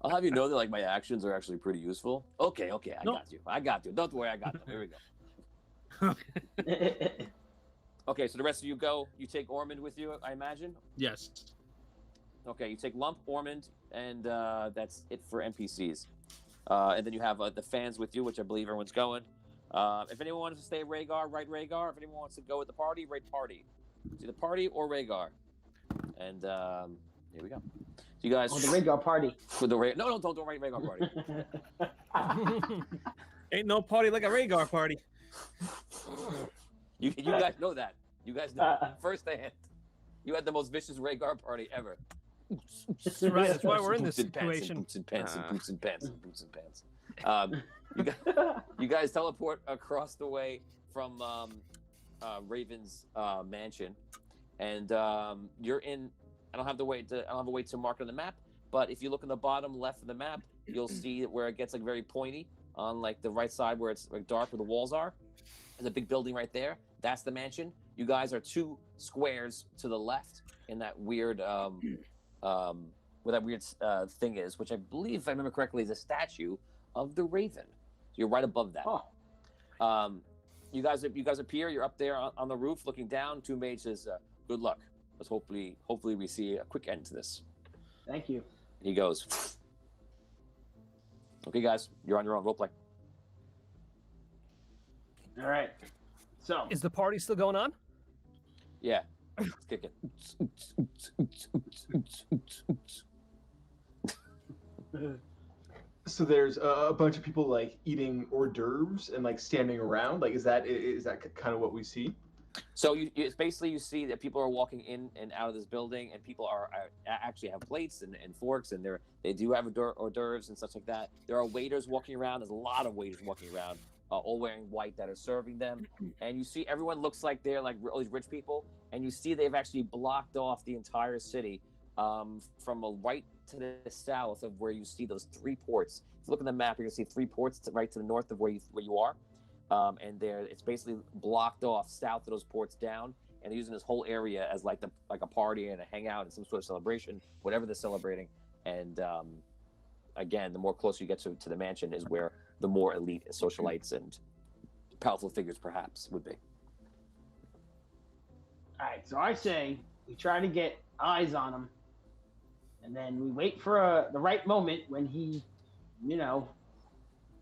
Speaker 2: I'll have you know that like my actions are actually pretty useful. Okay, I got you. Don't worry, I got them. Here we go. Okay, so the rest of you go. You take Ormond with you, I imagine.
Speaker 8: Yes.
Speaker 2: Okay, you take Lump, Ormond, and that's it for NPCs. And then you have the fans with you, which I believe everyone's going. If anyone wants to stay at Rhaegar, write Rhaegar. If anyone wants to go with the party, write party. It's either party or Rhaegar. And here we go. You guys.
Speaker 5: Oh, the Rhaegar party.
Speaker 2: For the no, don't write Rhaegar party.
Speaker 9: Ain't no party like a Rhaegar party.
Speaker 2: You guys know that. You guys know firsthand. You had the most vicious Rhaegar party ever.
Speaker 3: That's right. That's why we're in this
Speaker 2: Boots and pants
Speaker 3: situation.
Speaker 2: and boots and pants and boots and pants and boots and pants. You guys teleport across the way from Raven's mansion, and you're in. I don't have a way to mark it on the map, but if you look in the bottom left of the map, you'll see where it gets like very pointy on like the right side where it's like dark where the walls are. There's a big building right there. That's the mansion. You guys are 2 squares to the left in that weird where that weird thing is, which I believe, if I remember correctly, is a statue of the Raven. So you're right above that.
Speaker 5: Oh.
Speaker 2: You guys appear. You're up there on the roof, looking down. Two Mage says, "Good luck. Let's hopefully we see a quick end to this."
Speaker 5: Thank you.
Speaker 2: He goes, "Okay, guys, you're on your own. Roleplay."
Speaker 5: All right. So
Speaker 3: Is the party still going on?
Speaker 2: Yeah, let's kick it.
Speaker 4: So there's a bunch of people like eating hors d'oeuvres and like standing around. Like, is that kind of what we see?
Speaker 2: So it's basically you see that people are walking in and out of this building, and people are actually have plates and forks, and they do have hors d'oeuvres and stuff like that. There are waiters walking around. There's a lot of waiters walking around, all wearing white, that are serving them. And you see everyone looks like they're like all these rich people, and you see they've actually blocked off the entire city from right to the south of where you see those 3 ports. If you look at the map, you're gonna see 3 ports right to the north of where you are. And it's basically blocked off south of those ports down, and they're using this whole area as like a party and a hangout and some sort of celebration, whatever they're celebrating. And again, the more closer you get to the mansion is where the more elite socialites and powerful figures perhaps would be.
Speaker 5: all right. So I say we try to get eyes on him, and then we wait for the right moment when he,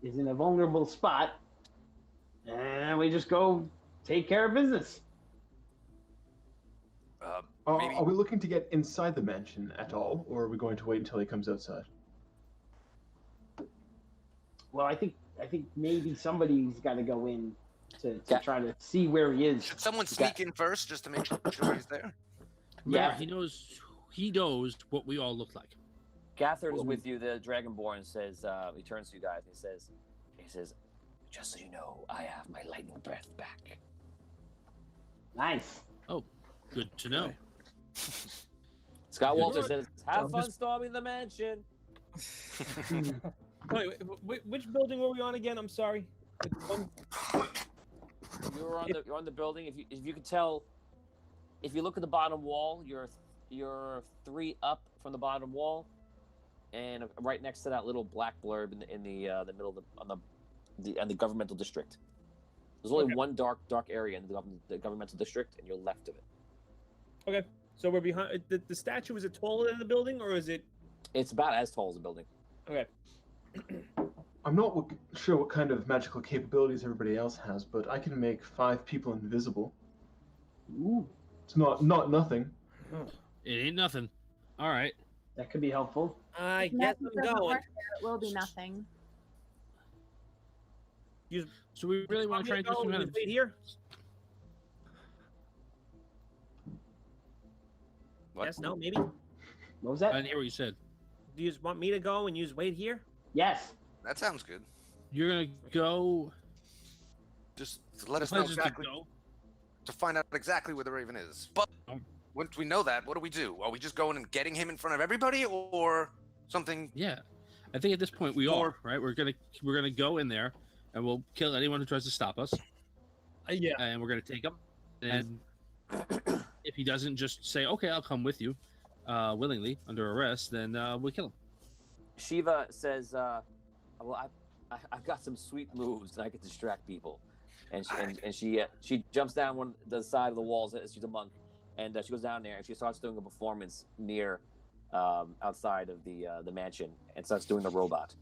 Speaker 5: is in a vulnerable spot. And we just go take care of business.
Speaker 6: Maybe...
Speaker 4: Are we looking to get inside the mansion at all, or are we going to wait until he comes outside?
Speaker 5: Well, I think maybe somebody's got to go in to try to see where he is.
Speaker 6: Should someone sneak in first just to make sure he's there?
Speaker 5: Yeah.
Speaker 8: He knows what we all look like.
Speaker 2: Gathard is with you. The Dragonborn says, he turns to you guys and he says, "Just so you know, I have my lightning breath back."
Speaker 5: Nice.
Speaker 8: Oh, good to know.
Speaker 2: Scott Walter says, "Have fun storming the mansion."
Speaker 9: Wait, which building were we on again? I'm sorry.
Speaker 2: You're on the building. If you could tell, if you look at the bottom wall, you're 3 up from the bottom wall, and right next to that little black blurb in the middle of the governmental district. There's only one dark area in the governmental district, and you're left of it.
Speaker 9: Okay, so we're behind. The statue, is it taller than the building, or is it?
Speaker 2: It's about as tall as the building.
Speaker 9: Okay.
Speaker 4: I'm not sure what kind of magical capabilities everybody else has, but I can make 5 people invisible.
Speaker 5: Ooh,
Speaker 4: It's not nothing.
Speaker 8: It ain't nothing. All right.
Speaker 5: that could be helpful.
Speaker 9: I
Speaker 7: If
Speaker 9: guess
Speaker 7: nothing
Speaker 9: I'm
Speaker 7: doesn't
Speaker 9: going.
Speaker 7: work there, it will be nothing.
Speaker 8: So we really want to try and do some kind of...
Speaker 9: Wait here.
Speaker 6: What?
Speaker 9: Yes. No. Maybe.
Speaker 5: What was
Speaker 8: I
Speaker 5: that?
Speaker 8: didn't hear what you said.
Speaker 9: Do you just want me to go and use wait here?
Speaker 5: Yes.
Speaker 6: That sounds good.
Speaker 8: You're gonna go.
Speaker 6: Just let us
Speaker 8: Plan
Speaker 6: know
Speaker 8: just to
Speaker 6: exactly
Speaker 8: go?
Speaker 6: to find out exactly where the Raven is. But
Speaker 8: Um,
Speaker 6: once we know that, what do we do? Are we just going and getting him in front of everybody, or something?
Speaker 8: Yeah, I think at this point we are right. We're gonna go in there, and we'll kill anyone who tries to stop us.
Speaker 9: Yeah.
Speaker 8: And we're gonna take him. And if he doesn't just say, "Okay, I'll come with you," willingly under arrest, then we'll kill him.
Speaker 2: Shiva says, "Well, I've got some sweet moves that I can distract people," and she jumps down the side of the walls. She's a monk, and she goes down there and she starts doing a performance near outside of the mansion and starts doing the robot.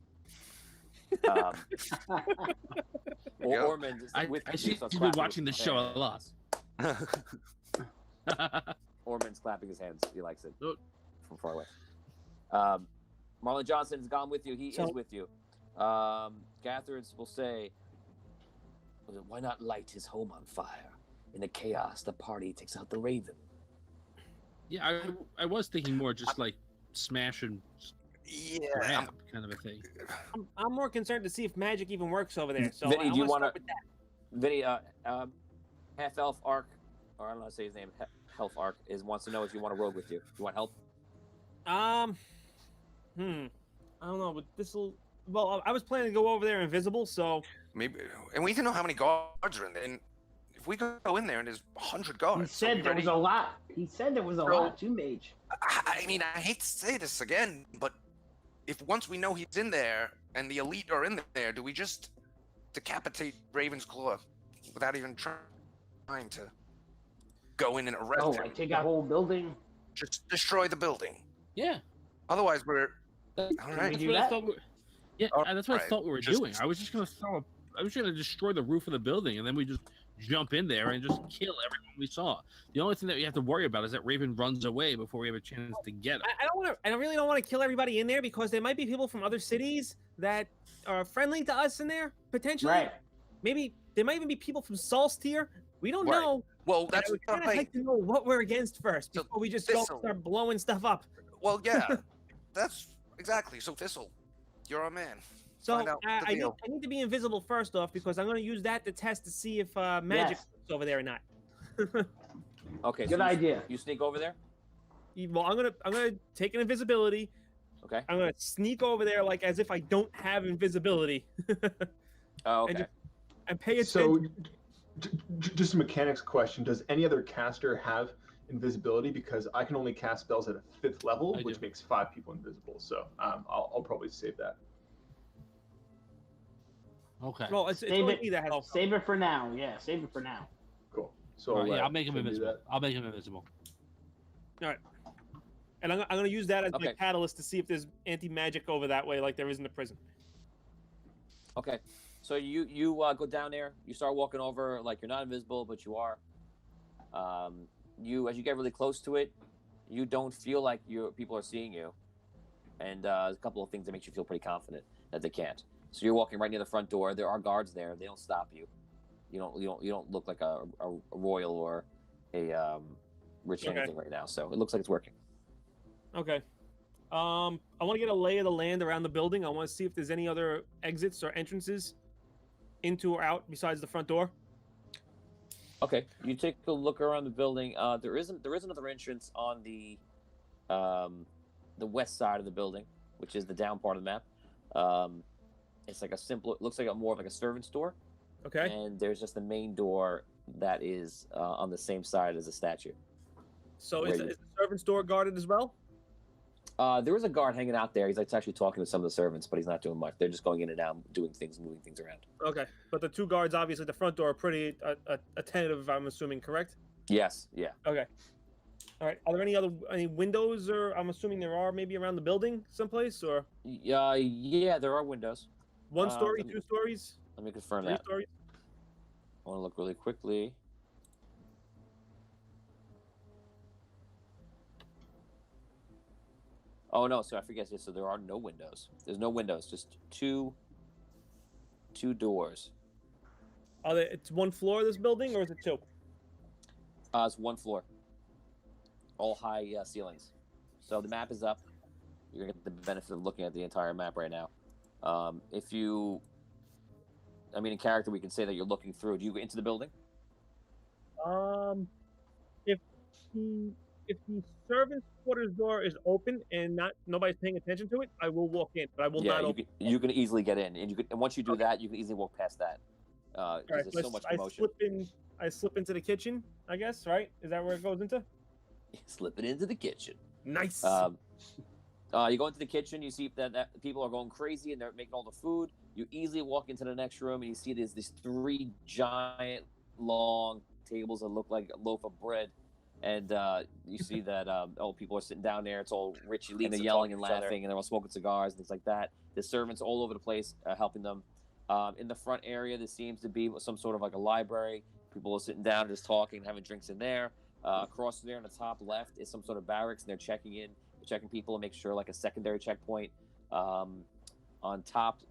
Speaker 2: Ormond,
Speaker 8: I see you've been watching the show a lot.
Speaker 2: Ormond's clapping his hands. He likes it from far away. Marlon Johnson's gone with you. He
Speaker 9: So-
Speaker 2: is with you. Gathards will say, why not light his home on fire? In the chaos, the party takes out the raven.
Speaker 8: Yeah, I was thinking more just like smash and
Speaker 6: Yeah,
Speaker 8: grab kind of a thing.
Speaker 9: I'm more concerned to see if magic even works over there. So
Speaker 2: Vinny,
Speaker 9: I
Speaker 2: do you
Speaker 9: want
Speaker 2: want
Speaker 9: to
Speaker 2: to?
Speaker 9: start with that.
Speaker 2: Vinny, half elf Ark, or I don't know how to say his name. Health Ark wants to know if you want to rogue with you. You want help?
Speaker 9: I don't know, but this'll. Well, I was planning to go over there invisible, so
Speaker 6: maybe, and we need to know how many guards are in there. And if we go in there and there's 100 guards,
Speaker 5: He said there was a lot. He said there was a lot too, Mage.
Speaker 6: I mean, I hate to say this again, but if once we know he's in there and the elite are in there, do we just decapitate Ravensclaw without even trying to go in and arrest
Speaker 5: Oh,
Speaker 6: him?
Speaker 5: like take out the whole building.
Speaker 6: Just destroy the building.
Speaker 8: Yeah.
Speaker 6: Otherwise, we're all
Speaker 5: Can
Speaker 6: right.
Speaker 5: we
Speaker 8: That's
Speaker 5: do
Speaker 8: what I
Speaker 5: that?
Speaker 8: thought. Yeah, that's what I
Speaker 6: Alright,
Speaker 8: thought we were
Speaker 6: just-
Speaker 8: doing. I was just gonna I was gonna destroy the roof of the building, and then we just jump in there and just kill everyone we saw. The only thing that we have to worry about is that Raven runs away before we have a chance to get him.
Speaker 9: I don't want to. I really don't want to kill everybody in there because there might be people from other cities that are friendly to us in there potentially.
Speaker 5: Right.
Speaker 9: Maybe there might even be people from SOULST here. We don't
Speaker 6: Right.
Speaker 9: know.
Speaker 6: Well,
Speaker 9: but
Speaker 6: that's
Speaker 9: I would
Speaker 6: what
Speaker 9: kind
Speaker 6: I'm
Speaker 9: of
Speaker 6: saying.
Speaker 9: like to know what we're against first
Speaker 6: So
Speaker 9: before we just go and
Speaker 6: Thistle.
Speaker 9: start blowing stuff up.
Speaker 6: Well, yeah, that's exactly. So Thistle, you're our man.
Speaker 9: So
Speaker 6: Find out the
Speaker 9: I
Speaker 6: deal.
Speaker 9: need to be invisible first off because I'm going to use that to test to see if magic
Speaker 5: Yes.
Speaker 9: works over there or not.
Speaker 2: Okay.
Speaker 5: Good idea.
Speaker 2: You sneak over there.
Speaker 9: Well, I'm gonna take an invisibility.
Speaker 2: Okay.
Speaker 9: I'm gonna sneak over there like as if I don't have invisibility
Speaker 2: Oh,
Speaker 9: And
Speaker 2: okay.
Speaker 9: and pay
Speaker 4: So,
Speaker 9: attention.
Speaker 4: just a mechanics question: does any other caster have invisibility? Because I can only cast spells at a 5th level,
Speaker 8: I
Speaker 4: which
Speaker 8: do.
Speaker 4: makes 5 people invisible. So I'll probably save that.
Speaker 8: Okay.
Speaker 9: Well, it's
Speaker 5: Save
Speaker 9: only
Speaker 5: it.
Speaker 9: me that has.
Speaker 5: Save it for now. Yeah, save it for now.
Speaker 4: Cool. So
Speaker 8: All right, yeah,
Speaker 4: let
Speaker 8: I'll make him
Speaker 4: Tim do
Speaker 8: invisible.
Speaker 4: that.
Speaker 8: I'll make him invisible.
Speaker 9: And I'm gonna use that as my
Speaker 2: Okay.
Speaker 9: catalyst to see if there's anti-magic over that way, like there is in the prison.
Speaker 2: Okay. So you go down there. You start walking over like you're not invisible, but you are. As you get really close to it, you don't feel like people are seeing you, and there's a couple of things that makes you feel pretty confident that they can't. So you're walking right near the front door. There are guards there. They don't stop you. You don't look like a royal or a rich
Speaker 9: Okay.
Speaker 2: anything right now. So it looks like it's working.
Speaker 9: Okay. I want to get a lay of the land around the building. I want to see if there's any other exits or entrances into or out besides the front door.
Speaker 2: Okay, you take a look around the building. There is another entrance on the west side of the building, which is the down part of the map. It's like it looks like more of like a servant's door,
Speaker 9: Okay.
Speaker 2: and there's just the main door that is on the same side as the statue.
Speaker 9: So
Speaker 2: where
Speaker 9: is
Speaker 2: you-
Speaker 9: the servant's door guarded as well?
Speaker 2: There is a guard hanging out there. He's like actually talking to some of the servants, but he's not doing much. They're just going in and out, doing things, moving things around.
Speaker 9: Okay. But the two guards, obviously, at the front door are pretty attentive, I'm assuming, correct?
Speaker 2: Yes, yeah.
Speaker 9: Okay. All right. Are there any windows, or I'm assuming there are maybe around the building someplace, or
Speaker 2: Yeah, there are windows.
Speaker 9: one story,
Speaker 2: let me-
Speaker 9: 2 stories,
Speaker 2: Let me confirm
Speaker 9: 3
Speaker 2: that.
Speaker 9: stories?
Speaker 2: I want to look really quickly. Oh no, so I forget. So there are no windows. There's no windows, just two doors.
Speaker 9: It's one floor of this building, or is it 2?
Speaker 2: It's one floor. All high ceilings. So the map is up. You're gonna get the benefit of looking at the entire map right now. In character, we can say that you're looking through. Do you go into the building?
Speaker 9: If the servant's quarters door is open and nobody's paying attention to it, I will walk in, but I will not open.
Speaker 2: You can easily get in, and once you do that, you can easily walk past that.
Speaker 9: All right,
Speaker 2: There's so much
Speaker 9: I
Speaker 2: commotion.
Speaker 9: slip into the kitchen, I guess, right? Is that where it goes into?
Speaker 2: Slip it into the kitchen.
Speaker 9: Nice.
Speaker 2: You go into the kitchen, you see that people are going crazy and they're making all the food. You easily walk into the next room and you see there's these 3 giant long tables that look like a loaf of bread. And you see that people are sitting down there. It's all rich, and they're yelling and laughing, and they're all smoking cigars and things like that. There's servants all over the place helping them. In the front area, there seems to be some sort of like a library. People are sitting down, just talking, having drinks in there. Across there on the top left is some sort of barracks, and they're checking in checking people and make sure like a secondary checkpoint on top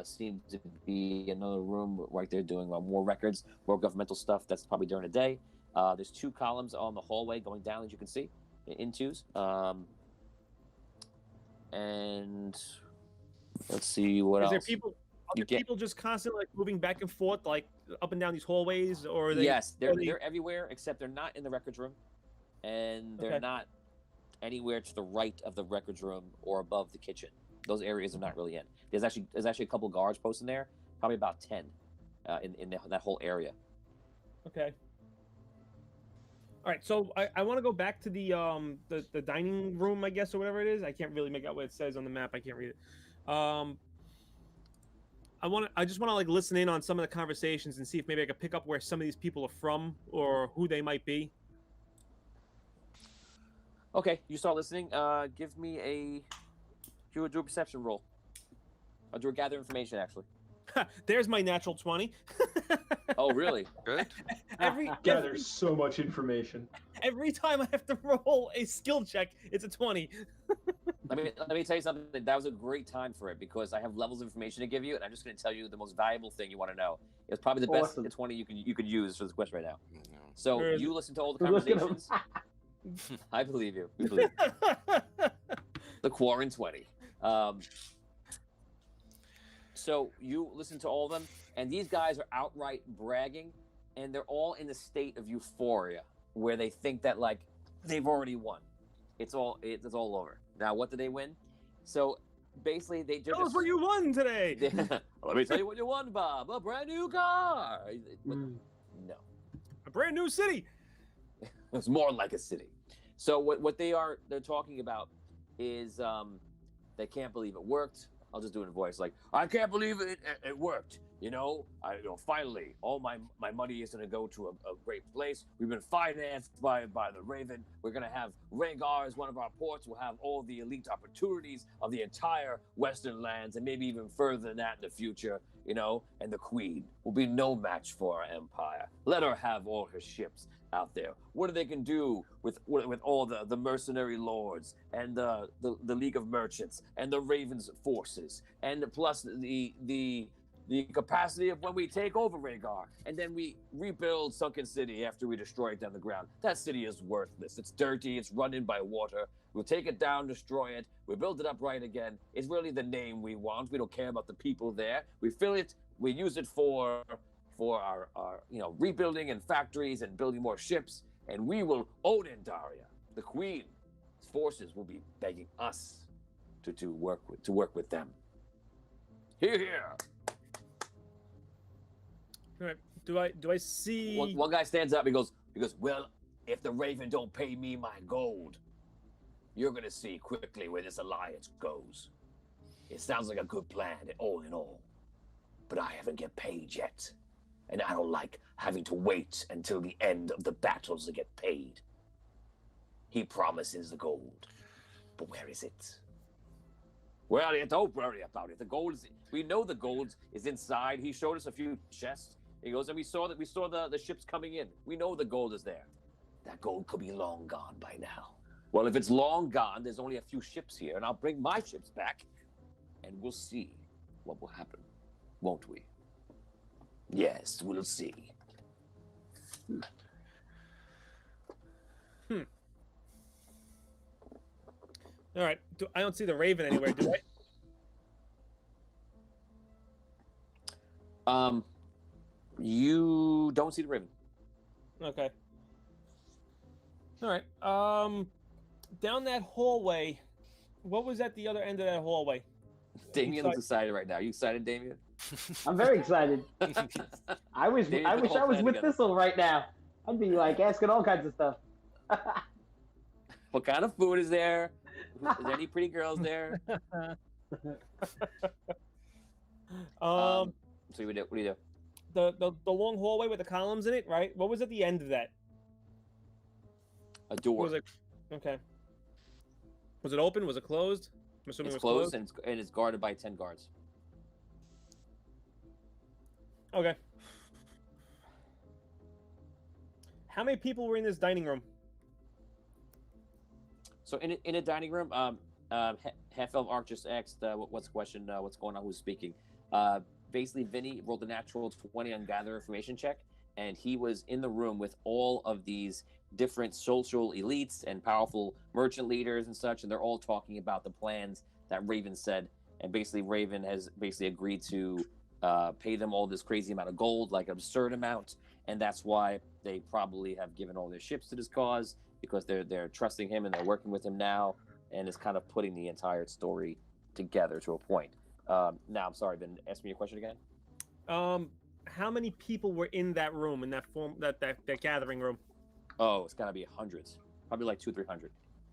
Speaker 2: seems to be another room right there doing more records, more governmental stuff. That's probably during the day. There's 2 columns on the hallway going down, as you can see, in twos. And let's see what else.
Speaker 9: Is there people? Are people just constantly like moving back and forth, like up and down these hallways, or are they?
Speaker 2: Yes, they're everywhere except they're not in the records room, and they're not anywhere to the right of the records room or above the kitchen. Those areas are not really in. There's actually a couple guards posted there, probably about 10, in that whole area.
Speaker 9: Okay. All right, so I want to go back to the dining room, I guess, or whatever it is. I can't really make out what it says on the map. I can't read it. I just want to like listen in on some of the conversations and see if maybe I could pick up where some of these people are from or who they might be.
Speaker 2: Okay, you start listening. Give me do a perception roll. I'll do a gather information, actually.
Speaker 9: There's my natural 20.
Speaker 2: Oh, really?
Speaker 6: Good.
Speaker 4: Gathers so much information.
Speaker 9: Every time I have to roll a skill check, it's a 20.
Speaker 2: Let me tell you something. That was a great time for it because I have levels of information to give you, and I'm just going to tell you the most valuable thing you want to know. It's probably the best 20 you could use for this quest right now. So you listen to all the conversations. I believe you. We believe you. The Quarren 20. So you listen to all of them, and these guys are outright bragging, and they're all in a state of euphoria where they think that like they've already won. It's all over. Now, what did they win? So basically, they just
Speaker 9: tell us what you won today.
Speaker 2: Let me tell you what you won, Bob. A brand new car. No,
Speaker 9: a brand new city.
Speaker 2: It's more like a city. So what they're talking about is they can't believe it worked. I'll just do it in a voice like, I can't believe it worked. Finally, all my money is going to go to a great place. We've been financed by the Raven. We're going to have WRAYGAR as one of our ports. We'll have all the elite opportunities of the entire Western lands and maybe even further than that in the future, and the Queen will be no match for our empire. Let her have all her ships out there. What they can do with all the mercenary lords and the League of Merchants and the Raven's forces, and plus the capacity of when we take over WRAYGAR and then we rebuild Sunken City after we destroy it down the ground. That city is worthless. It's dirty. It's run in by water. We'll take it down, destroy it. We build it up right again. It's really the name we want. We don't care about the people there. We fill it. We use it for our rebuilding and factories and building more ships. And we will own Daria. The Queen's forces will be begging us to work with them. Hear, hear.
Speaker 9: All right. Do I see
Speaker 2: one guy stands up? He goes, well, if the Raven don't pay me my gold, you're gonna see quickly where this alliance goes. It sounds like a good plan, all in all, but I haven't get paid yet, and I don't like having to wait until the end of the battles to get paid. He promises the gold, but where is it? Well, don't worry about it. The gold we know the gold is inside. He showed us a few chests. He goes, and we saw the ships coming in. We know the gold is there. That gold could be long gone by now. Well, if it's long gone, there's only a few ships here, and I'll bring my ships back, and we'll see what will happen, won't we? Yes, we'll see.
Speaker 9: All right. I don't see the Raven anywhere, do I?
Speaker 2: You don't see the Raven.
Speaker 9: Okay. All right. Down that hallway, what was at the other end of that hallway?
Speaker 2: Damien looks excited right now. You excited, Damien?
Speaker 5: I'm very excited. I wish I was with THISTLE right now. I'd be like asking all kinds of stuff.
Speaker 2: What kind of food is there? Is there any pretty girls there? So what do you do?
Speaker 9: The long hallway with the columns in it, right? What was at the end of that?
Speaker 2: A door.
Speaker 9: Was it okay? Was it open? Was it closed? I'm assuming
Speaker 2: It's
Speaker 9: it was
Speaker 2: closed and it's guarded by 10 guards.
Speaker 9: Okay. How many people were in this dining room?
Speaker 2: So in a dining room, Half Elf Ark just asked, what's the question? What's going on? Who's speaking? Basically, Vinny rolled a natural 20 on gather information check, and he was in the room with all of these different social elites and powerful merchant leaders and such, and they're all talking about the plans that Raven said. And basically, Raven has basically agreed to pay them all this crazy amount of gold, like an absurd amount, and that's why they probably have given all their ships to this cause, because they're trusting him and they're working with him now, and it's kind of putting the entire story together to a point. Now, I'm sorry, Ben, ask me your question again.
Speaker 9: How many people were in that room, in that gathering room?
Speaker 2: Oh, it's gotta be hundreds, probably like 200-300.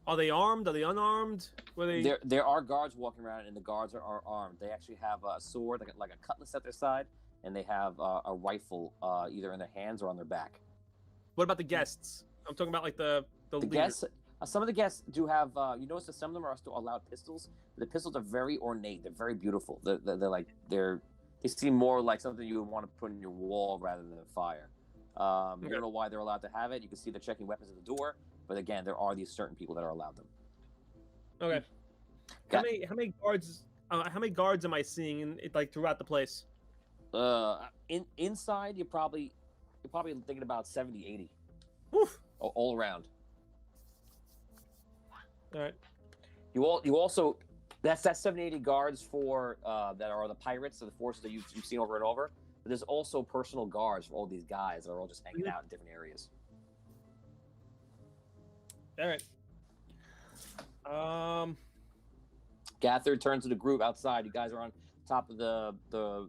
Speaker 9: Are they armed? Are they unarmed? Were they?
Speaker 2: There are guards walking around, and the guards are armed. They actually have a sword, like a cutlass at their side, and they have a rifle either in their hands or on their back.
Speaker 9: What about the guests? I'm talking about like the
Speaker 2: guests. Some of the guests do have. You notice that some of them are still allowed pistols. The pistols are very ornate. They're very beautiful. They seem more like something you would want to put in your wall rather than a fire. You don't know why they're allowed to have it. You can see they're checking weapons at the door. But again, there are these certain people that are allowed them.
Speaker 9: Okay. How many guards? How many guards am I seeing like throughout the place?
Speaker 2: Inside, you're probably thinking about 70, 80.
Speaker 9: Woof.
Speaker 2: All around.
Speaker 9: All right.
Speaker 2: You also that's 70, 80 guards for that are the pirates of the forces that you've seen over and over. But there's also personal guards for all these guys that are all just hanging out in different areas.
Speaker 9: All right.
Speaker 2: Gathard turns to the group outside. You guys are on top of the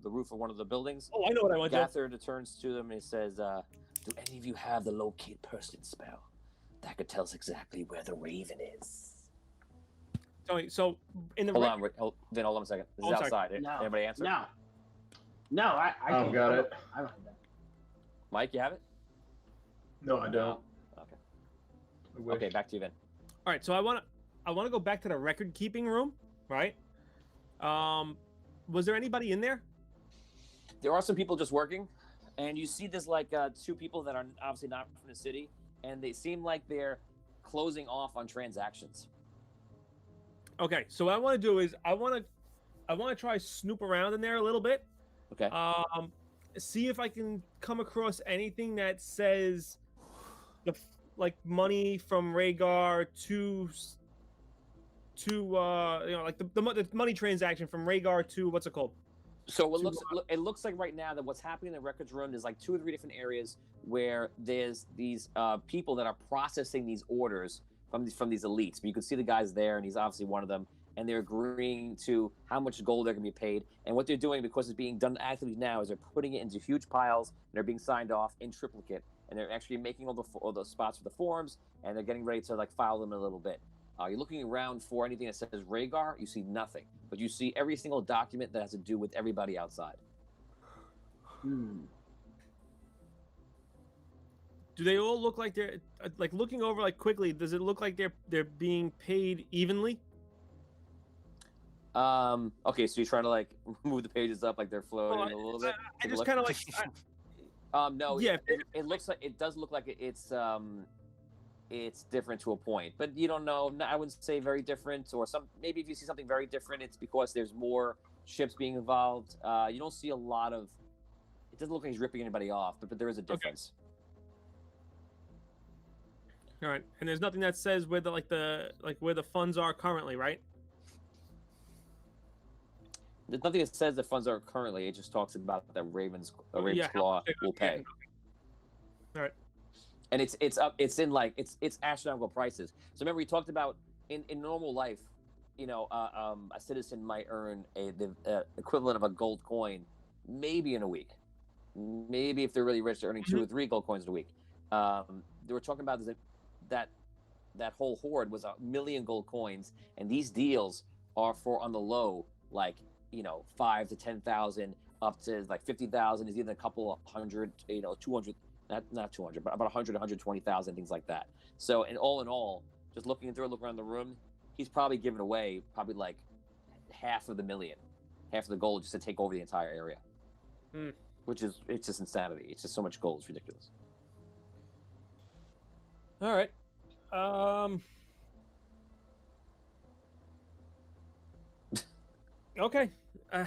Speaker 2: roof of one of the buildings.
Speaker 9: Oh, I know what I want to do.
Speaker 2: Gathard turns to them and he says, "Do any of you have the locate person spell? That could tell us exactly where the Raven is."
Speaker 9: Tony, so in the
Speaker 2: hold on a second. This is outside.
Speaker 5: No.
Speaker 2: Anybody answer?
Speaker 5: No, I
Speaker 4: don't got it.
Speaker 5: I don't have that.
Speaker 2: Mike, you have it?
Speaker 4: No, I don't.
Speaker 2: Okay, back to you, Vin.
Speaker 9: All right, so I want to go back to the record keeping room, right? Was there anybody in there?
Speaker 2: There are some people just working, and you see there's like two people that are obviously not from the city, and they seem like they're closing off on transactions.
Speaker 9: Okay, so what I want to do is I want to try snoop around in there a little bit.
Speaker 2: Okay.
Speaker 9: See if I can come across anything that says like money from WRAYGAR to like the money transaction from WRAYGAR to what's it called?
Speaker 2: So it looks like right now that what's happening in the records room is like 2 or 3 different areas where there's these people that are processing these orders from these elites. But you can see the guys there, and he's obviously one of them. And they're agreeing to how much gold they're going to be paid. And what they're doing, because it's being done actively now, is they're putting it into huge piles, and they're being signed off in triplicate. And they're actually making all the spots for the forms, and they're getting ready to like file them in a little bit. You're looking around for anything that says WRAYGAR, you see nothing. But you see every single document that has to do with everybody outside.
Speaker 9: Do they all look like they're like looking over like quickly? Does it look like they're being paid evenly?
Speaker 2: Okay, so you're trying to like move the pages up like they're floating a little bit.
Speaker 9: I just kind of like.
Speaker 2: No.
Speaker 9: Yeah.
Speaker 2: It looks like it does look like it's different to a point, but you don't know. I wouldn't say very different, or maybe if you see something very different, it's because there's more ships being involved. You don't see a lot of. It doesn't look like he's ripping anybody off, but there is a difference.
Speaker 9: Okay. All right, and there's nothing that says where where the funds are currently, right?
Speaker 2: There's nothing that says the funds are currently. It just talks about that Raven's Claw will pay.
Speaker 9: All right.
Speaker 2: And it's astronomical prices. So remember, we talked about in normal life, a citizen might earn the equivalent of a gold coin, maybe in a week. Maybe if they're really rich, they're earning 2 or 3 gold coins in a week. They were talking about that whole hoard was 1 million gold coins, and these deals are for on the low, like 5 to 10,000 up to like 50,000 is even a couple of hundred, 200. Not 200, but about 100, 120,000, things like that. So, and all in all, just looking around the room, he's probably given away probably like half of the million, half of the gold just to take over the entire area. It's just insanity. It's just so much gold. It's ridiculous.
Speaker 9: All right. Okay. I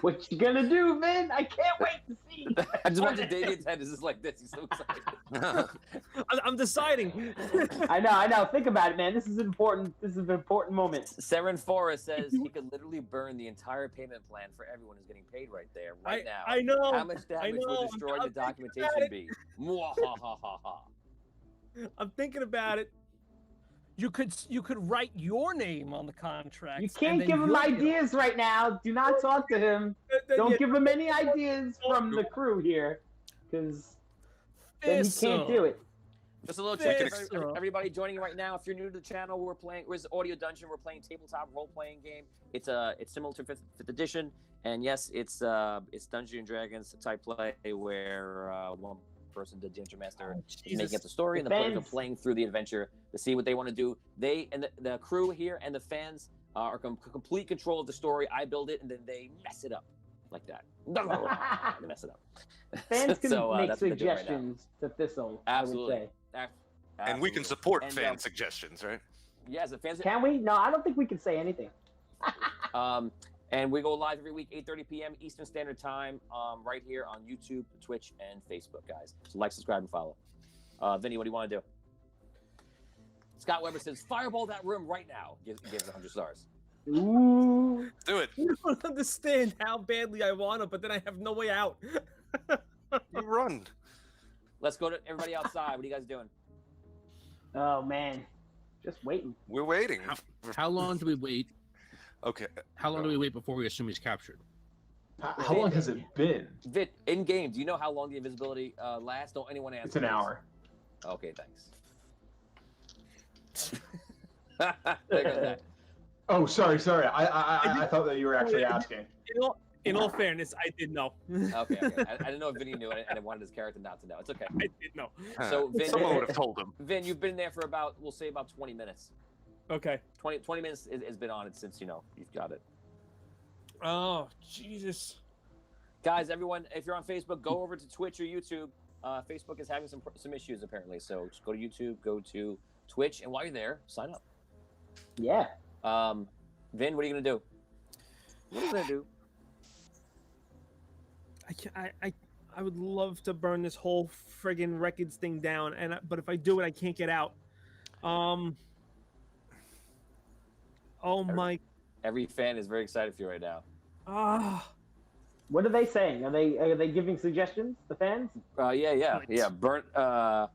Speaker 5: What you gonna do, Vin? I can't wait to see.
Speaker 2: I just watching David's head. Is just like this. He's so excited.
Speaker 9: I'm deciding.
Speaker 5: I know. Think about it, man. This is important. This is an important moment.
Speaker 2: Seren Forrest says he could literally burn the entire payment plan for everyone who's getting paid right there, right now.
Speaker 9: I know.
Speaker 2: How much damage
Speaker 9: know.
Speaker 2: would destroying the
Speaker 9: I'm thinking
Speaker 2: documentation be? Mwahahaha.
Speaker 9: I'm thinking about it.
Speaker 3: You could write your name on the contract.
Speaker 5: You can't give him ideas right now. Do not talk to him. Don't give him any ideas from the crew here, because then he can't do it.
Speaker 2: Just a little check. Everybody joining right now. If you're new to the channel, we're Audio Dungeon. We're playing tabletop role-playing game. It's similar to fifth edition, and yes, it's Dungeons and Dragons type play where one person, the Dungeon Master, is making up the story, and the players are playing through the adventure to see what they want to do. They and the crew here and the fans are complete control of the story. I build it, and then they mess it up like that. They mess it up.
Speaker 5: Fans can make suggestions to Thistle.
Speaker 2: Absolutely.
Speaker 5: I would say.
Speaker 6: And we can support fan suggestions, right?
Speaker 2: Yes, the fans.
Speaker 5: Can we? No, I don't think we can say anything.
Speaker 2: And we go live every week, 8:30 p.m. Eastern Standard Time, right here on YouTube, Twitch, and Facebook, guys. So like, subscribe, and follow. Vinny, what do you want to do? Scott Weber says, fireball that room right now. Gives it 100 stars.
Speaker 5: Ooh.
Speaker 6: Do it.
Speaker 9: You don't understand how badly I want it, but then I have no way out.
Speaker 6: You run.
Speaker 2: Let's go to everybody outside. What are you guys doing?
Speaker 5: Oh, man. Just waiting.
Speaker 6: We're waiting.
Speaker 8: How long do we wait?
Speaker 6: Okay.
Speaker 8: How long do we wait before we assume he's captured?
Speaker 4: How long has it been?
Speaker 2: Vit, in game, do you know how long the invisibility lasts? Don't anyone answer.
Speaker 4: It's an hour.
Speaker 2: Okay, thanks. There goes that.
Speaker 4: Oh, sorry. I thought that you were actually asking.
Speaker 9: In all fairness, I did know.
Speaker 2: Okay. I didn't know if Vinny knew it, and I wanted his character not to know. It's okay.
Speaker 9: I did know.
Speaker 2: So, Vin,
Speaker 6: Someone would have told him.
Speaker 2: Vin, you've been there for about, we'll say about 20 minutes.
Speaker 9: Okay.
Speaker 2: 20 minutes has been on it since, you've got it.
Speaker 9: Oh, Jesus.
Speaker 2: Guys, everyone, if you're on Facebook, go over to Twitch or YouTube. Facebook is having some issues, apparently. So just go to YouTube, go to Twitch, and while you're there, sign up.
Speaker 5: Yeah.
Speaker 2: Vin, what are you going to do? What are you going to do?
Speaker 9: I would love to burn this whole friggin' records thing down, but if I do it, I can't get out. Oh my!
Speaker 2: Every fan is very excited for you right now.
Speaker 5: What are they saying? Are they giving suggestions? The fans?
Speaker 2: Yeah. Burn the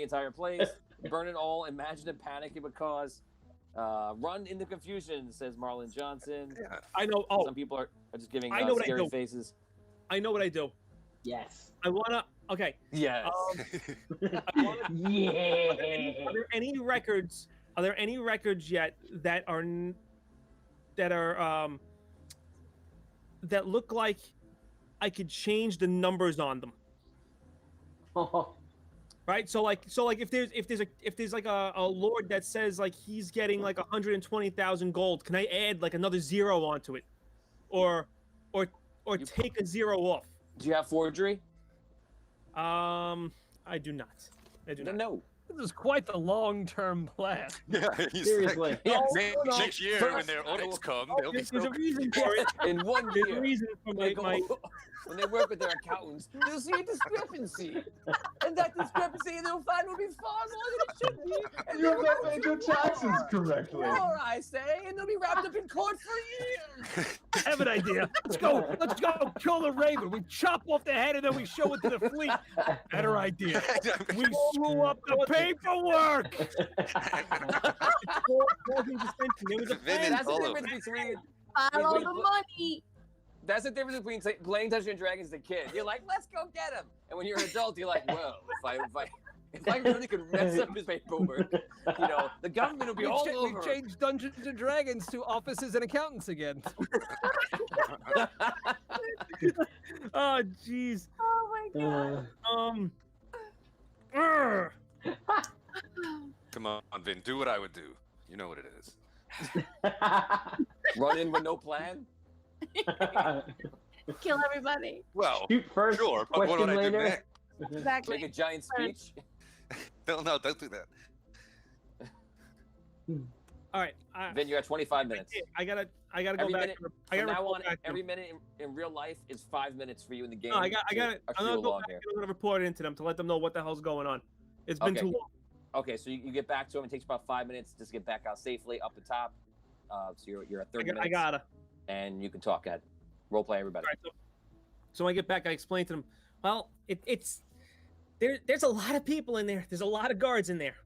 Speaker 2: entire place. Burn it all. Imagine the panic it would cause. Run into confusion, says Marlon Johnson.
Speaker 6: Yeah.
Speaker 9: I know. Oh,
Speaker 2: some people are just giving
Speaker 9: scary
Speaker 2: faces.
Speaker 9: I know what I do.
Speaker 5: Yes.
Speaker 9: I wanna. Okay.
Speaker 2: Yes.
Speaker 5: Yeah.
Speaker 9: Are there any records? Are there any records yet that look like I could change the numbers on them? Right. So like if there's like a lord that says like he's getting like 120,000 gold, can I add like another 0 onto it, or take a 0 off?
Speaker 2: Do you have forgery?
Speaker 9: I do not.
Speaker 2: No.
Speaker 3: This is quite the long-term plan.
Speaker 6: Yeah,
Speaker 5: Seriously.
Speaker 6: Next year when their audits come, they'll be
Speaker 9: There's a reason for it.
Speaker 2: In 1
Speaker 9: There's
Speaker 2: year.
Speaker 9: a reason for my
Speaker 2: When they work with their accountants, they'll see a discrepancy. And that discrepancy they'll find will be far more than it should be. And
Speaker 4: You have not paid your taxes correctly.
Speaker 2: More, I say, and they'll be wrapped up in court for years.
Speaker 3: I have an idea. Let's go kill the raven. We chop off the head and then we show it to the fleet. Better idea. We screw up the paperwork.
Speaker 9: There was a plan.
Speaker 2: That's the difference between...
Speaker 7: Follow the money.
Speaker 2: That's the difference between playing Dungeons and Dragons as a kid. You're like, let's go get him. And when you're an adult, you're like, whoa, if I really could mess up his paperwork, the government will be all over.
Speaker 3: We changed Dungeons and Dragons to offices and accountants again.
Speaker 9: Oh, jeez.
Speaker 7: Oh my god.
Speaker 6: Come on, Vin, do what I would do. You know what it is.
Speaker 2: Run in with no plan?
Speaker 7: Kill everybody.
Speaker 6: Well,
Speaker 5: Shoot first,
Speaker 6: sure, but what would I do
Speaker 5: later.
Speaker 6: next?
Speaker 7: Exactly.
Speaker 2: Make a giant speech?
Speaker 6: No, don't do that.
Speaker 9: All right.
Speaker 2: Vin, you got 25 minutes.
Speaker 9: I gotta. I gotta go
Speaker 2: Every
Speaker 9: back.
Speaker 2: minute,
Speaker 9: I
Speaker 2: from
Speaker 9: gotta
Speaker 2: now
Speaker 9: report
Speaker 2: on,
Speaker 9: back to
Speaker 2: every
Speaker 9: them.
Speaker 2: minute in real life is 5 minutes for you in the game.
Speaker 9: No, I got it.
Speaker 2: to
Speaker 9: I'm gonna
Speaker 2: accrue
Speaker 9: go
Speaker 2: along
Speaker 9: back
Speaker 2: here.
Speaker 9: and I'm gonna report it into them to let them know what the hell's going on. It's been
Speaker 2: Okay.
Speaker 9: too long.
Speaker 2: Okay, so you get back to him. It takes about 5 minutes just to get back out safely up the top. So you're at 30 minutes.
Speaker 9: I gotta.
Speaker 2: And you can talk at role play everybody.
Speaker 9: All right, so when I get back, I explain to them. Well, it's there's a lot of people in there. There's a lot of guards in there.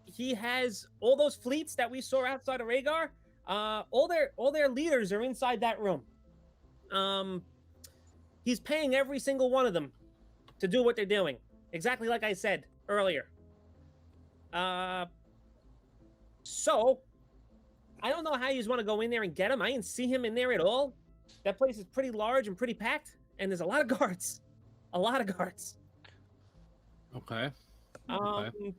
Speaker 9: He has all those fleets that we saw outside of WRAYGAR. All their leaders are inside that room. He's paying every single one of them to do what they're doing, exactly like I said earlier. So I don't know how you want to go in there and get him. I didn't see him in there at all. That place is pretty large and pretty packed, and there's a lot of guards. A lot of guards.
Speaker 8: Okay. Okay.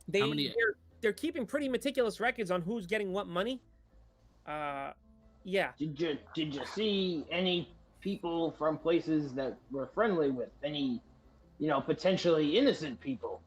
Speaker 9: They,
Speaker 8: How many-
Speaker 9: they're keeping pretty meticulous records on who's getting what money. Yeah.
Speaker 5: Did you see any people from places that we're friendly with? Any, potentially innocent people?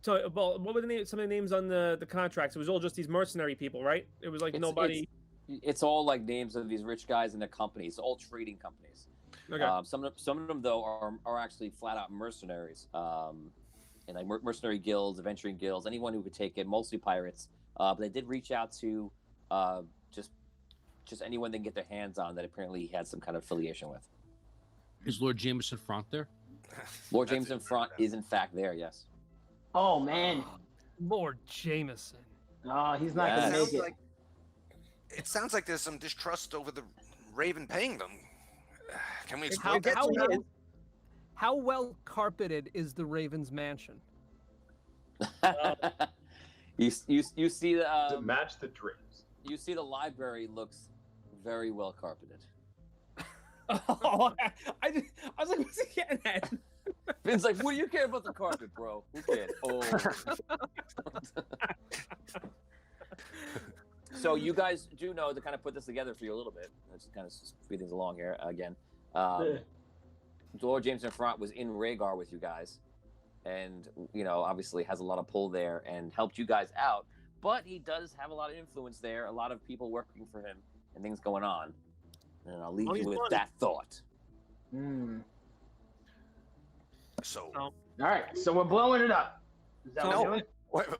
Speaker 9: So, well, what were some of the names on the contracts? It was all just these mercenary people, right? It was like nobody.
Speaker 2: It's all like names of these rich guys and their companies, all trading companies.
Speaker 9: Okay.
Speaker 2: Some of them though are actually flat out mercenaries, and like mercenary guilds, adventuring guilds, anyone who could take it. Mostly pirates, but they did reach out to just anyone they can get their hands on that apparently he had some kind of affiliation with.
Speaker 8: Is Lord Jameson Front there?
Speaker 2: Lord Jameson Front is in fact there. Yes.
Speaker 5: Oh man.
Speaker 3: Lord Jameson.
Speaker 5: No, he's not
Speaker 2: Yes.
Speaker 5: gonna make it.
Speaker 6: It sounds like there's some distrust over the Raven paying them. Can we
Speaker 3: How,
Speaker 6: explain that?
Speaker 3: how,
Speaker 6: to them?
Speaker 3: well, how well carpeted is the Raven's mansion?
Speaker 2: you see the
Speaker 4: to match the drapes.
Speaker 2: you see the library looks very well carpeted.
Speaker 9: Oh, I was like, what's he getting at?
Speaker 2: Finn's like, what do you care about the carpet, bro? Who cares? Oh. So you guys do know to kind of put this together for you a little bit. Let's kind of speed things along here again. Lord Jameson Front was in WRAYGAR with you guys, and obviously has a lot of pull there and helped you guys out. But he does have a lot of influence there, a lot of people working for him, and things going on. And I'll leave you with that thought.
Speaker 6: So,
Speaker 5: All right, so we're blowing it up. Is that what we're doing?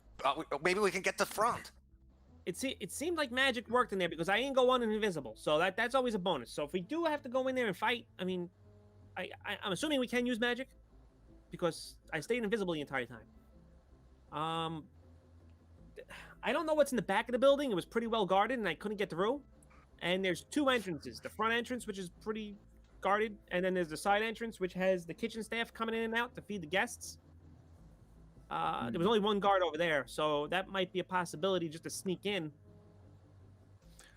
Speaker 6: maybe we can get to front.
Speaker 9: It seemed like magic worked in there because I ain't go on invisible, so that's always a bonus. So if we do have to go in there and fight, I mean, I'm assuming we can use magic because I stayed invisible the entire time. I don't know what's in the back of the building. It was pretty well guarded, and I couldn't get through. And there's two entrances: the front entrance, which is pretty guarded, and then there's the side entrance, which has the kitchen staff coming in and out to feed the guests. There was only one guard over there, so that might be a possibility just to sneak in.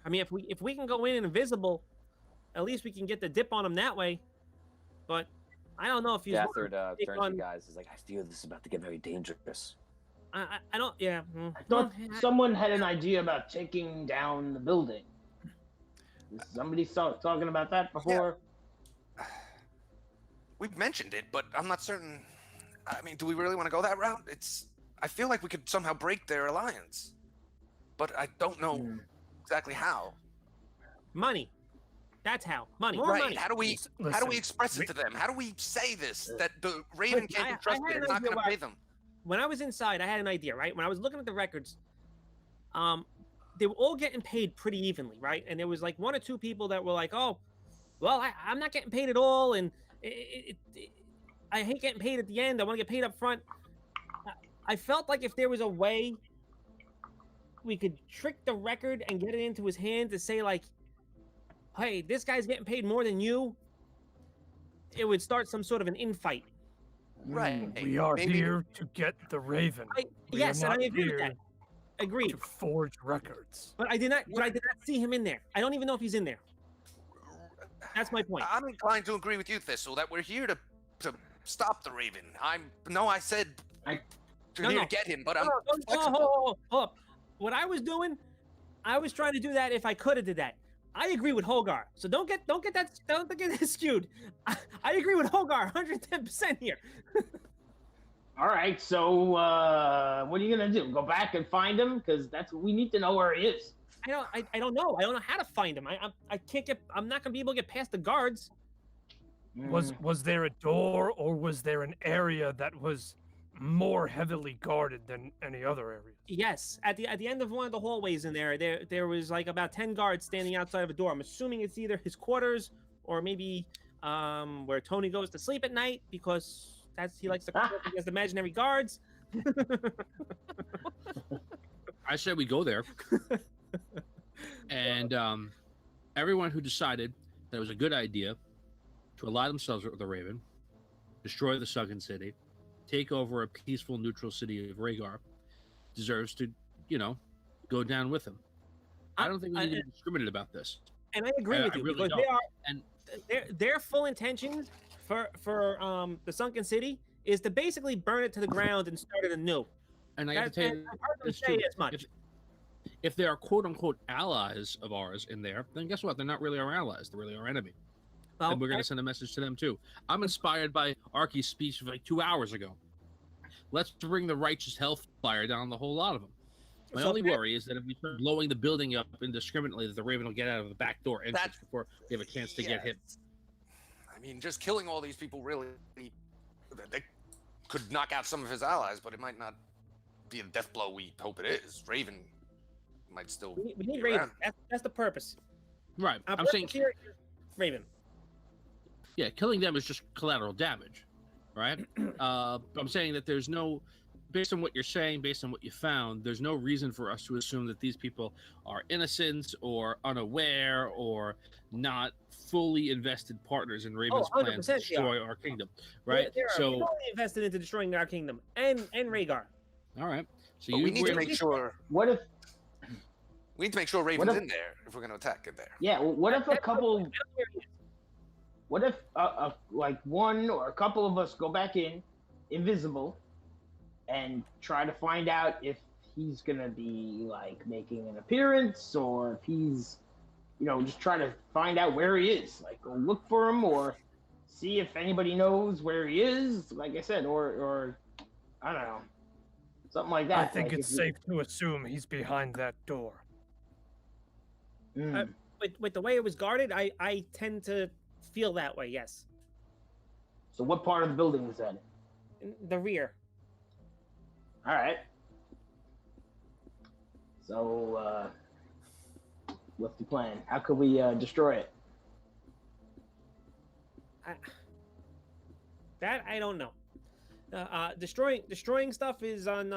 Speaker 9: I mean, if we can go in invisible, at least we can get the dip on them that way. But I don't know if he's.
Speaker 2: Gathard turns to you guys. He's like, I feel this is about to get very dangerous.
Speaker 9: I don't. Yeah.
Speaker 5: I thought someone had an idea about taking down the building. Somebody talking about that before.
Speaker 6: Yeah. We've mentioned it, but I'm not certain. I mean, do we really want to go that route? I feel like we could somehow break their alliance, but I don't know exactly how.
Speaker 9: Money. That's how. Money.
Speaker 6: Right.
Speaker 9: Money.
Speaker 6: How do we express it to them? How do we say this that the Raven can't be trusted? They're not going to pay them.
Speaker 9: When I was inside, I had an idea, right? When I was looking at the records, they were all getting paid pretty evenly, right? And there was like one or two people that were like, "Oh, well, I'm not getting paid at all, and I hate getting paid at the end. I want to get paid up front." I felt like if there was a way we could trick the record and get it into his hand to say like, "Hey, this guy's getting paid more than you," it would start some sort of an infight.
Speaker 6: Right.
Speaker 3: We are here to get the Raven.
Speaker 9: Yes, and I agree with that. Agreed.
Speaker 3: To forge records.
Speaker 9: But I did not see him in there. I don't even know if he's in there. That's my point.
Speaker 6: I'm inclined to agree with you, Thistle, that we're here to stop the Raven. I said we're here to get him, but I'm
Speaker 9: hold up. What I was doing, I was trying to do that if I could have did that. I agree with Holgar, so don't get that skewed. I agree with Holgar 110% here.
Speaker 5: All right, so what are you gonna do? Go back and find him? Because that's what we need to know where he is.
Speaker 9: I don't know. I don't know how to find him. I can't get. I'm not gonna be able to get past the guards.
Speaker 3: Was there a door, or was there an area that was more heavily guarded than any other area?
Speaker 9: Yes, at the end of one of the hallways in there was like about 10 guards standing outside of a door. I'm assuming it's either his quarters or maybe where Tony goes to sleep at night, because he likes to he has imaginary guards.
Speaker 8: I said we go there, and everyone who decided that it was a good idea to ally themselves with the Raven, destroy the Sunken City, take over a peaceful, neutral city of WRAYGAR, deserves to, go down with him. I don't think we need to be discriminated about this.
Speaker 9: And I agree with you,
Speaker 8: really
Speaker 9: because
Speaker 8: don't.
Speaker 9: they are,
Speaker 8: And
Speaker 9: their full intention for the Sunken City is to basically burn it to the ground and start it anew.
Speaker 8: And I have to tell you,
Speaker 9: I've heard them
Speaker 8: it's
Speaker 9: say
Speaker 8: true.
Speaker 9: as much.
Speaker 8: If there are quote-unquote allies of ours in there, then guess what? They're not really our allies. They're really our enemy.
Speaker 9: Well,
Speaker 8: And we're going to send a message to them, too. I'm inspired by ARKY's speech like 2 hours ago. Let's bring the righteous hellfire down the whole lot of them. My only worry is that if we start blowing the building up indiscriminately, that the Raven will get out of the back door entrance before we have a chance to get hit.
Speaker 6: I mean, just killing all these people really, they could knock out some of his allies, but it might not be the death blow we hope it is. Raven might still.
Speaker 9: We need
Speaker 6: be
Speaker 9: Raven.
Speaker 6: around.
Speaker 9: That's the purpose.
Speaker 8: Right.
Speaker 9: Our
Speaker 8: I'm
Speaker 9: purpose
Speaker 8: saying,
Speaker 9: here is Raven.
Speaker 8: yeah, killing them is just collateral damage, right? I'm saying that there's no, based on what you're saying, based on what you found, there's no reason for us to assume that these people are innocent or unaware or not fully invested partners in Raven's plan to
Speaker 9: 100%
Speaker 8: destroy our kingdom, right?
Speaker 9: They're
Speaker 8: So,
Speaker 9: fully invested into destroying our kingdom and WRAYGAR.
Speaker 8: all right. So
Speaker 6: But we need to make sure.
Speaker 5: What if?
Speaker 6: We need to make sure Raven's in there if we're going to attack it there.
Speaker 5: Yeah. What if a couple? What if like one or a couple of us go back in, invisible, and try to find out if he's gonna be like making an appearance, or if he's, just try to find out where he is. Like, go look for him, or see if anybody knows where he is. Like I said, or I don't know, something like that.
Speaker 3: I think
Speaker 5: like
Speaker 3: it's safe to assume he's behind that door.
Speaker 9: With the way it was guarded, I tend to feel that way. Yes.
Speaker 5: So what part of the building was that in?
Speaker 9: In the rear.
Speaker 5: All right. So, what's the plan? How could we destroy it?
Speaker 9: That I don't know. Destroying stuff is on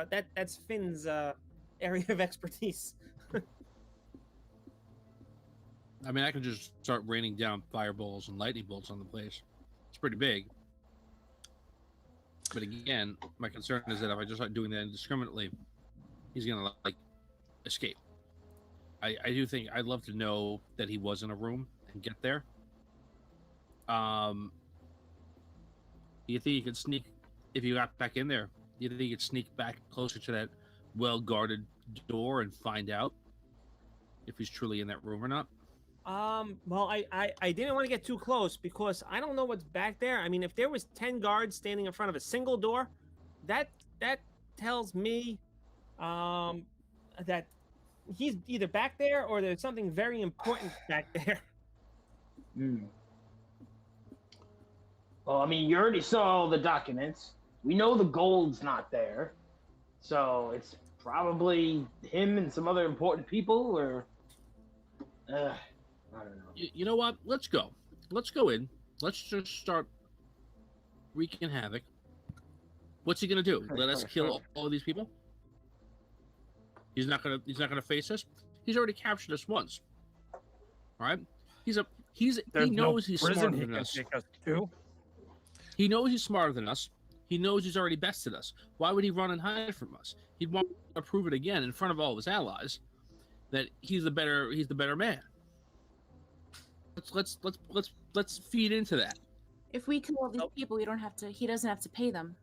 Speaker 9: that's Finn's area of expertise.
Speaker 8: I mean, I can just start raining down fireballs and lightning bolts on the place. It's pretty big. But again, my concern is that if I just start doing that indiscriminately, he's gonna escape. I do think I'd love to know that he was in a room and get there. Do you think you could sneak if you got back in there? Do you think you could sneak back closer to that well-guarded door and find out if he's truly in that room or not?
Speaker 9: Well, I didn't want to get too close because I don't know what's back there. I mean, if there was 10 guards standing in front of a single door, that tells me that he's either back there or there's something very important back there.
Speaker 5: Well, I mean, you already saw all the documents. We know the gold's not there. So it's probably him and some other important people, or I don't know.
Speaker 8: You know what? Let's go. Let's go in. Let's just start wreaking havoc. What's he gonna do? Let us kill all of these people? He's not gonna face us. He's already captured us once. All right? He knows he's smarter than us. He knows he's smarter than us. He knows he's already bested us. Why would he run and hide from us? He'd want to prove it again in front of all of his allies that he's the better man. Let's feed into that.
Speaker 7: If we kill all these people, he doesn't have to pay them.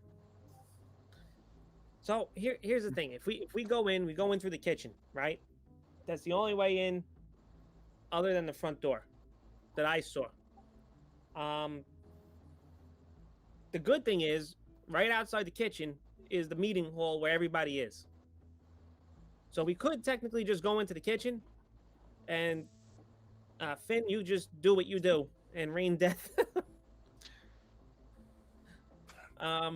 Speaker 9: So here's the thing: if we go in, we go in through the kitchen, right? That's the only way in, other than the front door, that I saw. The good thing is right outside the kitchen is the meeting hall where everybody is. So we could technically just go into the kitchen, and Finn, you just do what you do and rain death.
Speaker 8: I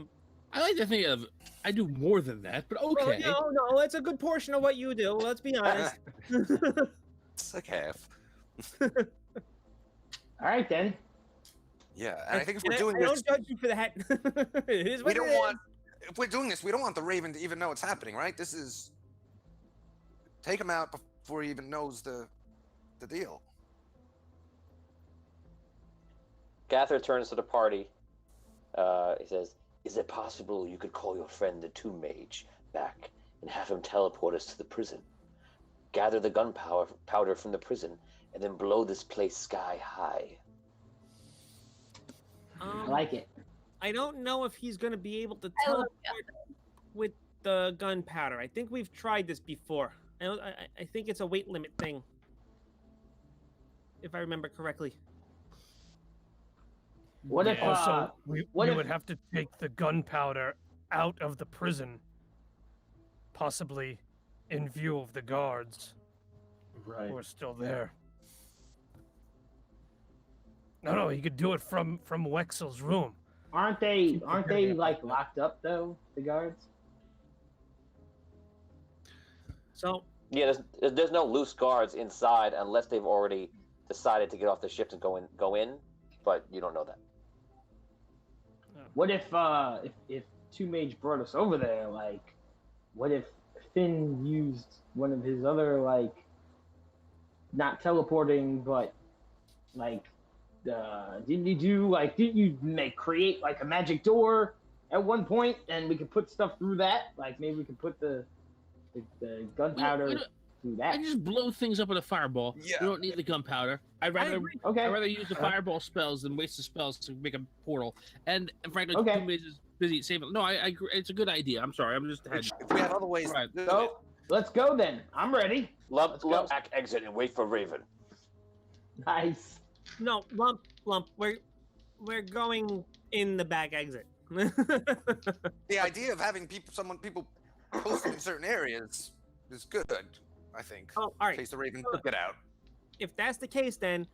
Speaker 8: like to think of I do more than that, but okay.
Speaker 9: Well, no, it's a good portion of what you do. Let's be honest.
Speaker 6: It's like half.
Speaker 5: All right then.
Speaker 6: Yeah, and I think if we're
Speaker 9: I
Speaker 6: doing this,
Speaker 9: don't judge you for that. It is what
Speaker 6: we don't
Speaker 9: it is.
Speaker 6: want. If we're doing this, we don't want the Raven to even know what's happening, right? This is take him out before he even knows the deal.
Speaker 2: Gather turns to the party. He says, "Is it possible you could call your friend the Tomb Mage back and have him teleport us to the prison? Gather the gunpowder from the prison and then blow this place sky high."
Speaker 5: I like it.
Speaker 9: I don't know if he's going to be able to teleport with the gunpowder. I think we've tried this before. I think it's a weight limit thing, if I remember correctly.
Speaker 5: What if
Speaker 3: Also, we
Speaker 5: what if-
Speaker 3: would have to take the gunpowder out of the prison, possibly in view of the guards
Speaker 4: Right.
Speaker 3: who are still there. No, he could do it from Wexel's room.
Speaker 5: aren't they like locked up though, the guards?
Speaker 9: So
Speaker 2: Yeah, there's no loose guards inside unless they've already decided to get off the ship and go in, but you don't know that.
Speaker 5: What if Two Mage brought us over there? Like, what if Finn used one of his other not teleporting, but didn't you create like a magic door at one point, and we could put stuff through that? Like maybe we could put the gunpowder through that.
Speaker 8: I just blow things up with a fireball.
Speaker 6: Yeah.
Speaker 8: We don't need the gunpowder. I'd rather use the fireball spells than waste the spells to make a portal. And frankly,
Speaker 5: Okay.
Speaker 8: Tomb Mage is busy saving. No, I agree. It's a good idea. I'm sorry. I'm just.
Speaker 6: If we have other ways
Speaker 8: Right.
Speaker 6: to do
Speaker 5: So
Speaker 6: it,
Speaker 5: let's go then. I'm ready.
Speaker 2: Lump
Speaker 5: go.
Speaker 2: back exit and wait for Raven.
Speaker 5: Nice.
Speaker 9: no, lump. We're going in the back exit.
Speaker 6: the idea of having people posted in certain areas is good. I think.
Speaker 9: Oh, all
Speaker 6: In
Speaker 9: right.
Speaker 6: case the Raven took it out.
Speaker 9: If that's the case, then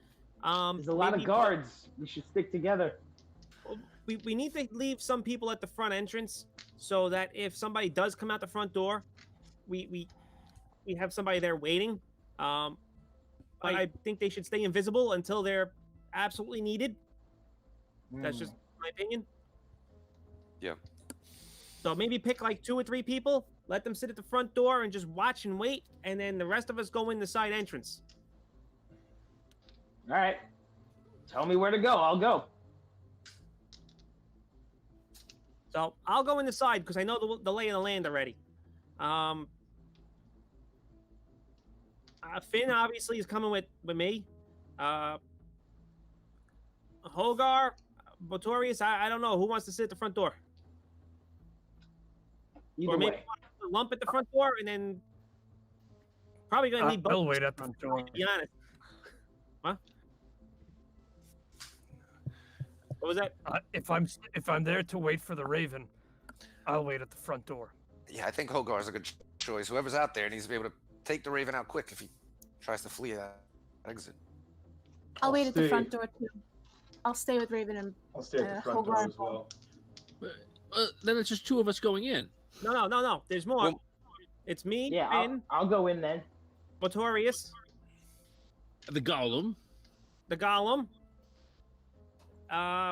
Speaker 5: There's a lot of
Speaker 9: maybe
Speaker 5: guards. We should stick together.
Speaker 9: we need to leave some people at the front entrance so that if somebody does come out the front door, we have somebody there waiting. I think they should stay invisible until they're absolutely needed. That's just my opinion.
Speaker 6: Yeah.
Speaker 9: So maybe pick like 2 or 3 people, let them sit at the front door and just watch and wait, and then the rest of us go in the side entrance.
Speaker 5: All right. Tell me where to go. I'll go.
Speaker 9: So I'll go in the side because I know the lay of the land already. Finn obviously is coming with me. Hogar, BOTAURIUS, I don't know who wants to sit at the front door.
Speaker 5: Either
Speaker 9: Or maybe
Speaker 5: way.
Speaker 9: lump at the front door, and then probably gonna need both.
Speaker 3: I'll wait at the front door.
Speaker 9: To be honest. What? What was that?
Speaker 3: If I'm there to wait for the Raven, I'll wait at the front door.
Speaker 6: Yeah, I think Hogar's a good choice. Whoever's out there needs to be able to take the Raven out quick if he tries to flee that exit.
Speaker 7: I'll wait at the
Speaker 4: stay-
Speaker 7: front door too. I'll stay with Raven and
Speaker 4: I'll stay at the front door
Speaker 7: Hogar.
Speaker 4: as well.
Speaker 8: Then it's just 2 of us going in.
Speaker 9: No. There's more.
Speaker 6: Well-
Speaker 9: It's me,
Speaker 5: Yeah,
Speaker 9: Finn,
Speaker 5: I'll go in then.
Speaker 9: BOTAURIUS,
Speaker 8: The golem.
Speaker 9: the Golem.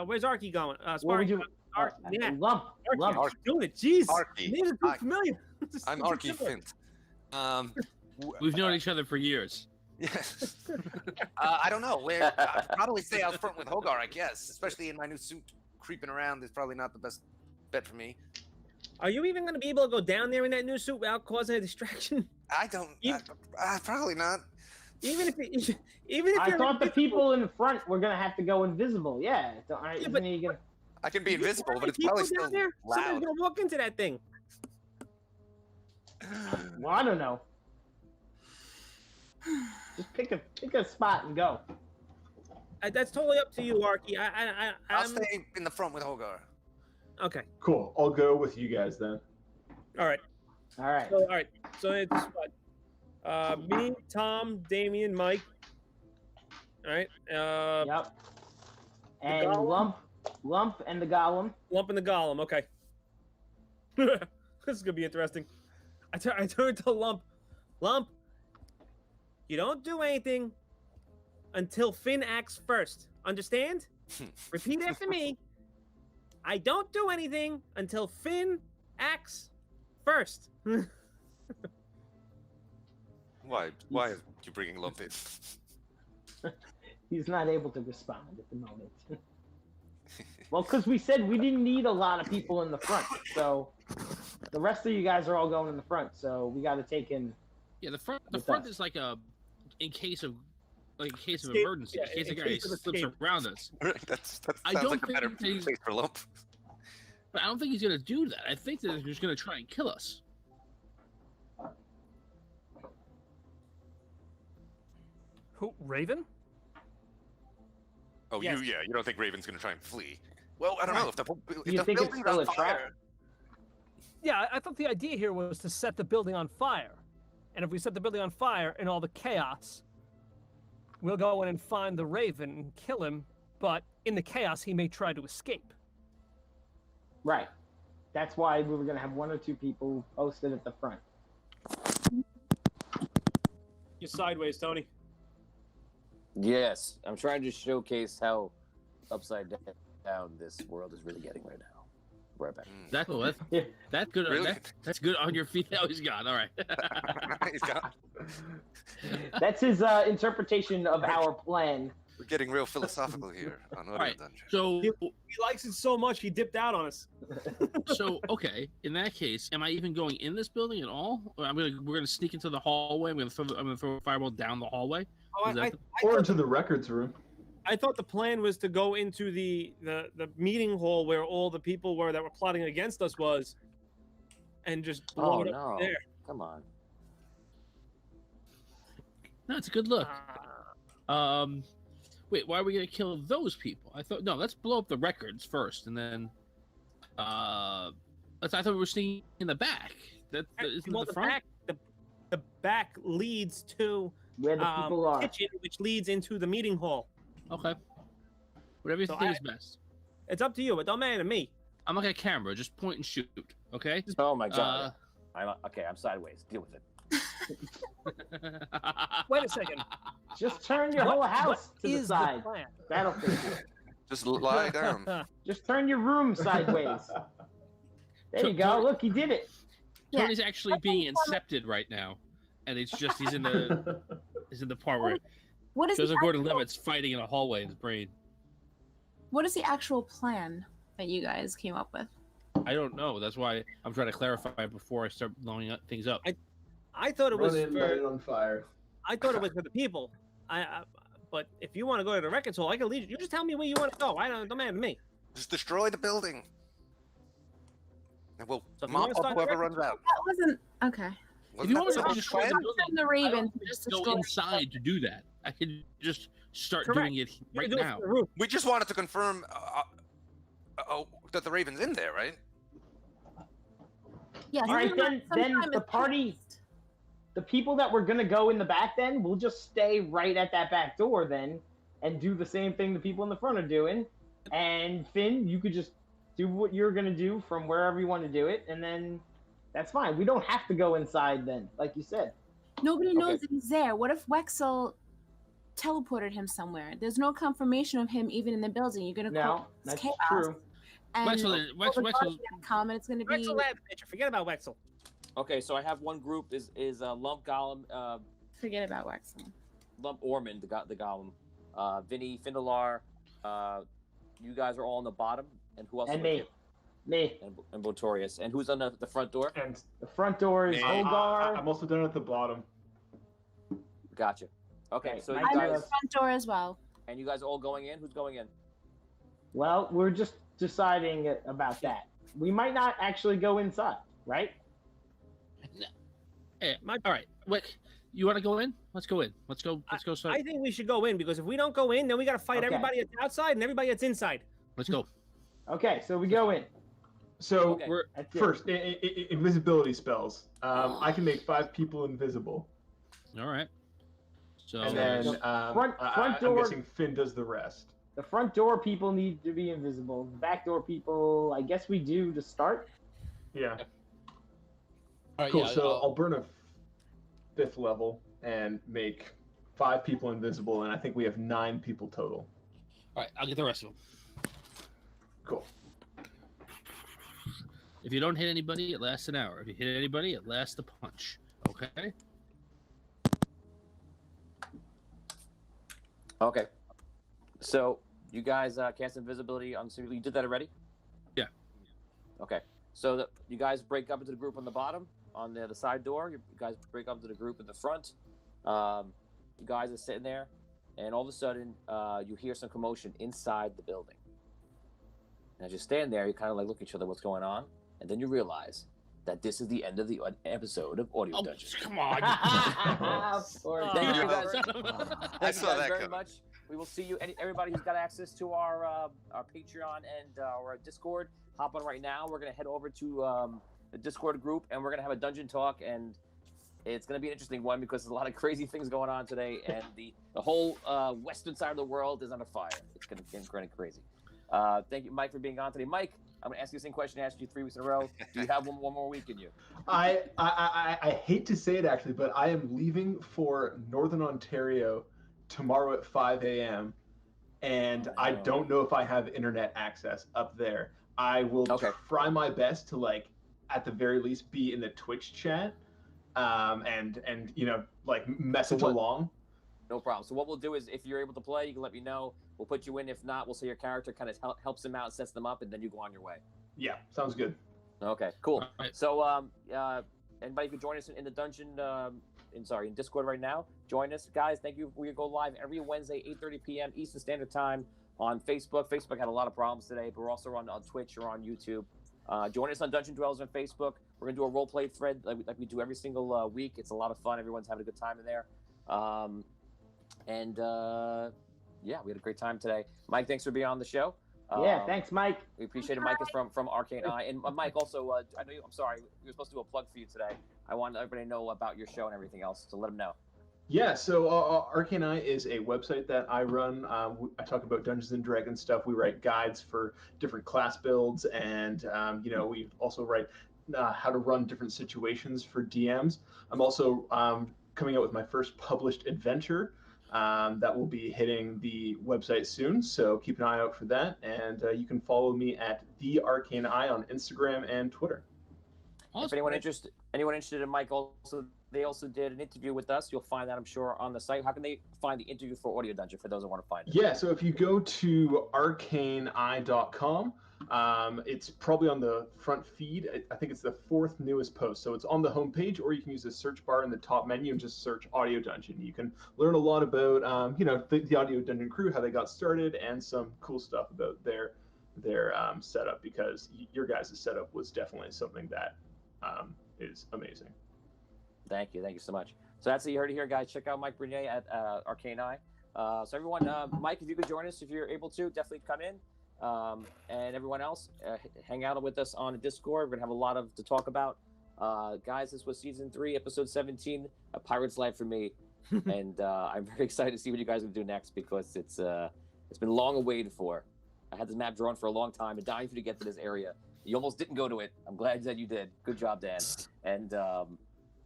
Speaker 9: Where's ARKY going?
Speaker 5: What would
Speaker 9: Sparky.
Speaker 5: you?
Speaker 9: Yeah.
Speaker 5: Lump.
Speaker 9: ARKY,
Speaker 5: Lump.
Speaker 9: doing it. Jeez.
Speaker 6: ARKY.
Speaker 9: Names are
Speaker 6: Hi.
Speaker 9: too familiar.
Speaker 6: I'm ARKY Fint.
Speaker 8: We've known each other for years.
Speaker 6: Yes. I don't know. I'd probably stay out front with Hogar, I guess. Especially in my new suit, creeping around is probably not the best bet for me.
Speaker 9: Are you even going to be able to go down there in that new suit without causing a distraction?
Speaker 6: I don't. Probably not.
Speaker 9: Even if
Speaker 5: I
Speaker 9: you're
Speaker 5: thought the
Speaker 9: invisible?
Speaker 5: people in front were gonna have to go invisible. Yeah.
Speaker 9: Yeah,
Speaker 5: Isn't
Speaker 9: but-
Speaker 5: he gonna?
Speaker 6: I can be
Speaker 9: You
Speaker 6: invisible,
Speaker 9: have
Speaker 6: but it's
Speaker 9: people
Speaker 6: probably
Speaker 9: down
Speaker 6: still
Speaker 9: there? Somebody's
Speaker 6: loud.
Speaker 9: gonna walk into that thing.
Speaker 5: Well, I don't know. Just pick a spot and go.
Speaker 9: That's totally up to you, ARKY.
Speaker 6: I'll stay in the front with Hogar.
Speaker 9: Okay.
Speaker 4: Cool. I'll go with you guys then.
Speaker 9: All right.
Speaker 5: All right.
Speaker 9: So, all right. So it's what? Me, Tom, Damien, Mike. All right.
Speaker 5: Yep. And
Speaker 9: golem?
Speaker 5: Lump, and the Golem.
Speaker 9: Lump and the Golem. Okay. This is gonna be interesting. I turn to Lump. Lump, you don't do anything until Finn acts first. Understand? Repeat after me. I don't do anything until Finn acts first.
Speaker 6: Why are you bringing Lump in?
Speaker 5: He's not able to respond at the moment. Well, because we said we didn't need a lot of people in the front, so the rest of you guys are all going in the front. So we got to take in.
Speaker 8: Yeah, the front
Speaker 5: with
Speaker 8: front
Speaker 5: us.
Speaker 8: is like in case of
Speaker 9: Escape-
Speaker 8: emergency,
Speaker 9: yeah,
Speaker 8: in case a
Speaker 9: in
Speaker 8: guy
Speaker 9: case of
Speaker 8: slips
Speaker 9: escape.
Speaker 8: around us.
Speaker 6: That
Speaker 8: I
Speaker 6: sounds
Speaker 8: don't
Speaker 6: like a better
Speaker 8: think he's-
Speaker 6: place for Lump.
Speaker 8: But I don't think he's gonna do that. I think that he's just gonna try and kill us.
Speaker 3: Who? Raven?
Speaker 6: Oh,
Speaker 9: Yes.
Speaker 6: you don't think Raven's gonna try and flee? Well, I don't know if the
Speaker 5: Do you think it's
Speaker 6: building's
Speaker 5: still
Speaker 6: on
Speaker 5: a trap?
Speaker 6: fire.
Speaker 3: Yeah, I thought the idea here was to set the building on fire. And if we set the building on fire in all the chaos, we'll go in and find the Raven and kill him, but in the chaos, he may try to escape.
Speaker 5: Right. That's why we were going to have 1 or 2 people posted at the front.
Speaker 9: You're sideways, Tony.
Speaker 2: Yes, I'm trying to showcase how upside down this world is really getting right now. Right back.
Speaker 8: That's
Speaker 5: Yeah.
Speaker 8: that's good.
Speaker 6: Really?
Speaker 8: That's good on your feet. Now he's gone. All right.
Speaker 6: He's gone.
Speaker 5: That's his interpretation of our plan.
Speaker 6: We're getting real philosophical here on Audio
Speaker 8: Right.
Speaker 6: Dungeon.
Speaker 8: So
Speaker 9: He likes it so much he dipped out on us.
Speaker 8: okay. In that case, am I even going in this building at all? Or we're gonna sneak into the hallway. I'm gonna throw a fireball down the hallway.
Speaker 9: Oh,
Speaker 8: Is that
Speaker 4: Or into the records room.
Speaker 9: I thought the plan was to go into the meeting hall where all the people were that were plotting against us was, and just blow
Speaker 2: Oh
Speaker 9: it up
Speaker 2: no!
Speaker 9: there.
Speaker 2: Come on.
Speaker 8: No, it's a good look. Wait, why are we gonna kill those people? I thought no, let's blow up the records first, and then I thought we were sneaking in the back. That isn't
Speaker 9: Well,
Speaker 8: the front.
Speaker 9: back, the back leads to
Speaker 5: Where the people are.
Speaker 9: kitchen, which leads into the meeting hall.
Speaker 8: Okay. Whatever you
Speaker 9: So
Speaker 8: think is best.
Speaker 9: It's up to you. It don't matter to me.
Speaker 8: I'm like a camera. Just point and shoot. Okay.
Speaker 2: Oh my god. I'm sideways. Deal with it.
Speaker 3: Wait a second.
Speaker 5: Just turn your whole house to the
Speaker 3: Is
Speaker 5: side.
Speaker 3: plan?
Speaker 5: That'll fix it.
Speaker 6: Just lie down.
Speaker 5: Just turn your room sideways. There you go. Look, he did it.
Speaker 7: Yeah.
Speaker 8: Tony's actually being incepted right now, and it's just he's in the part where
Speaker 7: What is
Speaker 8: Joseph
Speaker 7: the
Speaker 8: Gordon-Levitt's fighting in a hallway in his brain.
Speaker 7: what is the actual plan that you guys came up with?
Speaker 8: I don't know. That's why I'm trying to clarify before I start blowing things up.
Speaker 9: I thought it was
Speaker 4: Run in, light it
Speaker 9: for.
Speaker 4: on fire.
Speaker 9: I thought it was for the people. But if you want to go to the records hall, I can lead you. You just tell me where you want to go. Don't matter to me.
Speaker 6: Just destroy the building. And we'll
Speaker 9: So if you
Speaker 6: mop
Speaker 9: wanna
Speaker 6: up
Speaker 9: start
Speaker 6: whoever
Speaker 9: directing-
Speaker 6: runs out.
Speaker 7: That wasn't okay.
Speaker 8: If you want
Speaker 6: Wasn't
Speaker 8: to
Speaker 6: that
Speaker 8: destroy
Speaker 6: the
Speaker 8: the
Speaker 6: plan?
Speaker 8: building,
Speaker 7: Send the
Speaker 8: I
Speaker 7: Raven
Speaker 8: don't
Speaker 7: to
Speaker 8: need
Speaker 7: just
Speaker 8: to go
Speaker 7: destroy.
Speaker 8: inside to do that. I can just start
Speaker 9: Correct.
Speaker 8: doing it
Speaker 9: You
Speaker 8: right
Speaker 9: can do it
Speaker 8: now.
Speaker 9: from the roof.
Speaker 6: We just wanted to confirm that the Raven's in there, right?
Speaker 7: Yes.
Speaker 5: All right, then
Speaker 7: sometime
Speaker 5: the
Speaker 7: it's
Speaker 5: party,
Speaker 7: fixed.
Speaker 5: the people that were going to go in the back then, we'll just stay right at that back door then and do the same thing the people in the front are doing. And Finn, you could just do what you're going to do from wherever you want to do it, and then that's fine. We don't have to go inside then, like you said.
Speaker 7: Nobody knows that he's there. What if Wexel teleported him somewhere? There's no confirmation of him even in the building. You're gonna
Speaker 5: No,
Speaker 7: call this
Speaker 5: that's
Speaker 7: chaos.
Speaker 5: true.
Speaker 7: And
Speaker 8: Wexel,
Speaker 7: all the
Speaker 8: Wexel,
Speaker 7: parties gonna come, and it's gonna be
Speaker 9: Wexel had the picture. Forget about Wexel.
Speaker 2: Okay, so I have one group is Lump Golem,
Speaker 7: forget about Wexel.
Speaker 2: Lump Ormond, the Golem, Vinny, FINDELAR, you guys are all on the bottom, and who else?
Speaker 5: And
Speaker 2: am I
Speaker 5: me.
Speaker 2: kidding?
Speaker 5: Me.
Speaker 2: And BOTAURIUS, and who's on the front door?
Speaker 4: And
Speaker 5: The front door is Olgar.
Speaker 4: I'm also down at the bottom.
Speaker 2: Gotcha. Okay, so you
Speaker 5: Mike,
Speaker 7: I'm at
Speaker 2: guys
Speaker 7: the front door as well.
Speaker 2: and you guys all going in. Who's going in?
Speaker 5: Well, we're just deciding about that. We might not actually go inside, right?
Speaker 8: Hey, all right. Wait, you want to go in? Let's go in. Let's go. Let's go. Start.
Speaker 9: I think we should go in because if we don't go in, then we got to fight
Speaker 5: Okay.
Speaker 9: everybody that's outside and everybody that's inside.
Speaker 8: Let's go.
Speaker 5: Okay, so we go in.
Speaker 4: So
Speaker 2: Okay.
Speaker 5: That's it.
Speaker 4: first, invisibility spells. I can make 5 people invisible,
Speaker 8: All right. So
Speaker 4: and then
Speaker 5: front
Speaker 4: I'm
Speaker 5: door-
Speaker 4: guessing Finn does the rest.
Speaker 5: The front door people need to be invisible. The back door people, I guess we do to start.
Speaker 4: Yeah.
Speaker 10: All right,
Speaker 4: Cool.
Speaker 10: yeah,
Speaker 4: So I'll burn a 5th level and make 5 people invisible, and I think we have 9 people total.
Speaker 10: all right, I'll get the rest of them.
Speaker 4: Cool.
Speaker 8: if you don't hit anybody, it lasts an hour. If you hit anybody, it lasts the punch. Okay.
Speaker 2: Okay. So you guys cast invisibility on. So you did that already?
Speaker 8: Yeah.
Speaker 2: Okay. So you guys break up into the group on the bottom, on the side door. You guys break up to the group in the front. You guys are sitting there, and all of a sudden, you hear some commotion inside the building. And as you stand there, you kind of like look at each other, what's going on, and then you realize that this is the end of the episode of Audio
Speaker 8: Oh,
Speaker 2: Dungeon.
Speaker 8: come on.
Speaker 5: Of course.
Speaker 2: Thank you guys.
Speaker 8: Son of a-
Speaker 6: I
Speaker 2: Thank you
Speaker 6: saw
Speaker 2: guys
Speaker 6: that
Speaker 2: very
Speaker 6: coming.
Speaker 2: much. We will see you. Everybody who's got access to our Patreon and our Discord, hop on right now. We're gonna head over to the Discord group, and we're gonna have a dungeon talk, and it's gonna be an interesting one because there's a lot of crazy things going on today, and the whole western side of the world is under fire. It's gonna get kind of crazy. Thank you, Mike, for being on today. Mike, I'm gonna ask you the same question I asked you 3 weeks in a row. Do you have one more week in you?
Speaker 4: I hate to say it actually, but I am leaving for Northern Ontario tomorrow at 5 a.m. and I don't know if I have internet access up there. I will try my best to, like, at the very least be in the Twitch chat, and you know, like, message along.
Speaker 2: No problem. So what we'll do is, if you're able to play, you can let me know. We'll put you in. If not, we'll say your character kind of helps them out, sets them up, and then you go on your way.
Speaker 4: Yeah, sounds good.
Speaker 2: Okay, cool.
Speaker 8: All right.
Speaker 2: So, anybody could join us in the dungeon, in Discord right now. Join us, guys. Thank you. We go live every Wednesday, 8:30 p.m. Eastern Standard Time on Facebook. Facebook had a lot of problems today, but we're also on Twitch or on YouTube. Join us on Dungeon Dwellers on Facebook. We're gonna do a role play thread like we do every single week. It's a lot of fun. Everyone's having a good time in there. Yeah, we had a great time today. Mike, thanks for being on the show.
Speaker 5: Yeah, thanks, Mike.
Speaker 2: We appreciate it. Mike is from Arcane Eye. And Mike, also, I know I'm sorry, we were supposed to do a plug for you today. I want everybody to know about your show and everything else, so let them know.
Speaker 4: Yeah, so Arcane Eye is a website that I run. I talk about Dungeons and Dragons stuff. We write guides for different class builds, and you know, we also write how to run different situations for DMs. I'm also coming out with my first published adventure that will be hitting the website soon, so keep an eye out for that. And you can follow me at The Arcane Eye on Instagram and Twitter.
Speaker 2: Awesome. If anyone interested in Mike, they also did an interview with us. You'll find that, I'm sure, on the site. How can they find the interview for Audio Dungeon for those who want to find it?
Speaker 4: Yeah, so if you go to arcaneeye.com, it's probably on the front feed. I think it's the 4th newest post. So it's on the homepage, or you can use the search bar in the top menu and just search Audio Dungeon. You can learn a lot about, you know, the Audio Dungeon crew, how they got started, and some cool stuff about their setup, because your guys' setup was definitely something that is amazing.
Speaker 2: Thank you so much. So that's what you heard it here, guys. Check out Mike Bernier at Arcane Eye. So everyone, Mike, if you could join us, if you're able to, definitely come in. And everyone else, hang out with us on the Discord. We're gonna have a lot to talk about. Guys, this was season 3, episode 17, A Pirate's Life for me, and I'm very excited to see what you guys are gonna do next, because it's been long awaited for. I had this map drawn for a long time and dying for you to get to this area. You almost didn't go to it. I'm glad that you did. Good job, Dan. And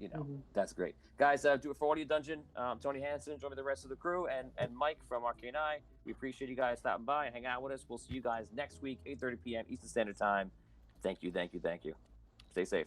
Speaker 2: you know, that's great. Guys, do it for Audio Dungeon. I'm Tony Hansen. Join me the rest of the crew, and Mike from Arcane Eye. We appreciate you guys stopping by and hang out with us. We'll see you guys next week, 8:30 p.m. Eastern Standard Time. Thank you. Stay safe.